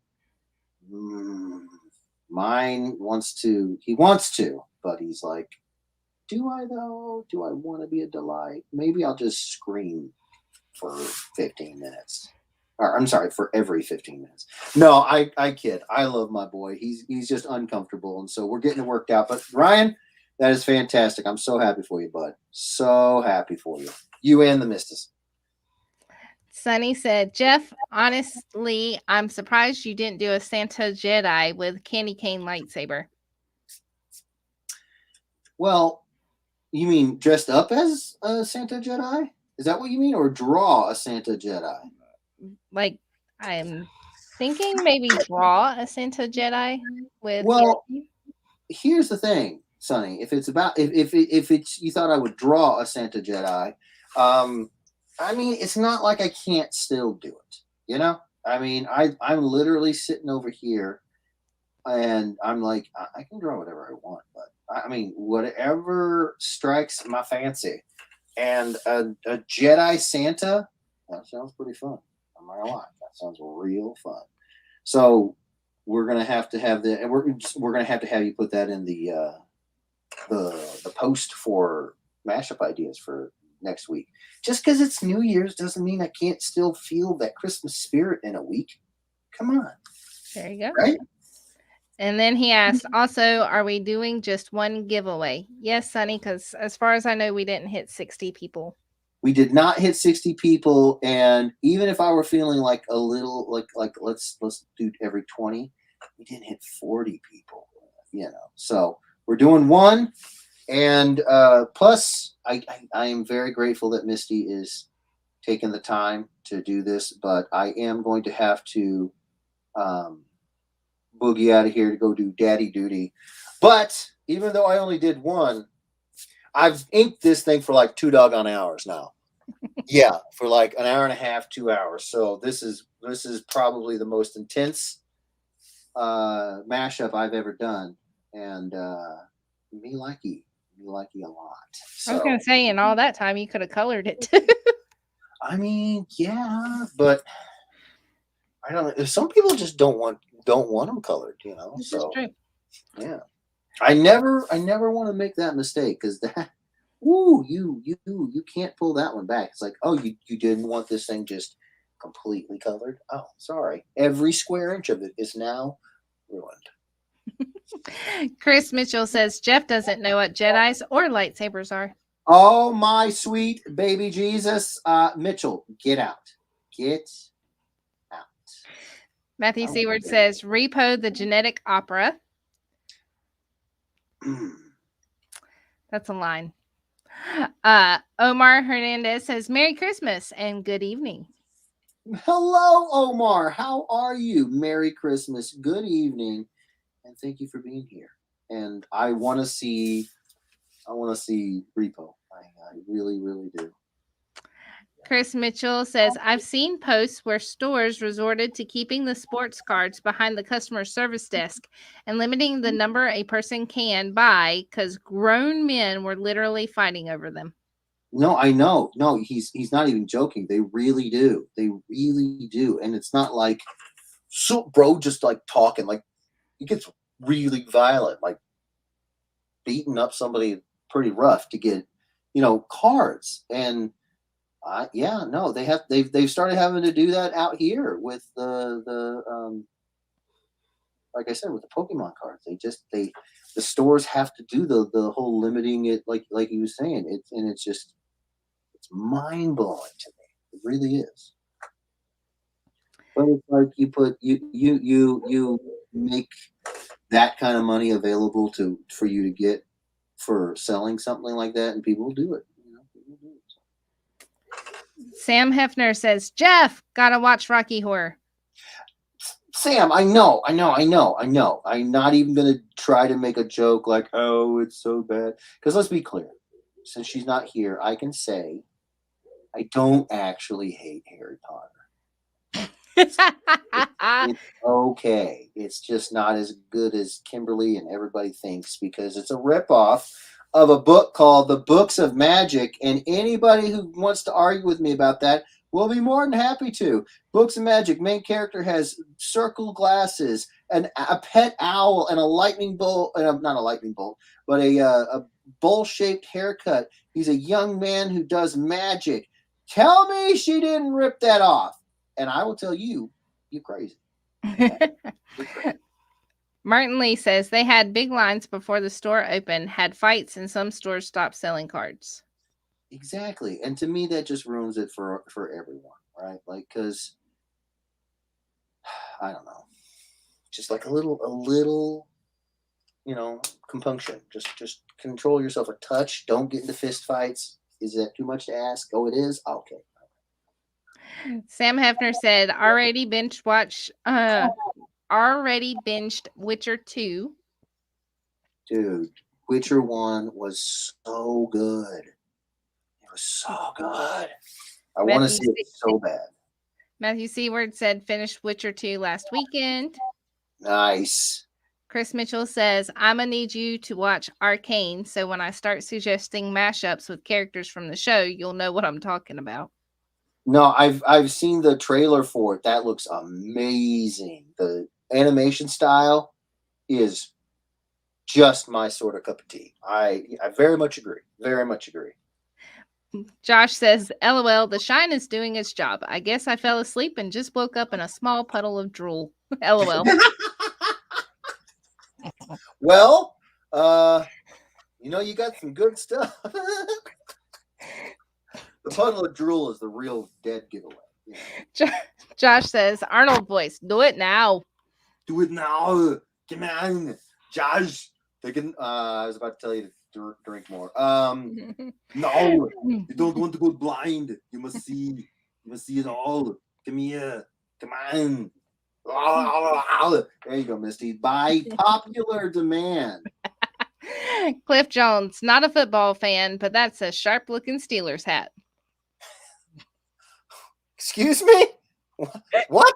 Mine he wants to, but he's like, do I though? Do I want to be a delight? Maybe I'll just scream for 15 minutes. Or I'm sorry, for every 15 minutes. No, I kid. I love my boy. He's just uncomfortable, and so we're getting it worked out. But Ryan, that is fantastic. I'm so happy for you, bud. So happy for you. You and the mistus. Sunny said, Jeff, honestly, I'm surprised you didn't do a Santa Jedi with candy cane lightsaber. Well, you mean dressed up as a Santa Jedi? Is that what you mean? Or draw a Santa Jedi? Like, I'm thinking maybe draw a Santa Jedi with. Well, here's the thing, Sonny. If it's about if it's you thought I would draw a Santa Jedi, I mean it's not like I can't still do it. You know, I mean I'm literally sitting over here, and I'm like I can draw whatever I want, but I mean whatever strikes my fancy, and a Jedi Santa that sounds pretty fun. I'm not gonna lie, that sounds real fun. So we're gonna have to have the and we're gonna have to have you put that in the post for mashup ideas for next week. Just because it's New Year's doesn't mean I can't still feel that Christmas spirit in a week. Come on. There you go. Right? And then he asked, also, are we doing just one giveaway? Yes, Sonny, because as far as I know, we didn't hit 60 people. We did not hit 60 people, and even if I were feeling like a little like let's do every 20, we didn't hit 40 people. You know, so we're doing one, and plus I am very grateful that Misty is taking the time to do this, but I am going to have to boogie out of here to go do daddy duty. But even though I only did one, I've inked this thing for like 2 doggone hours now. Yeah, for like an hour and a half, 2 hours. So this is probably the most intense mashup I've ever done, and me likey a lot. So, I was going to say, in all that time, you could have colored it too. I mean, yeah, but I don't know. Some people just don't want them colored, you know. This so is true. yeah, I never want to make that mistake because that. Ooh, you can't pull that one back. It's like, oh, you didn't want this thing just completely colored. Oh, sorry. Every square inch of it is now ruined. Chris Mitchell says Jeff doesn't know what Jedis or lightsabers are. Oh my sweet baby Jesus, Mitchell, get out, get out. Matthew Seward says Repo the Genetic Opera. That's a line. Omar Hernandez says Merry Christmas and good evening. Hello, Omar. How are you? Merry Christmas. Good evening, and thank you for being here. And I want to see Repo. I really, really do. Chris Mitchell says, I've seen posts where stores resorted to keeping the sports cards behind the customer service desk and limiting the number a person can buy because grown men were literally fighting over them. No, I know. No, he's not even joking. They really do. They really do. And it's not like, so bro, just like talking, like he gets really violent, like beating up somebody pretty rough to get, cards. And they've started having to do that out here with the like I said, with the Pokemon cards. The stores have to do the whole limiting it, like he was saying. It's mind blowing to me. It really is. But it's like you make that kind of money available for you to get for selling something like that, and people will do it. Sam Hefner says, Jeff, gotta watch Rocky Horror. Sam, I know. I'm not even going to try to make a joke like, oh, it's so bad. Because let's be clear. Since she's not here, I can say I don't actually hate Harry Potter. It's okay. It's just not as good as Kimberly and everybody thinks because it's a ripoff of a book called The Books of Magic. And anybody who wants to argue with me about that, We'll be more than happy to. Books of Magic, main character has circle glasses, a pet owl, and a lightning bolt, not a lightning bolt, but a bowl-shaped haircut. He's a young man who does magic. Tell me she didn't rip that off. And I will tell you, you're crazy. Martin Lee says they had big lines before the store opened, had fights, and some stores stopped selling cards. Exactly. And to me, that just ruins it for everyone, right? Like, because I don't know, just like a little, compunction. Just control yourself a touch. Don't get into fist fights. Is that too much to ask? Oh, it is? Okay. Sam Hefner said already binged Witcher 2. Dude, Witcher 1 was so good. It was so good. I want to see it so bad. Matthew Seward said finished Witcher 2 last weekend. Nice. Chris Mitchell says, I'm going to need you to watch Arcane, so when I start suggesting mashups with characters from the show, you'll know what I'm talking about. No, I've seen the trailer for it. That looks amazing. The animation style is just my sort of cup of tea. I very much agree. Very much agree. Josh says, LOL, the shine is doing its job. I guess I fell asleep and just woke up in a small puddle of drool. LOL. Well, you got some good stuff. The puddle of drool is the real dead giveaway. Josh says, Arnold voice, do it now. Do it now. Come on, Josh. I was about to tell you to drink more. No, you don't want to go blind. You must see it all. Come here. Come on. There you go, Misty. By popular demand. Cliff Jones, not a football fan, but that's a sharp-looking Steelers hat. Excuse me? What?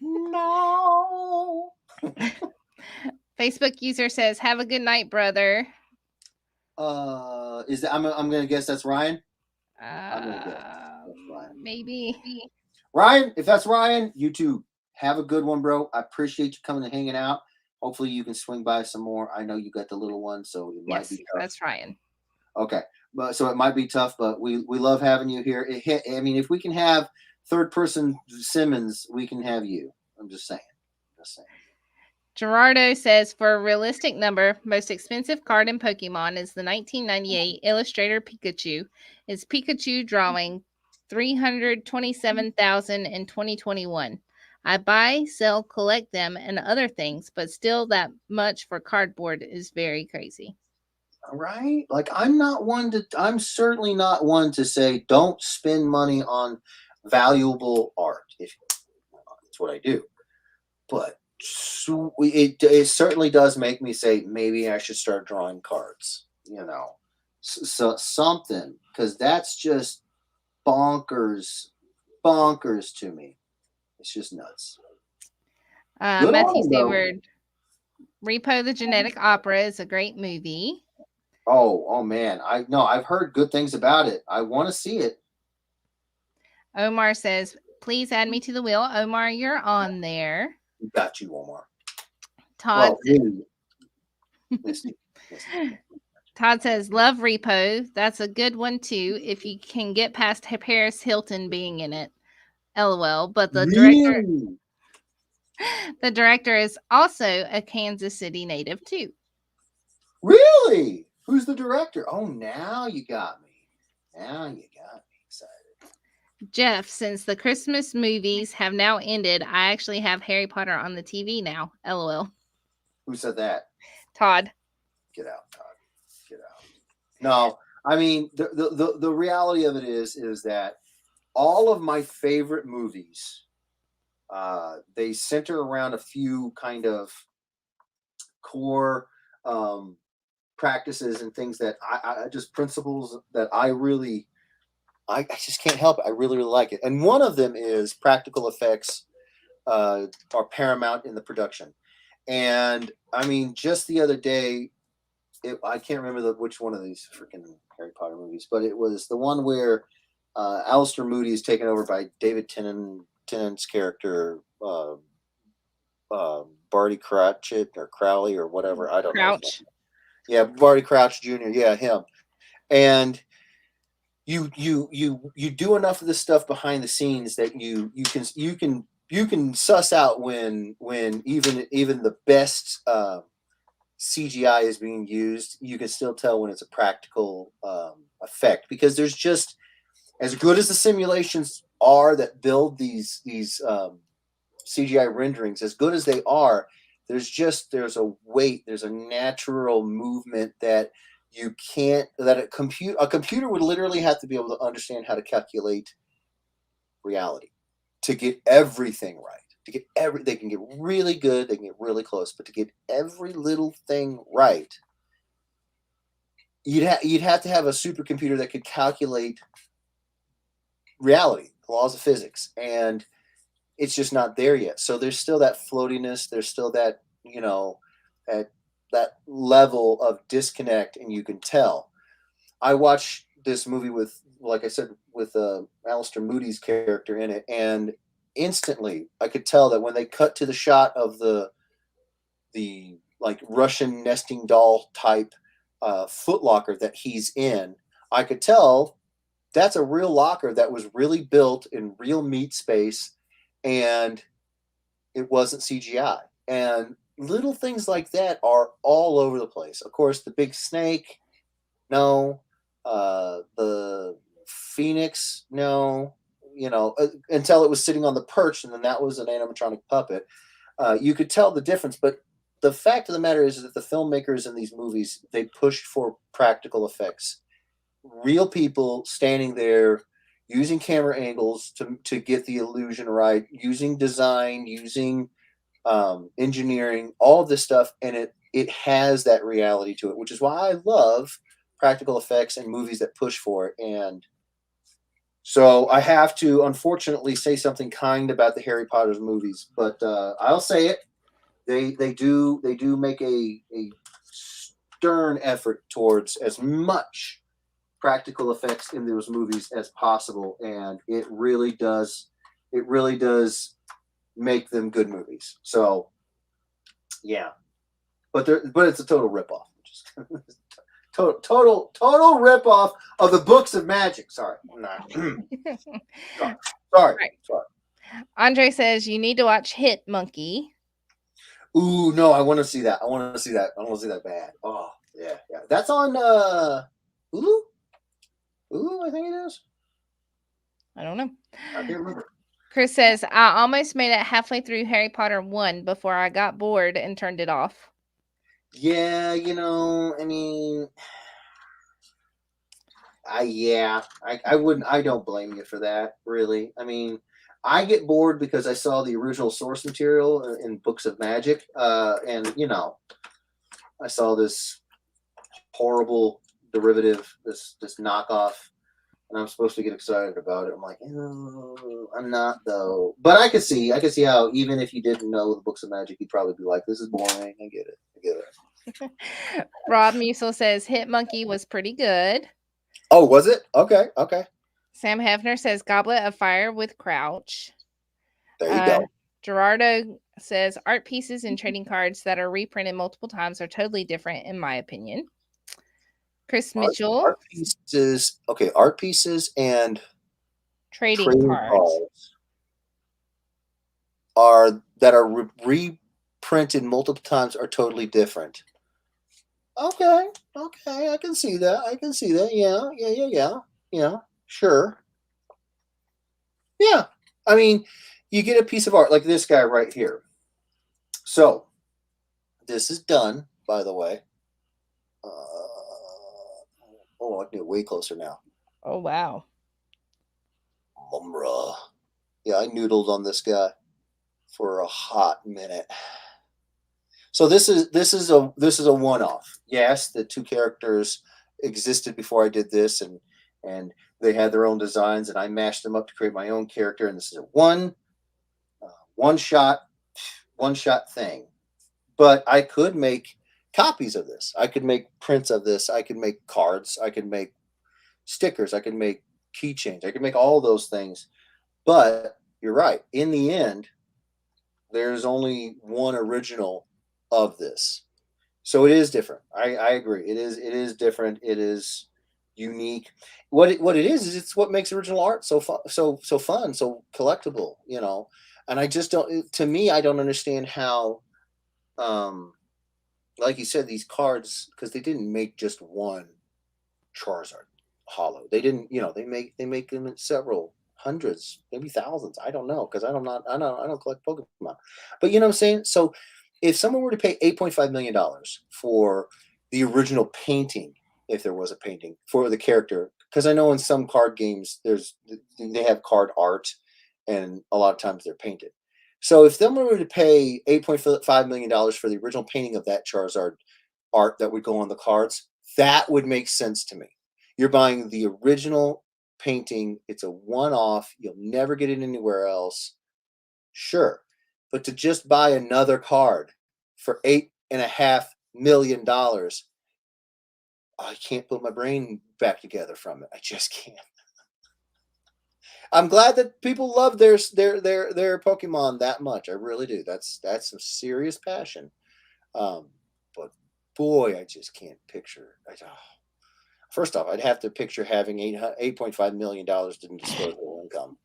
No. Facebook user says, "Have a good night, brother." Is that I'm gonna guess that's Ryan? Maybe. Ryan, if that's Ryan, you too. Have a good one, bro. I appreciate you coming and hanging out. Hopefully you can swing by some more. I know you got the little one, so it might be tough. That's Ryan. Okay. But so it might be tough, but we love having you here. If we can have third person Simmons, we can have you. I'm just saying. Gerardo says, for a realistic number, most expensive card in Pokemon is the 1998 Illustrator Pikachu. It's Pikachu drawing 327,000 in 2021. I buy, sell, collect them, and other things, but still that much for cardboard is very crazy. All right. Like I'm certainly not one to say don't spend money on valuable art. If that's what I do. But it certainly does make me say maybe I should start drawing cards, so something, because that's just bonkers to me. It's just nuts. Matthew Seward, Repo the Genetic Opera is a great movie. Oh man, I've heard good things about it. I want to see it. Omar says, please add me to the wheel. Omar, you're on there. Got you, Omar. Todd Todd says, love Repo. That's a good one too, if you can get past Paris Hilton being in it. LOL. But the director is also a Kansas City native too. Really? Who's the director? Oh, now you got me. Excited. Jeff, since the Christmas movies have now ended, I actually have Harry Potter on the TV now. LOL. Who said that? Todd. Get out, Todd. Get out. No, I mean, the reality of it is that all of my favorite movies, they center around a few kind of core practices and things that I just principles that I just can't help it. I really like it. And one of them is practical effects are paramount in the production. And I mean, just the other day, I can't remember which one of these freaking Harry Potter movies, but it was the one where Alistair Moody is taken over by David Tennant's character, Barty Cratchit or Crowley or whatever. I don't know. Crouch. Yeah, Barty Crouch Jr. Yeah, him. And you do enough of this stuff behind the scenes that you can suss out when even the best CGI is being used. You can still tell when it's a practical effect, because there's just, as good as the simulations are that build these CGI renderings, as good as they are, there's a weight, there's a natural movement that you can't, that a computer would literally have to be able to understand how to calculate reality to get everything right. They can get really good, they can get really close, but to get every little thing right, you'd have to have a supercomputer that could calculate reality, laws of physics, and it's just not there yet. So there's still that floatiness, there's still that, that level of disconnect, and you can tell. I watched this movie with, like I said, with Alistair Moody's character in it, and instantly I could tell that when they cut to the shot of the like Russian nesting doll type footlocker that he's in, I could tell that's a real locker that was really built in real meat space, and it wasn't CGI. And little things like that are all over the place. Of course, the big snake, no. The Phoenix, no. Until it was sitting on the perch, and then that was an animatronic puppet. You could tell the difference, but the fact of the matter is that the filmmakers in these movies, they pushed for practical effects. Real people standing there using camera angles to get the illusion right, using design, using engineering, all of this stuff, and it has that reality to it, which is why I love practical effects and movies that push for it. And so I have to, unfortunately, say something kind about the Harry Potter movies, but I'll say it. They do make a stern effort towards as much practical effects in those movies as possible, and it really does make them good movies. So yeah, but it's a total ripoff. Total ripoff of the books of magic. Sorry. Sorry. Right. Andre says you need to watch Hit Monkey. Ooh, no, I want to see that. I want to see that bad. Oh, yeah. That's on Hulu? Hulu, I think it is. I don't know. I can't remember. Chris says, I almost made it halfway through Harry Potter 1 before I got bored and turned it off. Yeah, I mean, I don't blame you for that, really. I mean, I get bored because I saw the original source material in Books of Magic, and I saw this horrible derivative, this knockoff, and I'm supposed to get excited about it. I'm like, I'm not though. But I could see how, even if you didn't know the Books of Magic, you'd probably be like, this is boring. I get it. Rob Musil says Hit Monkey was pretty good. Oh, was it? Okay. Sam Hefner says Goblet of Fire with Crouch. There you go. Gerardo says art pieces and trading cards that are reprinted multiple times are totally different, in my opinion. Chris Mitchell. Art pieces. Okay, art pieces and trading cards are reprinted multiple times are totally different. Okay, I can see that. Yeah. Sure. Yeah. I mean, you get a piece of art like this guy right here. So, this is done, by the way. I can get way closer now. Oh, wow. Mumbra. Yeah, I noodled on this guy for a hot minute. So this is a one-off. Yes, the two characters existed before I did this, and they had their own designs, and I mashed them up to create my own character. And this is a one shot thing. But I could make copies of this. I could make prints of this. I could make cards. I could make stickers. I could make keychains. I could make all those things. But you're right. In the end, there's only one original of this. So it is different. I agree. It is different. It is unique. What it is it's what makes original art so fun, so fun, so collectible. And I just don't. To me, I don't understand how, um, like you said, these cards, because they didn't make just one Charizard hollow. They didn't. They make them in several hundreds, maybe thousands. I don't know because I don't collect Pokemon. But you know what I'm saying. So if someone were to pay $8.5 million for the original painting, if there was a painting for the character, because I know in some card games they have card art, and a lot of times they're painted. So if someone were to pay $8.5 million for the original painting of that Charizard art that would go on the cards, that would make sense to me. You're buying the original painting. It's a one-off. You'll never get it anywhere else. Sure. But to just buy another card for $8.5 million, I can't put my brain back together from it. I just can't. I'm glad that people love their Pokemon that much. I really do. That's some serious passion. But boy, I just can't picture. First off, I'd have to picture having $8.5 million in disposable income.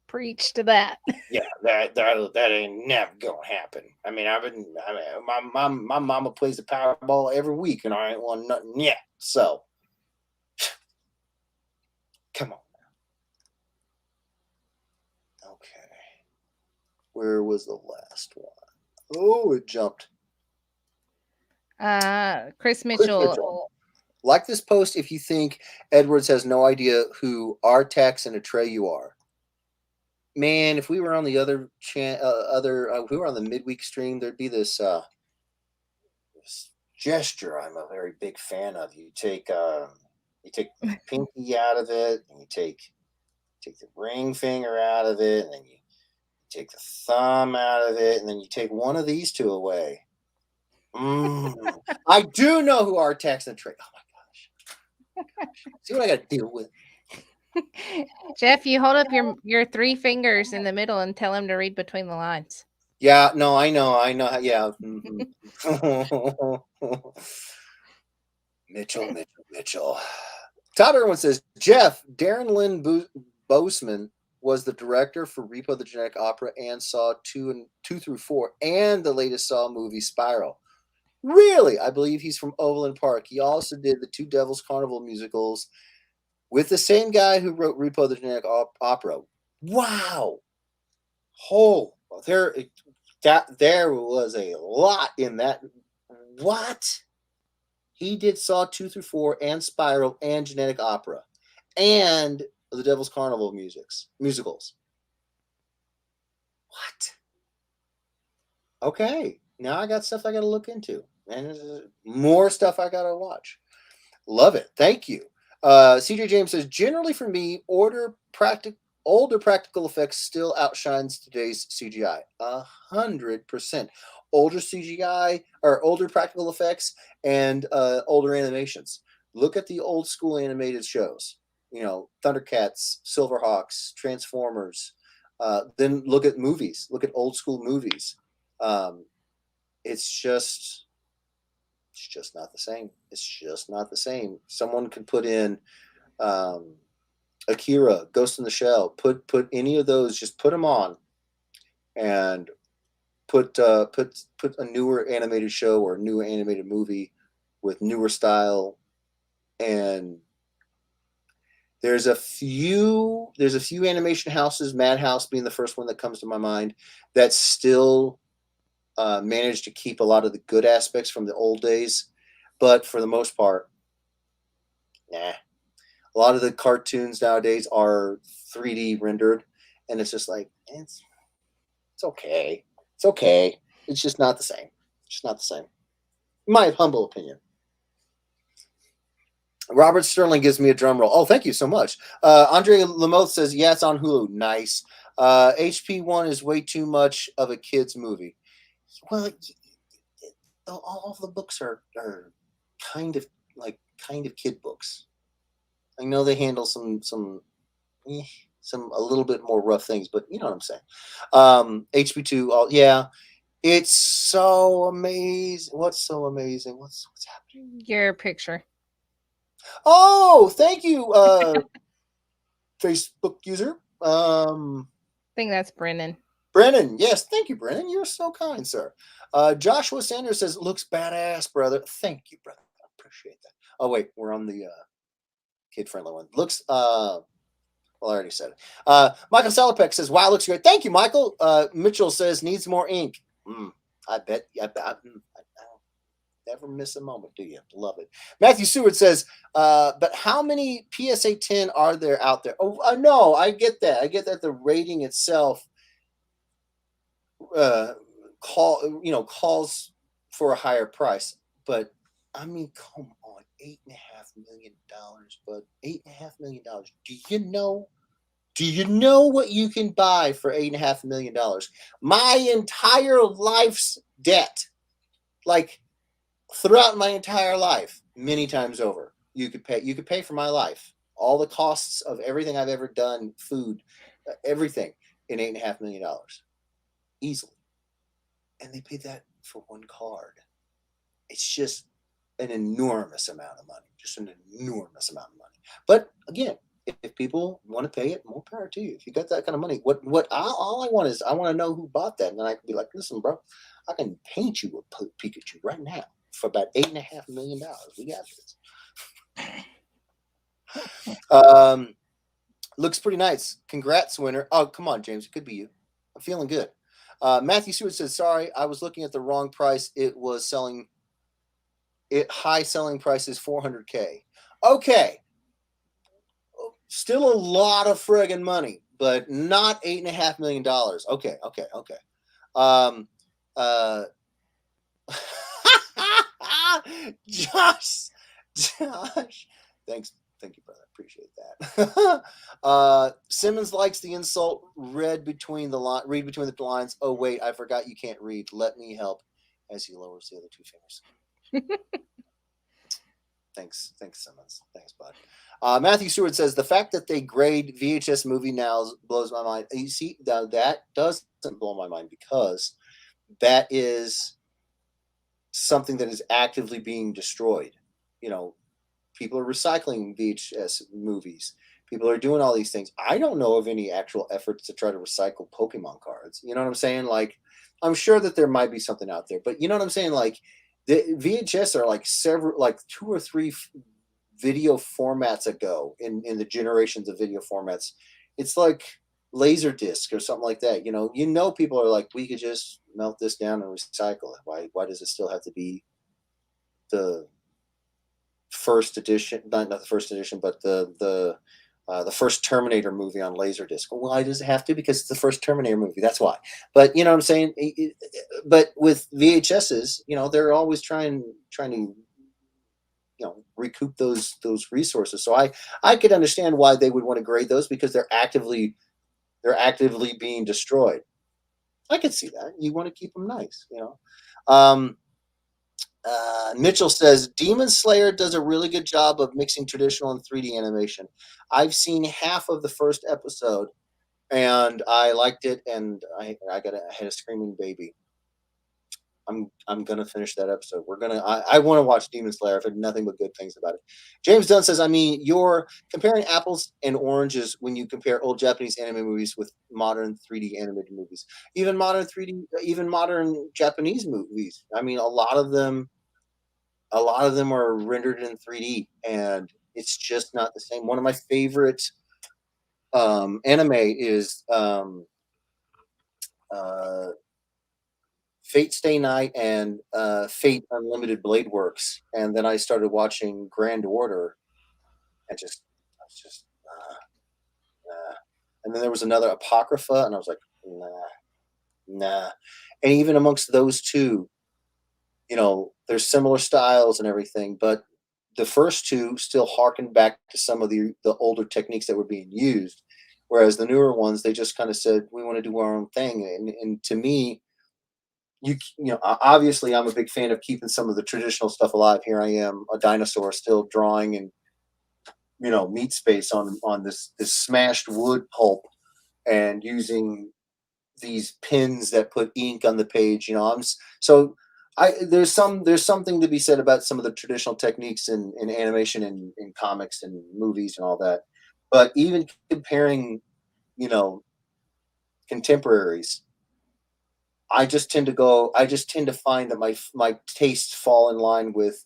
Preach to that. Yeah, that ain't never gonna happen. I mean, my mama plays the Powerball every week, and I ain't won nothing yet. So, come on. Okay, where was the last one? Oh, it jumped. Chris Mitchell. Like this post if you think Edwards has no idea who Artax and Atreyu are. Man, if we were on the other if we were on the midweek stream, there'd be this gesture I'm a very big fan of. You take the pinky out of it, and you take the ring finger out of it, and then you take the thumb out of it, and then you take one of these two away. I do know who Artax and Atreyu. Oh my gosh! See what I got to deal with. Jeff, you hold up your three fingers in the middle and tell him to read between the lines. Yeah, no, I know. Yeah. Mitchell. Todd Irwin says, Jeff, Darren Lynn Boseman was the director for Repo the Genetic Opera and Saw 2 through 4 and the latest Saw movie, Spiral. Really? I believe he's from Overland Park. He also did the 2 Devil's Carnival musicals with the same guy who wrote Repo the Genetic Opera. Wow. There was a lot in that. What? He did Saw 2 through 4 and Spiral and Genetic Opera and the Devil's Carnival musicals. What? Okay. Now I got stuff I got to look into, and more stuff I got to watch. Love it. Thank you. CJ James says, generally for me, older practical effects still outshines today's CGI. 100%. Older CGI or older practical effects and older animations. Look at the old school animated shows. Thundercats, Silverhawks, Transformers. Then look at movies. Look at old school movies. It's just not the same. It's just not the same. Someone could put in Akira, Ghost in the Shell, put any of those, just put them on, and put a newer animated show or a new animated movie with newer style, and there's a few animation houses, Madhouse being the first one that comes to my mind, that still managed to keep a lot of the good aspects from the old days, but for the most part, nah. A lot of the cartoons nowadays are 3D rendered, and it's just like it's okay. It's okay. It's just not the same. It's just not the same. My humble opinion. Robert Sterling gives me a drum roll. Oh, thank you so much. Andre Lamoth says, yeah, it's on Hulu. Nice. HP1 is way too much of a kid's movie. Well, all of the books are kind of kid books. I know they handle some a little bit more rough things, but you know what I'm saying. HB2, yeah, it's so amazing. What's so amazing? What's happening? Your picture. Oh, thank you, Facebook user. I think that's Brennan. Brennan, yes, thank you, Brennan. You're so kind, sir. Joshua Sanders says, looks badass, brother. Thank you, brother. I appreciate that. Oh, wait, we're on the kid-friendly one. Looks, well, I already said it. Michael Salopek says, wow, looks great. Thank you, Michael. Mitchell says, needs more ink. I bet. I never miss a moment, do you? Love it. Matthew Seward says, but how many PSA 10 are there out there? Oh, no, I get that. I get that the rating itself calls for a higher price, but I mean, come on, $8.5 million, but $8.5 million. Do you know what you can buy for $8.5 million? My entire life's debt, like throughout my entire life, many times over. You could pay for my life, all the costs of everything I've ever done, food, everything, in $8.5 million. Easily. And they paid that for one card. It's just an enormous amount of money. But again, if people want to pay it, more power to you. If you got that kind of money, all I want is I want to know who bought that, and then I can be like, listen, bro, I can paint you a Pikachu right now for about $8.5 million. We got this. Looks pretty nice. Congrats, winner. Oh, come on, James. It could be you. I'm feeling good. Matthew Stewart says, sorry, I was looking at the wrong price. It was selling. High selling price is $400K. Okay. Still a lot of friggin' money, but not $8.5 million. Okay. Josh, thanks. Thank you, brother. Appreciate that. Simmons likes the insult. Read between the lines. Oh wait, I forgot you can't read. Let me help. As he lowers the other two fingers. Thanks, Simmons. Thanks, bud. Matthew Stewart says the fact that they grade VHS movie now blows my mind. You see, that doesn't blow my mind because that is something that is actively being destroyed. You know, people are recycling VHS movies. People are doing all these things. I don't know of any actual efforts to try to recycle Pokemon cards. You know what I'm saying? Like, I'm sure that there might be something out there, but you know what I'm saying? Like, the VHS are like 2 or 3 video formats ago in the generations of video formats. It's like Laserdisc or something like that. You know, people are like, we could just melt this down and recycle it. Why does it still have to be the first edition? Not the first edition, but the first Terminator movie on Laserdisc. Well, why does it have to? Because it's the first Terminator movie. That's why. But you know what I'm saying? But with VHSs, you know, they're always trying to, you know, recoup those resources. So I could understand why they would want to grade those because they're actively being destroyed. I could see that. You want to keep them nice, you know. Mitchell says Demon Slayer does a really good job of mixing traditional and 3D animation. I've seen half of the first episode and I liked it, and I had a screaming baby. I'm gonna finish that episode. I want to watch Demon Slayer. I've heard nothing but good things about it. James Dunn says, I mean, you're comparing apples and oranges when you compare old Japanese anime movies with modern 3D animated movies. Even modern Japanese movies. I mean, a lot of them are rendered in 3D, and it's just not the same. One of my favorite anime is Fate Stay Night and Fate Unlimited Blade Works, and then I started watching Grand Order, and I was just nah. And then there was another Apocrypha, and I was like, nah. And even amongst those two, you know, there's similar styles and everything, but the first two still harken back to some of the older techniques that were being used, whereas the newer ones, they just kind of said, we want to do our own thing. And to me, obviously I'm a big fan of keeping some of the traditional stuff alive. Here I am, a dinosaur, still drawing and meat space on this smashed wood pulp and using these pins that put ink on the page. So there's something to be said about some of the traditional techniques in animation and in comics and movies and all that. But even comparing, contemporaries, I just tend to find that my tastes fall in line with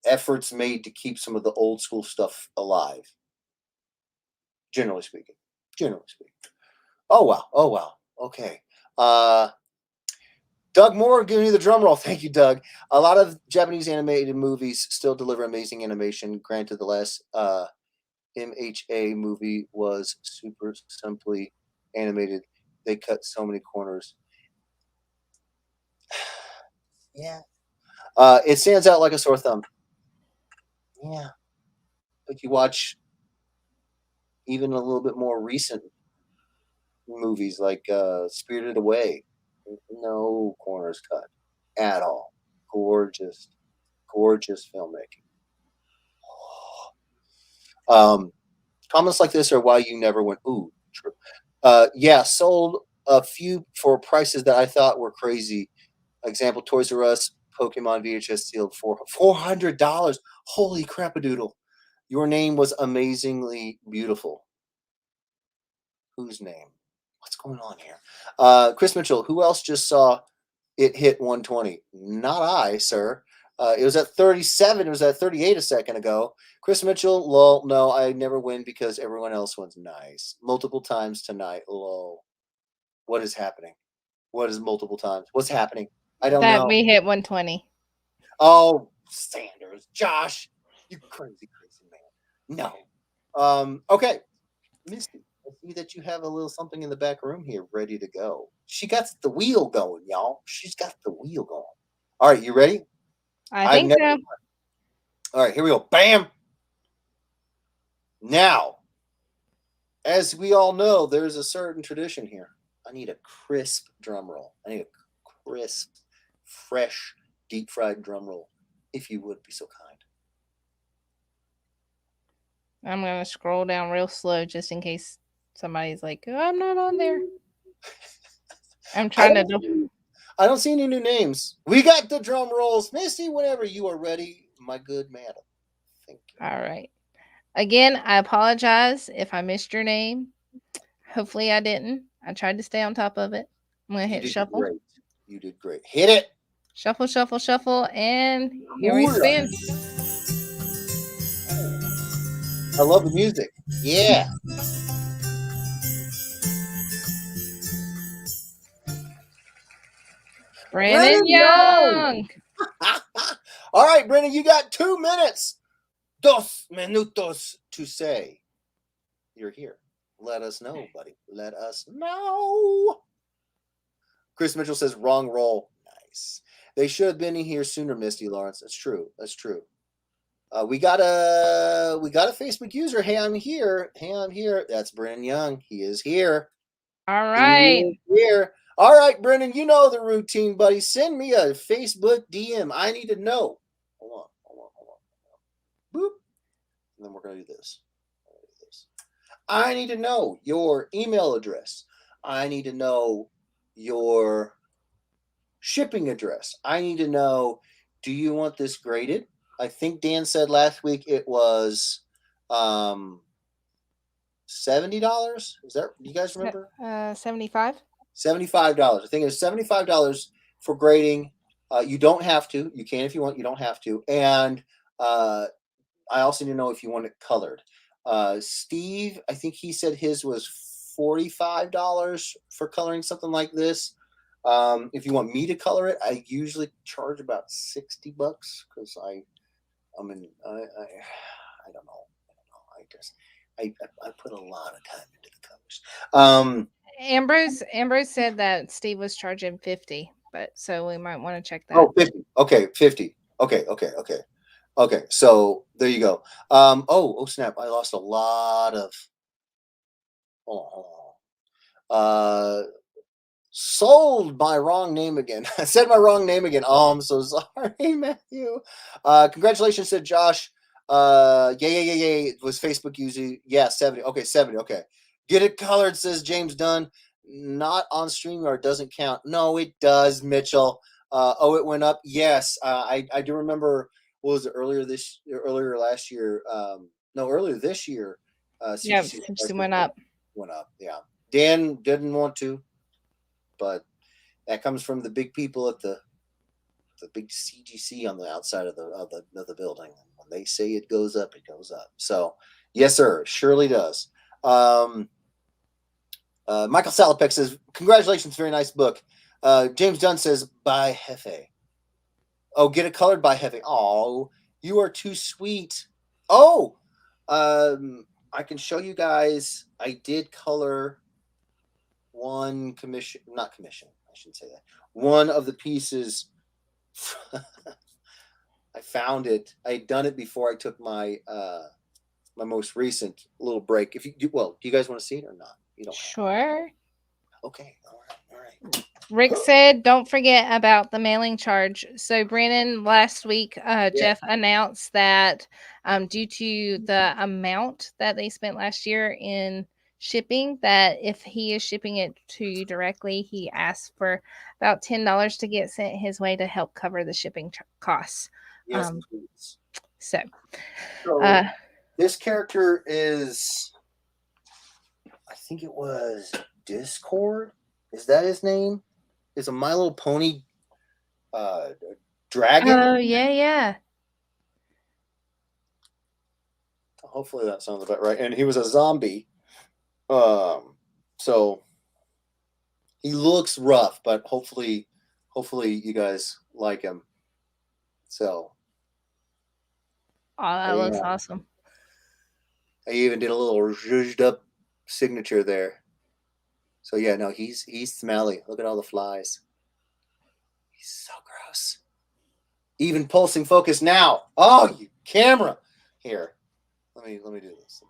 efforts made to keep some of the old school stuff alive. Generally speaking. Oh wow. Okay. Doug Moore giving you the drum roll. Thank you, Doug. A lot of Japanese animated movies still deliver amazing animation. Granted, the last MHA movie was super simply animated. They cut so many corners. Yeah. It stands out like a sore thumb. Yeah. If you watch even a little bit more recent movies like Spirited Away, no corners cut at all. Gorgeous filmmaking. Comments like this are why you never went. Ooh, true. Yeah, sold a few for prices that I thought were crazy. Example: Toys R Us Pokemon VHS sealed for $400. Holy crapadoodle! Your name was amazingly beautiful. Whose name? What's going on here? Chris Mitchell. Who else just saw it hit 120? Not I, sir. It was at 37. It was at 38 a second ago. Chris Mitchell, lol. No, I never win because everyone else wins. Nice. Multiple times tonight, lol. What is happening? What is multiple times? What's happening? I don't know. We hit 120. Oh, Sanders, Josh, you crazy man. No. Okay. Misty, I see that you have a little something in the back room here ready to go. She got the wheel going, y'all. She's got the wheel going. All right, you ready? I think so. All right, here we go. Bam. Now, as we all know, there's a certain tradition here. I need a crisp drum roll. I need a crisp, fresh, deep fried drum roll, if you would be so kind. I'm going to scroll down real slow just in case somebody's like, oh, I'm not on there. I'm trying to. I don't see any new names. We got the drum rolls. Misty, whenever you are ready, my good madam. Thank you. All right. Again, I apologize if I missed your name. Hopefully I didn't. I tried to stay on top of it. I'm going to hit shuffle. Great. You did great. Hit it. Shuffle, shuffle, shuffle. And here we spin. I love the music. Yeah. Brennan Young. All right, Brennan, you got 2 minutes. 2 minutos to say you're here. Let us know, buddy. Let us know. Chris Mitchell says wrong roll. Nice. They should have been in here sooner, Misty Lawrence. That's true. We got a Facebook user. Hey, I'm here. That's Brennan Young. He is here. All right. Here. All right, Brennan. You know the routine, buddy. Send me a Facebook DM. I need to know. Hold on. Boop. And then we're gonna do this. I need to know your email address. I need to know your shipping address. I need to know, do you want this graded? I think Dan said last week it was $70. Is that, do you guys remember? 75. $75. I think it was $75 for grading. You don't have to. You can if you want. You don't have to. And I also need to know if you want it colored. Steve, I think he said his was $45 for coloring something like this. If you want me to color it, I usually charge about $60 because I don't know. I put a lot of time into the colors. Ambrose said that Steve was charging 50, but so we might want to check that. Oh, 50. Okay, 50. Okay. So there you go. Oh snap! I lost a lot of. Hold on. sold my wrong name again. I said my wrong name again. Oh, I'm so sorry, Matthew. Congratulations to Josh. Yeah. It was Facebook user. Yeah, 70. Okay, 70. Okay. Get it colored, says James Dunn. Not on StreamYard, doesn't count. No, it does, Mitchell. Oh, it went up. Yes, I do remember. What was it earlier last year? No, earlier this year. Yeah, CGC it went up. Went up. Yeah. Dan didn't want to, but that comes from the big people at the big CGC on the outside of the building. When they say it goes up, it goes up. So yes, sir, surely does. Michael Salopek says, congratulations, very nice book. James Dunn says, by Hefe. Oh, get it colored by Hefe. Oh, you are too sweet. Oh, I can show you guys. I did color one commission, not commission. I shouldn't say that. One of the pieces. I found it. I had done it before I took my my most recent little break. If you do, well, do you guys want to see it or not? You don't. Sure. Okay. All right. Rick said, don't forget about the mailing charge. So, Brandon, last week, Jeff announced that due to the amount that they spent last year in shipping, that if he is shipping it to you directly, he asked for about $10 to get sent his way to help cover the shipping costs. Yes, so this character is, I think it was Discord. Is that his name? Is a My Little Pony dragon? Oh, yeah. Hopefully that sounds about right. And he was a zombie. So he looks rough, but hopefully you guys like him. So. Oh, that looks awesome. I even did a little zhuzhed up signature there. So yeah, no, he's smelly. Look at all the flies. He's so gross. Even pulsing focus now. Oh, you camera. Here. Let me do this.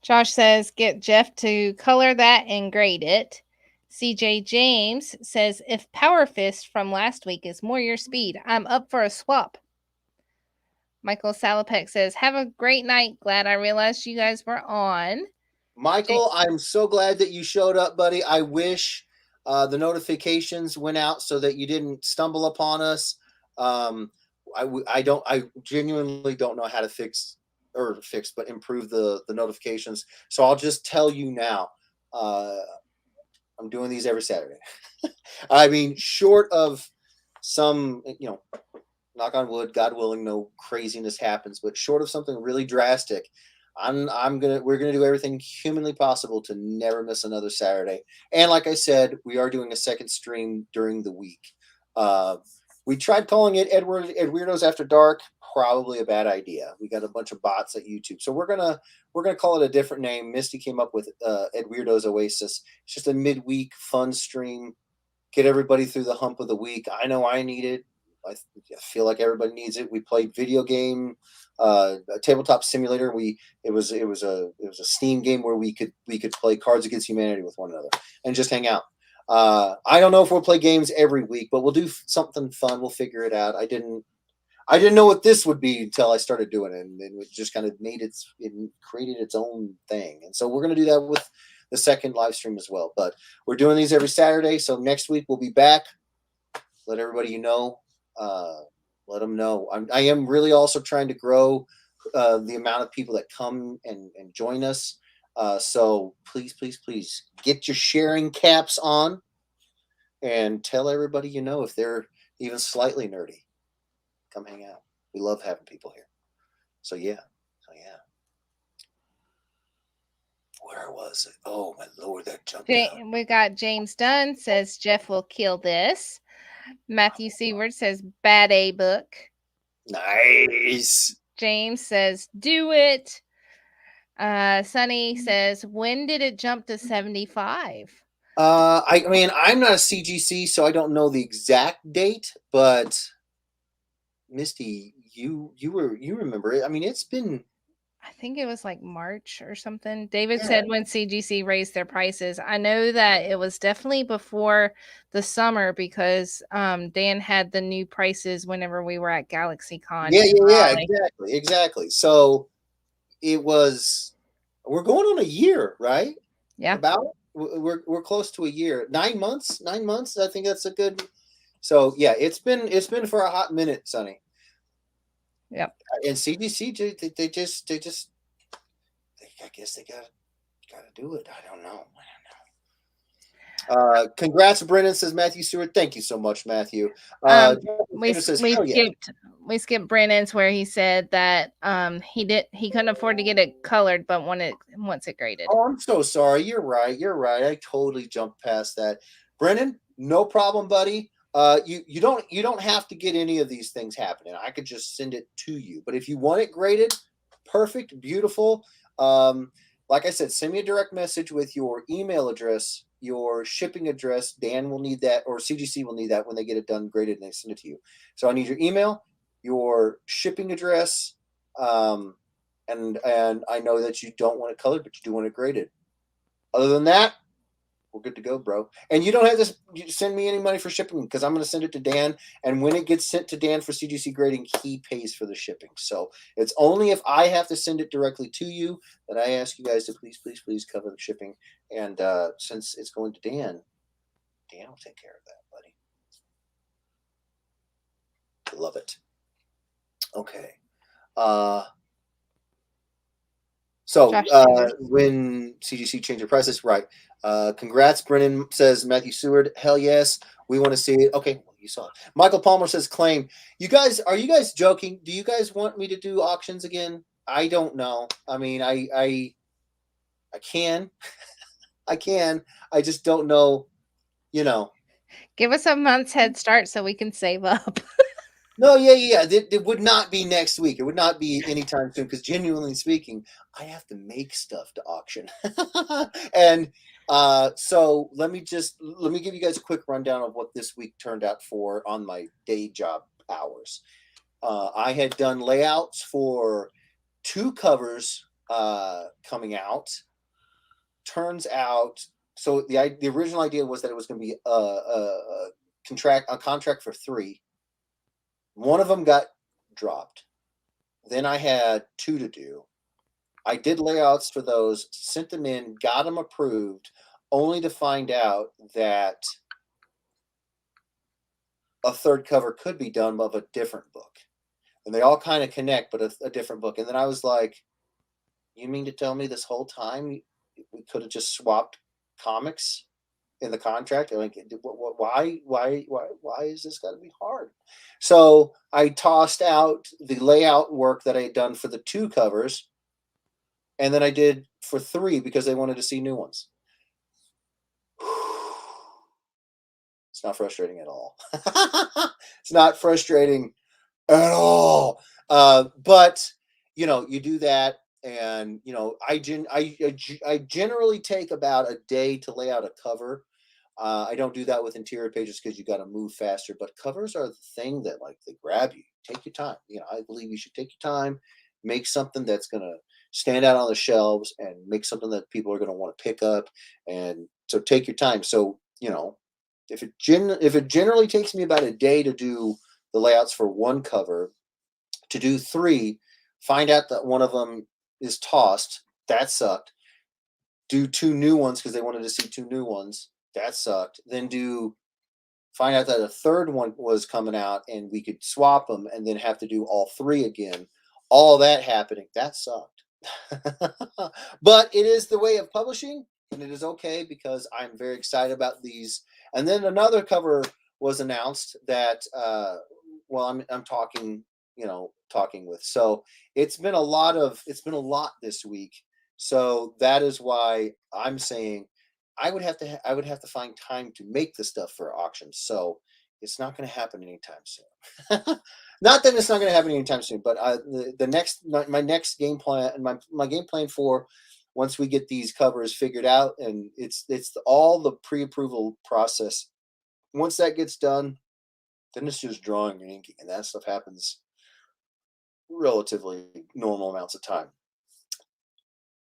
Josh says, get Jeff to color that and grade it. CJ James says, if Power Fist from last week is more your speed, I'm up for a swap. Michael Salopek says, have a great night. Glad I realized you guys were on. Michael, I'm so glad that you showed up, buddy. I wish the notifications went out so that you didn't stumble upon us. I genuinely don't know how to but improve the notifications. So I'll just tell you now, I'm doing these every Saturday. I mean, short of some, knock on wood, God willing, no craziness happens, but short of something really drastic, we're gonna do everything humanly possible to never miss another Saturday. And like I said, we are doing a second stream during the week. We tried calling it Ed Weirdos After Dark. Probably a bad idea. We got a bunch of bots at YouTube, so we're gonna call it a different name. Misty came up with Ed Weirdos Oasis. It's just a midweek fun stream. Get everybody through the hump of the week. I know I need it. I feel like everybody needs it. We played video game, a tabletop simulator. It was a Steam game where we could play Cards Against Humanity with one another and just hang out. I don't know if we'll play games every week, but we'll do something fun. We'll figure it out. I didn't know what this would be until I started doing it, and it just kind of created its own thing. And so we're going to do that with the second live stream as well. But we're doing these every Saturday. So next week we'll be back. Let everybody know. Let them know. I am really also trying to grow the amount of people that come and join us. So please get your sharing caps on and tell everybody if they're even slightly nerdy. Come hang out. We love having people here. So yeah. Where was it? Oh my Lord, that jumped out. We got James Dunn says Jeff will kill this. Matthew Seward says bad A book. Nice. James says do it. Sunny says, when did it jump to 75? I mean, I'm not a CGC, so I don't know the exact date, but Misty, you remember it. I mean, it's been I think it was like March or something. David Yeah. said when CGC raised their prices. I know that it was definitely before the summer because Dan had the new prices whenever we were at GalaxyCon Yeah, in yeah, Raleigh. exactly. So we're going on a year, right? Yeah. About we're close to a year. 9 months, 9 months. I think that's a good. So yeah, it's been for a hot minute, Sonny. Yep. And CDC, I guess they gotta do it. I don't know. Congrats, Brennan, says Matthew Stewart. Thank you so much, Matthew. Um, Peter says, we hell yeah. skipped Brennan's where he said that he couldn't afford to get it colored, but wants it graded. Oh, I'm so sorry. You're right. You're right. I totally jumped past that. Brennan, no problem, buddy. You don't have to get any of these things happening. I could just send it to you. But if you want it graded, perfect, beautiful. Like I said, send me a direct message with your email address, your shipping address. Dan will need that, or CGC will need that when they get it done graded and they send it to you. So I need your email, your shipping address, and I know that you don't want it colored, but you do want it graded. Other than that, we're good to go, bro. And you don't have to send me any money for shipping because I'm going to send it to Dan. And when it gets sent to Dan for CGC grading, he pays for the shipping. So it's only if I have to send it directly to you that I ask you guys to please cover the shipping. And since it's going to Dan will take care of that, buddy. Love it. Okay. So when CGC changed their prices, right? Congrats, Brennan, says Matthew Seward. Hell yes, we want to see it. Okay, well, you saw it. Michael Palmer says claim. Are you guys joking? Do you guys want me to do auctions again? I don't know. I mean, I can, I can. I just don't know. Give us a month's head start so we can save up. No, yeah. It would not be next week. It would not be anytime soon because, genuinely speaking, I have to make stuff to auction. And so let me give you guys a quick rundown of what this week turned out for on my day job hours. I had done layouts for 2 covers coming out. Turns out, so the original idea was that it was going to be a contract for 3. One of them got dropped. Then I had 2 to do. I did layouts for those, sent them in, got them approved, only to find out that a 3rd cover could be done of a different book. And they all kind of connect, but a different book. And then I was like, you mean to tell me this whole time we could have just swapped comics in the contract? Like, why is this got to be hard? So I tossed out the layout work that I had done for the 2 covers, and then I did for 3 because they wanted to see new ones. It's not frustrating at all. It's not frustrating at all. But you do that, and I generally take about a day to lay out a cover. I don't do that with interior pages because you got to move faster. But covers are the thing that they grab you. Take your time. I believe you should take your time, make something that's gonna stand out on the shelves, and make something that people are gonna want to pick up. And so take your time. So if it generally takes me about a day to do the layouts for 1 cover, to do 3, find out that one of them is tossed. That sucked. Do 2 new ones because they wanted to see 2 new ones. That sucked. Then find out that a 3rd one was coming out and we could swap them, and then have to do all 3 again. All that happening. That sucked. But it is the way of publishing, and it is okay because I'm very excited about these. And then another cover was announced that I'm talking with. So it's been a lot this week. So that is why I'm saying I would have to find time to make the stuff for auctions. So it's not going to happen anytime soon. Not that it's not going to happen anytime soon, but my next game plan and my game plan for once we get these covers figured out, and it's all the pre-approval process. Once that gets done, then it's just drawing and inking, and that stuff happens relatively normal amounts of time.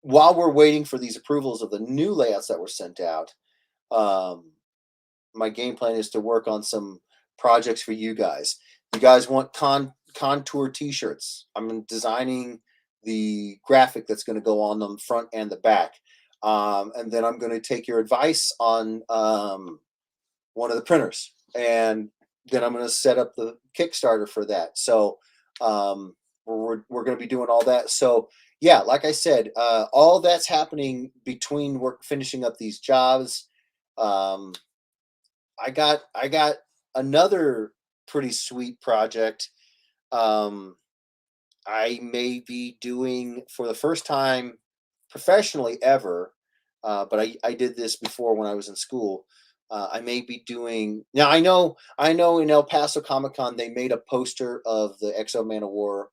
while we're waiting for these approvals of the new layouts that were sent out, my game plan is to work on some projects for you guys. You guys want contour t-shirts. I'm designing the graphic that's going to go on the front and the back. And then I'm going to take your advice on one of the printers. And then I'm going to set up the Kickstarter for that. So we're going to be doing all that. So yeah, like I said, all that's happening between work finishing up these jobs. I got another pretty sweet project. I may be doing for the first time professionally ever, but I did this before when I was in school. I may be doing now. I know in El Paso Comic Con they made a poster of the Exo Man of War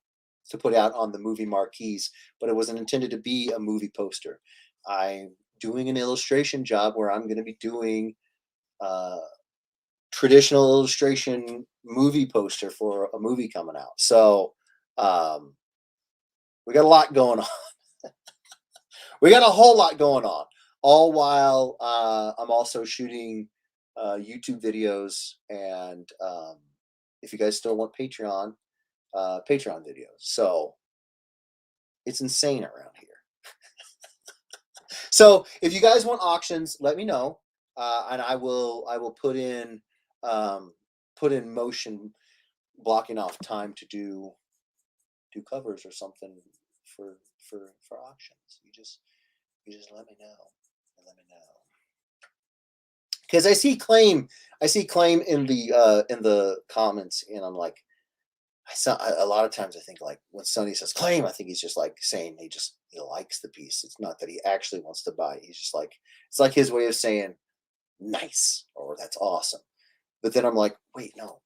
to put out on the movie marquees, but it wasn't intended to be a movie poster. I'm doing an illustration job where I'm going to be doing traditional illustration movie poster for a movie coming out. So we got a lot going on. We got a whole lot going on, all while I'm also shooting YouTube videos. And if you guys still want Patreon videos. So it's insane around here. So if you guys want auctions, let me know. And I will put in motion blocking off time to do covers or something for auctions. You just let me know. Because I see claim in the comments, and I'm like, a lot of times I think like when Sonny says claim, I think he's just like saying he likes the piece. It's not that he actually wants to buy it. He's just like, it's like his way of saying nice or that's awesome. But then I'm like, wait, no.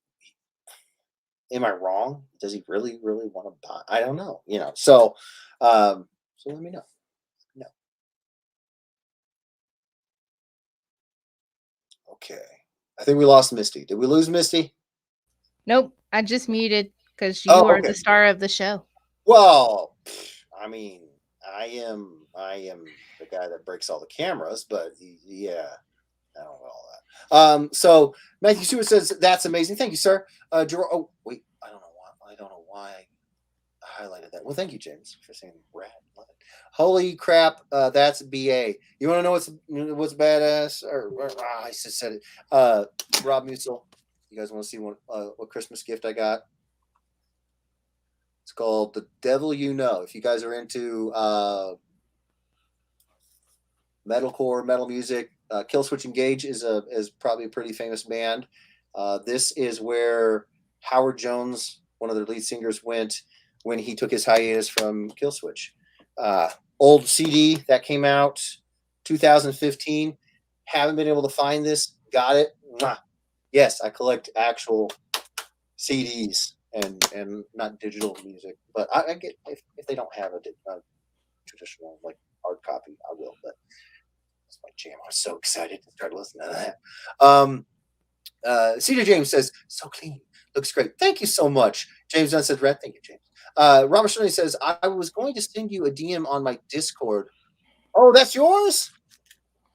Am I wrong? Does he really want to buy? I don't know. So let me know. No. Okay. I think we lost Misty. Did we lose Misty? Nope. I just muted because you are the star of the show. Well, I mean, I am the guy that breaks all the cameras, but yeah, I don't know all that. So Matthew Stewart says that's amazing. Thank you, sir. Oh wait, I don't know why I highlighted that. Well, thank you, James, for saying rad. Love it. Holy crap, that's BA. You want to know what's badass? I just said it. Rob Musil. You guys want to see what Christmas gift I got? It's called The Devil You Know. If you guys are into metalcore, metal music, Killswitch Engage is probably a pretty famous band. This is where Howard Jones, one of their lead singers, went when he took his hiatus from Killswitch. Old CD that came out 2015. Haven't been able to find this. Got it. Mwah. Yes, I collect actual CDs and not digital music, but I get if they don't have a traditional like hard copy, I will. But that's my jam. I was so excited to start listening to that. Cedar James says, so clean. Looks great. Thank you so much. James Dunn says, red. Thank you, James. Robert Shirley says, I was going to send you a DM on my Discord. Oh, that's yours?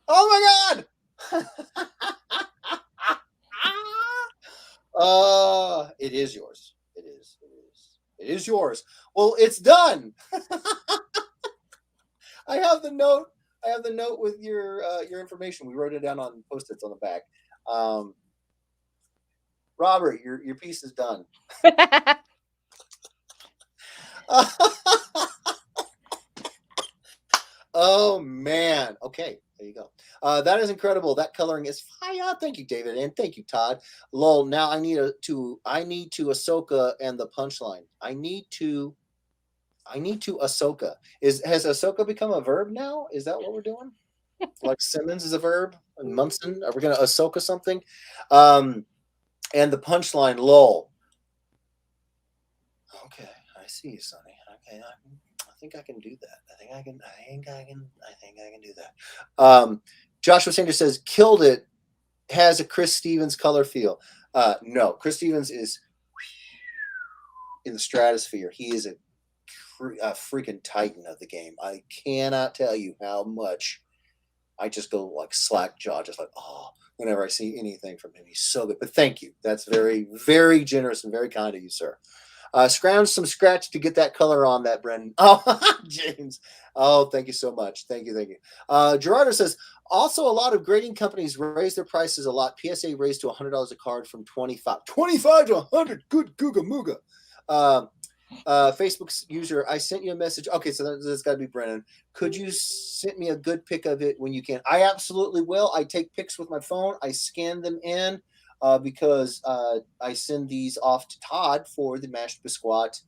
Oh my God. It is yours. It is yours. Well, it's done. I have the note with your information. We wrote it down on Post-its on the back. Robert, your piece is done. Oh man. Okay, there you go. That is incredible. That coloring is fire. Thank you, David, and thank you, Todd. Lol. Now I need to Ahsoka and the punchline. I need to Ahsoka. Has Ahsoka become a verb now? Is that what we're doing? Like Simmons is a verb and Munson. Are we gonna Ahsoka something? And the punchline, lol. Okay, I see you, Sonny. Okay, I think I can do that. I think I can do that. Joshua Sanders says, killed it. Has a Chris Stevens color feel. No, Chris Stevens is in the stratosphere. He is a freaking titan of the game. I cannot tell you how much I just go like slack jaw, just like, oh, whenever I see anything from him. He's so good. But thank you. That's very, very generous and very kind of you, sir. Scrounge some scratch to get that color on that, Brendan. Oh, James. Oh, thank you so much. Thank you. Thank you. Gerardo says, also, a lot of grading companies raise their prices a lot. PSA raised to $100 a card from 25 to 100. Good Googa Mooga. Facebook's user, I sent you a message. Okay, so that's got to be Brennan. Could you send me a good pic of it when you can? I absolutely will. I take pics with my phone. I scan them in because I send these off to Todd for the Mashed Biscuit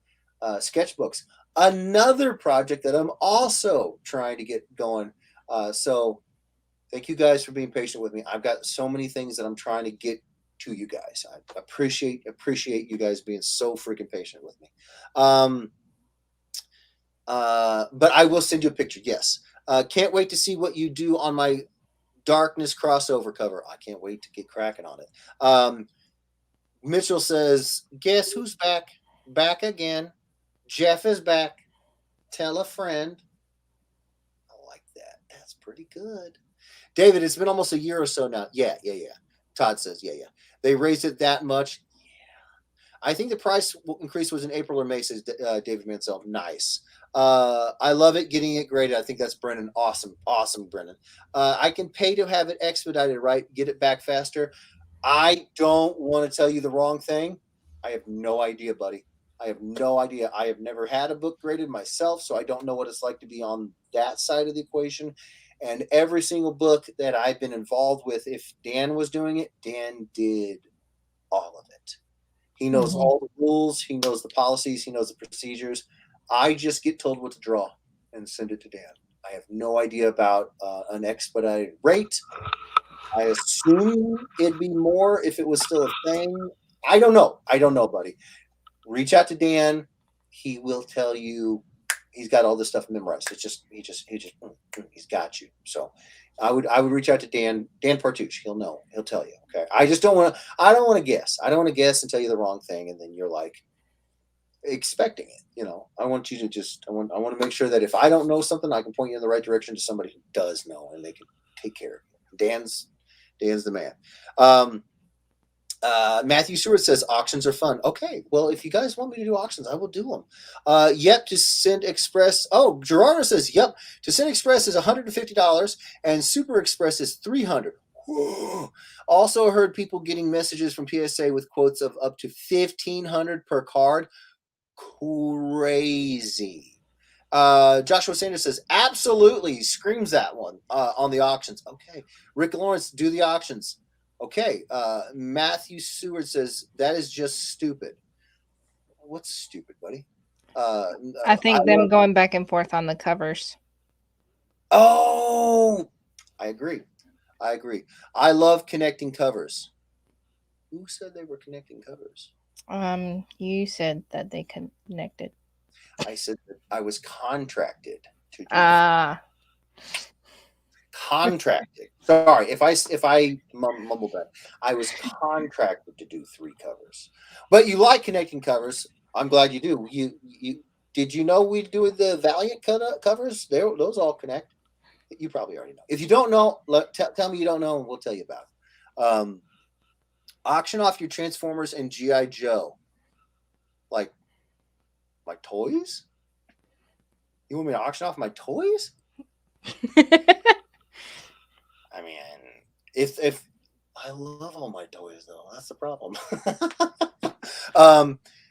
sketchbooks. Another project that I'm also trying to get going. So thank you guys for being patient with me. I've got so many things that I'm trying to get to you guys. I appreciate you guys being so freaking patient with me. But I will send you a picture. Yes. Can't wait to see what you do on my Darkness crossover cover. I can't wait to get cracking on it. Mitchell says, guess who's back? Back again. Jeff is back. Tell a friend. I like that. That's pretty good. David, it's been almost a year or so now. Yeah. Todd says, yeah. They raised it that much. Yeah. I think the price increase was in April or May, says David Mansell. Nice. I love it. Getting it graded. I think that's Brennan. Awesome, Brennan. I can pay to have it expedited, right? Get it back faster. I don't want to tell you the wrong thing. I have no idea, buddy. I have no idea. I have never had a book graded myself, so I don't know what it's like to be on that side of the equation. And every single book that I've been involved with, if Dan was doing it, Dan did all of it. He knows all the rules. He knows the policies. He knows the procedures. I just get told what to draw and send it to Dan. I have no idea about an expedited rate. I assume it'd be more if it was still a thing. I don't know, buddy. Reach out to Dan. He will tell you. He's got all this stuff memorized. It's just he's got you. So I would reach out to Dan Partouche. He'll know. He'll tell you. Okay. I don't want to guess. I don't want to guess and tell you the wrong thing, and then you're like expecting it. I want you to I want to make sure that if I don't know something, I can point you in the right direction to somebody who does know, and they can take care of you. Dan's the man. Matthew Stewart says auctions are fun. Okay, well, if you guys want me to do auctions, I will do them. Yep, to send express. Oh, Gerardo says, yep, to send express is $150 and Super Express is $300. Also heard people getting messages from PSA with quotes of up to $1,500 per card. Crazy. Joshua Sanders says, absolutely, screams that one on the auctions. Okay, Rick Lawrence, do the auctions. Okay, Matthew Seward says, that is just stupid. What's stupid, buddy? I think them going back and forth on the covers. Oh, I agree. I love connecting covers. Who said they were connecting covers? You said that they connected. I said that I was contracted to do contracted. Sorry, if I mumble that. I was contracted to do 3 covers. But you like connecting covers. I'm glad you do. You did you know we do the Valiant covers? Those all connect. You probably already know. If you don't know, tell me you don't know, and we'll tell you about it. Auction off your Transformers and G.I. Joe. Like toys? You want me to auction off my toys? I mean, if I love all my toys, though, that's the problem.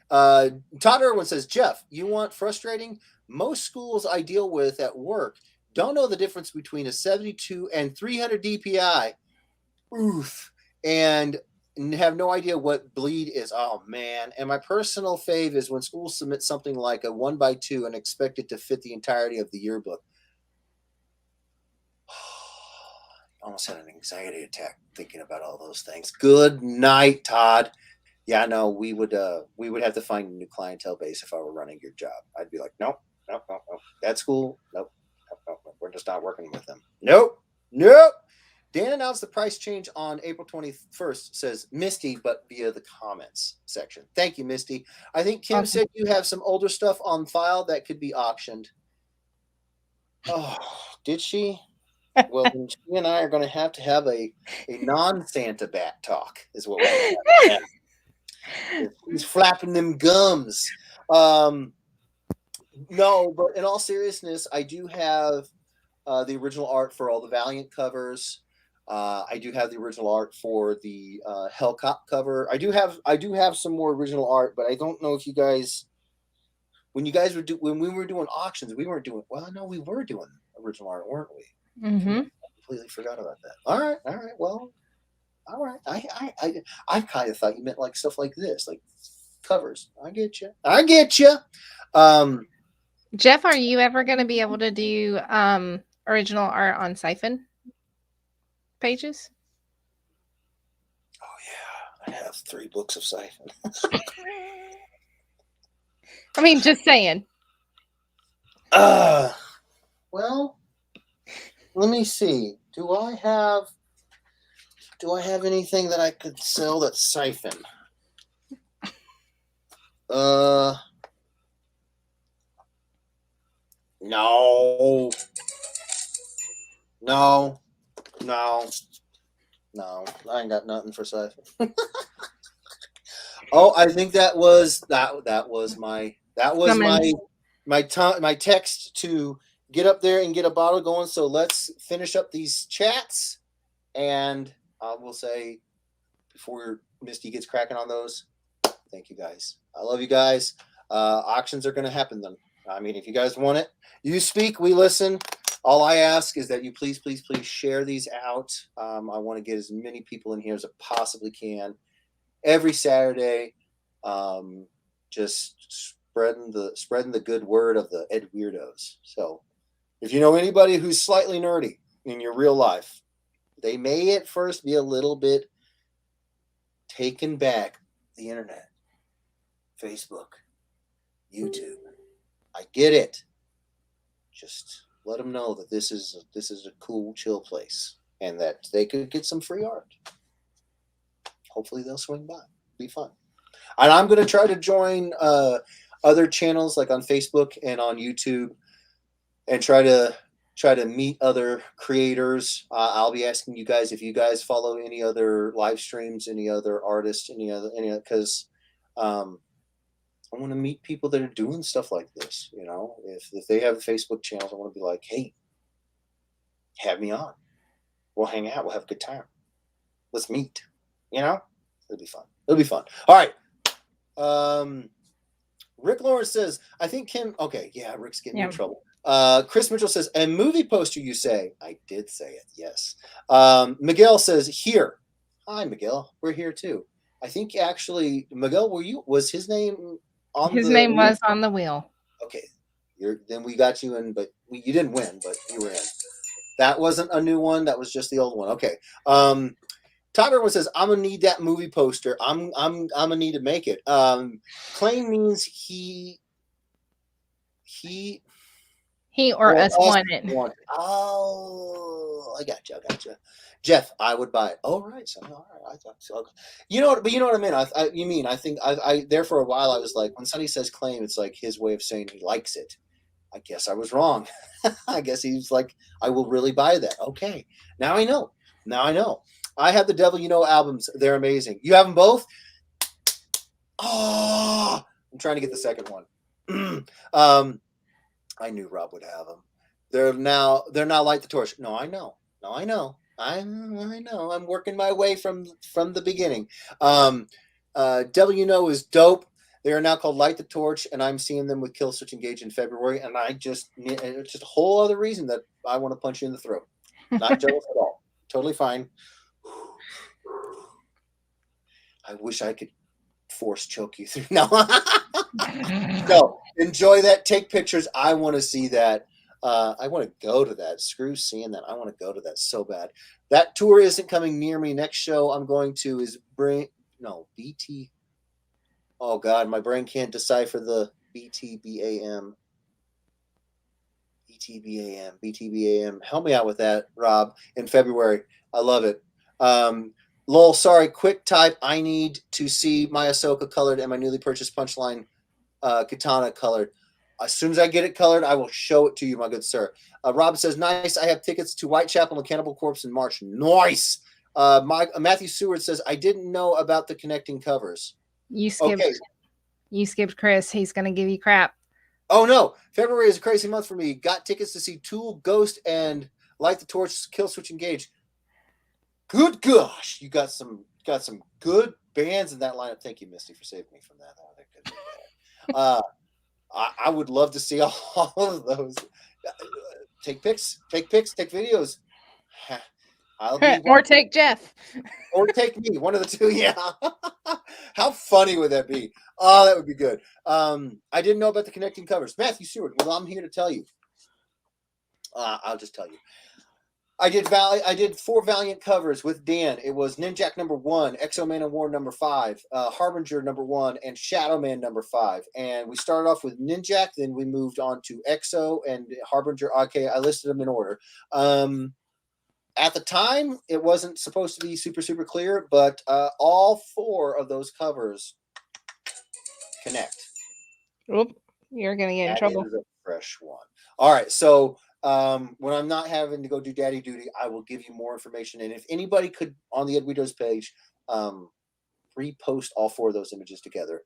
Todd Irwin says, Jeff, you want frustrating? Most schools I deal with at work don't know the difference between a 72 and 300 DPI. Oof. And have no idea what bleed is. Oh, man. And my personal fave is when schools submit something like a 1x2 and expect it to fit the entirety of the yearbook. Almost had an anxiety attack thinking about all those things. Good night, Todd. Yeah, no, we would have to find a new clientele base if I were running your job. I'd be like, nope. That school, nope. We're just not working with them. Nope. Dan announced the price change on April 21st, says Misty, but via the comments section. Thank you, Misty. I think Kim said you have some older stuff on file that could be auctioned. Oh, did she? Well, then she and I are going to have a non-Santa bat talk, is what we're going to have. He's flapping them gums. No, but in all seriousness, I do have the original art for all the Valiant covers. I do have the original art for the Hellcop cover. I do have some more original art, but I don't know if you guys, when we were doing auctions, we weren't doing. Well, no, we were doing original art, weren't we? Mm-hmm. I completely forgot about that. All right. Well, all right. I kind of thought you meant like stuff like this, like covers. I get you. Jeff, are you ever going to be able to do original art on Siphon pages? Oh yeah, I have 3 books of Siphon. I mean, just saying. Well, let me see. Do I have anything that I could sell that's Siphon? No. I ain't got nothing for Siphon. Oh, I think that was my text to get up there and get a bottle going. So let's finish up these chats, and I will say before Misty gets cracking on those, thank you guys. I love you guys. Auctions are going to happen then. I mean, if you guys want it, you speak, we listen. All I ask is that you please share these out. I want to get as many people in here as I possibly can every Saturday. Just spreading the good word of the Ed Weirdos. So if you know anybody who's slightly nerdy in your real life, they may at first be a little bit taken back. The internet, Facebook, YouTube. I get it. Just let them know that this is a cool, chill place, and that they could get some free art. Hopefully, they'll swing by. Be fun. And I'm going to try to join other channels like on Facebook and on YouTube, and try to meet other creators. I'll be asking you guys if you guys follow any other live streams, any other artists, because I want to meet people that are doing stuff like this. You know, if they have Facebook channels, I want to be like, hey, have me on. We'll hang out. We'll have a good time. Let's meet. You know, it'll be fun. All right. Rick Lawrence says, I think Kim. Okay, yeah, Rick's getting in trouble. Chris Mitchell says, a movie poster, you say? I did say it, yes. Miguel says, here. Hi, Miguel. We're here too. I think actually, Miguel, was his name on his name was on the wheel. Okay. Then we got you in, but you didn't win, but you were in. That wasn't a new one. That was just the old one. Okay. Todd says, I'm gonna need that movie poster. I'm gonna need to make it. Claim means he or us want it. Oh, I got you. Jeff, I would buy it. Oh, right. So, all right. I thought so. Okay. You know what I mean? I think I there for a while, I was like, when Sonny says claim, it's like his way of saying he likes it. I guess I was wrong. I guess he's like, I will really buy that. Okay. Now I know. I have the Devil You Know albums. They're amazing. You have them both? Oh, I'm trying to get the second one. I knew Rob would have them. They're now Light the Torch. No, I know. I know. I'm working my way from the beginning. Devil You Know is dope. They are now called Light the Torch, and I'm seeing them with Killswitch Engage in February. And it's just a whole other reason that I want to punch you in the throat. Not jealous at all. Totally fine. I wish I could force choke you through. No. No, enjoy that. Take pictures. I want to see that. I want to go to that. Screw seeing that. I want to go to that so bad. That tour isn't coming near me. Next show I'm going to is BT. Oh God, my brain can't decipher the BTBAM. BTBAM, BTBAM. Help me out with that, Rob, in February. I love it. Lol, sorry, quick type. I need to see my Ahsoka colored and my newly purchased Punchline katana colored. As soon as I get it colored, I will show it to you, my good sir. Rob says, nice. I have tickets to Whitechapel and Cannibal Corpse in March. Nice. Matthew Seward says, I didn't know about the connecting covers. You skipped Chris. He's going to give you crap. Oh, no. February is a crazy month for me. Got tickets to see Tool, Ghost, and Light the Torch, Kill Switch Engage. Good gosh. You got some good bands in that lineup. Thank you, Misty, for saving me from that. I would love to see all of those. Take pics, take videos. Or take Jeff. Or take me, one of the two. Yeah. How funny would that be? Oh, that would be good. I didn't know about the connecting covers. Matthew Stewart, well, I'm here to tell you. I'll just tell you. I did 4 Valiant covers with Dan. It was Ninjak #1, Exo-Man of War #5, Harbinger #1, and Shadow Man #5. And we started off with Ninjak, then we moved on to Exo and Harbinger. Okay, I listed them in order. At the time, it wasn't supposed to be super clear, but all 4 of those covers connect. Oop, you're gonna get in trouble. Is a fresh one. All right, so when I'm not having to go do daddy duty, I will give you more information. And if anybody could, on the Ed Widows page, repost all 4 of those images together,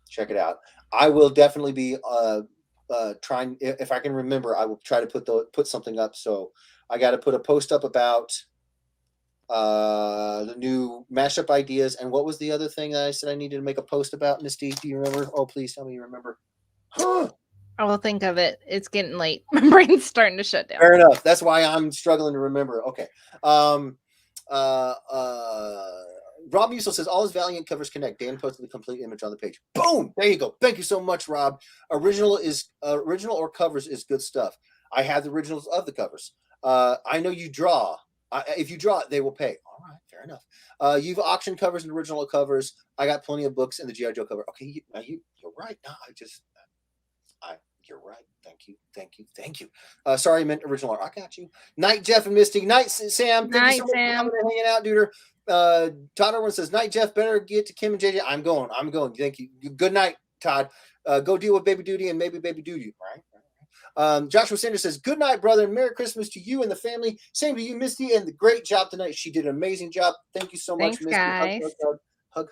check it out. I will definitely be trying, if I can remember, I will try to put something up. So I got to put a post up about the new mashup ideas. And what was the other thing that I said I needed to make a post about, Misty? Do you remember? Oh, please tell me you remember. I will think of it. It's getting late. My brain's starting to shut down. Fair enough. That's why I'm struggling to remember. Okay. Rob Musil says all his Valiant covers connect. Dan posted the complete image on the page. Boom! There you go. Thank you so much, Rob. Original or covers is good stuff. I have the originals of the covers. I know you draw. If you draw it, they will pay. All right, fair enough. You've auction covers and original covers. I got plenty of books and the G.I. Joe cover. Okay, you're right. No, you're right. Thank you. Sorry, I meant original art. I got you. Night, Jeff and Misty. Night, Sam. Thank you so much for coming and hanging out, dude. Todd Irwin says, night, Jeff. Better get to Kim and JJ. I'm going. Thank you. Good night, Todd. Go deal with baby duty and maybe baby duty. Right. Joshua Sanders says, good night, brother. Merry Christmas to you and the family. Same to you, Misty, and the great job tonight. She did an amazing job. Thank you so much, Misty. Guys. Hug.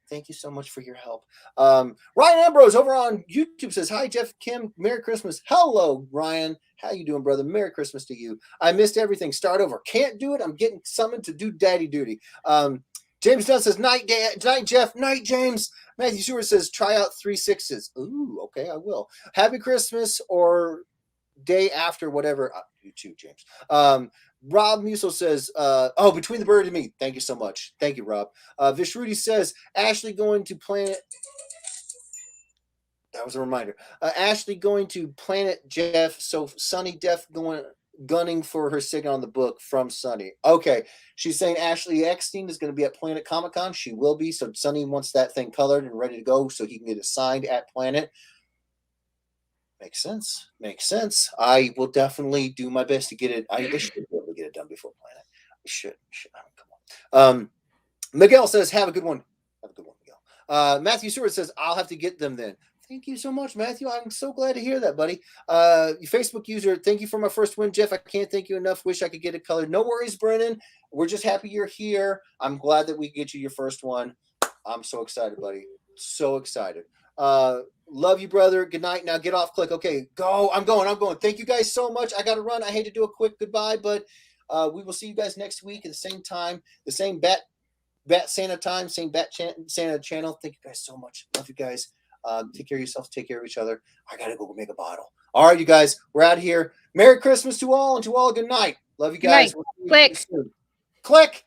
Thank you so much for your help. Ryan Ambrose over on YouTube says, hi, Jeff, Kim. Merry Christmas. Hello, Ryan. How you doing, brother? Merry Christmas to you. I missed everything. Start over. Can't do it. I'm getting summoned to do daddy duty. James Dunn says, night, Jeff. Night, James. Matthew Stewart says, try out 3 6s. Ooh, okay, I will. Happy Christmas or day after, whatever. You too, James. Rob Musil says, between the bird and me. Thank you so much. Thank you, Rob. Vishruti says, Ashley going to Planet. That was a reminder. Ashley going to Planet Jeff. So Sunny Def gunning for her sign on the book from Sunny. Okay. She's saying Ashley Eckstein is going to be at Planet Comic-Con. She will be. So Sunny wants that thing colored and ready to go so he can get it signed at Planet. Makes sense. I will definitely do my best to get it. I should be able to get it done before Planet. I should. Come on. Miguel says, have a good one. Miguel. Matthew Stewart says, I'll have to get them then. Thank you so much, Matthew. I'm so glad to hear that, buddy. Facebook user, thank you for my first win, Jeff. I can't thank you enough. Wish I could get it colored. No worries, Brennan. We're just happy you're here. I'm glad that we get you your first one. I'm so excited, buddy. So excited. Love you, brother. Good night. Now get off. Click. Okay, go. I'm going. Thank you guys so much. I got to run. I hate to do a quick goodbye, but we will see you guys next week at the same time, the same Bat Santa time, same Santa channel. Thank you guys so much. Love you guys. Take care of yourselves. Take care of each other. I got to go make a bottle. All right, you guys. We're out of here. Merry Christmas to all, and to all, good night. Love you guys. Click. Click.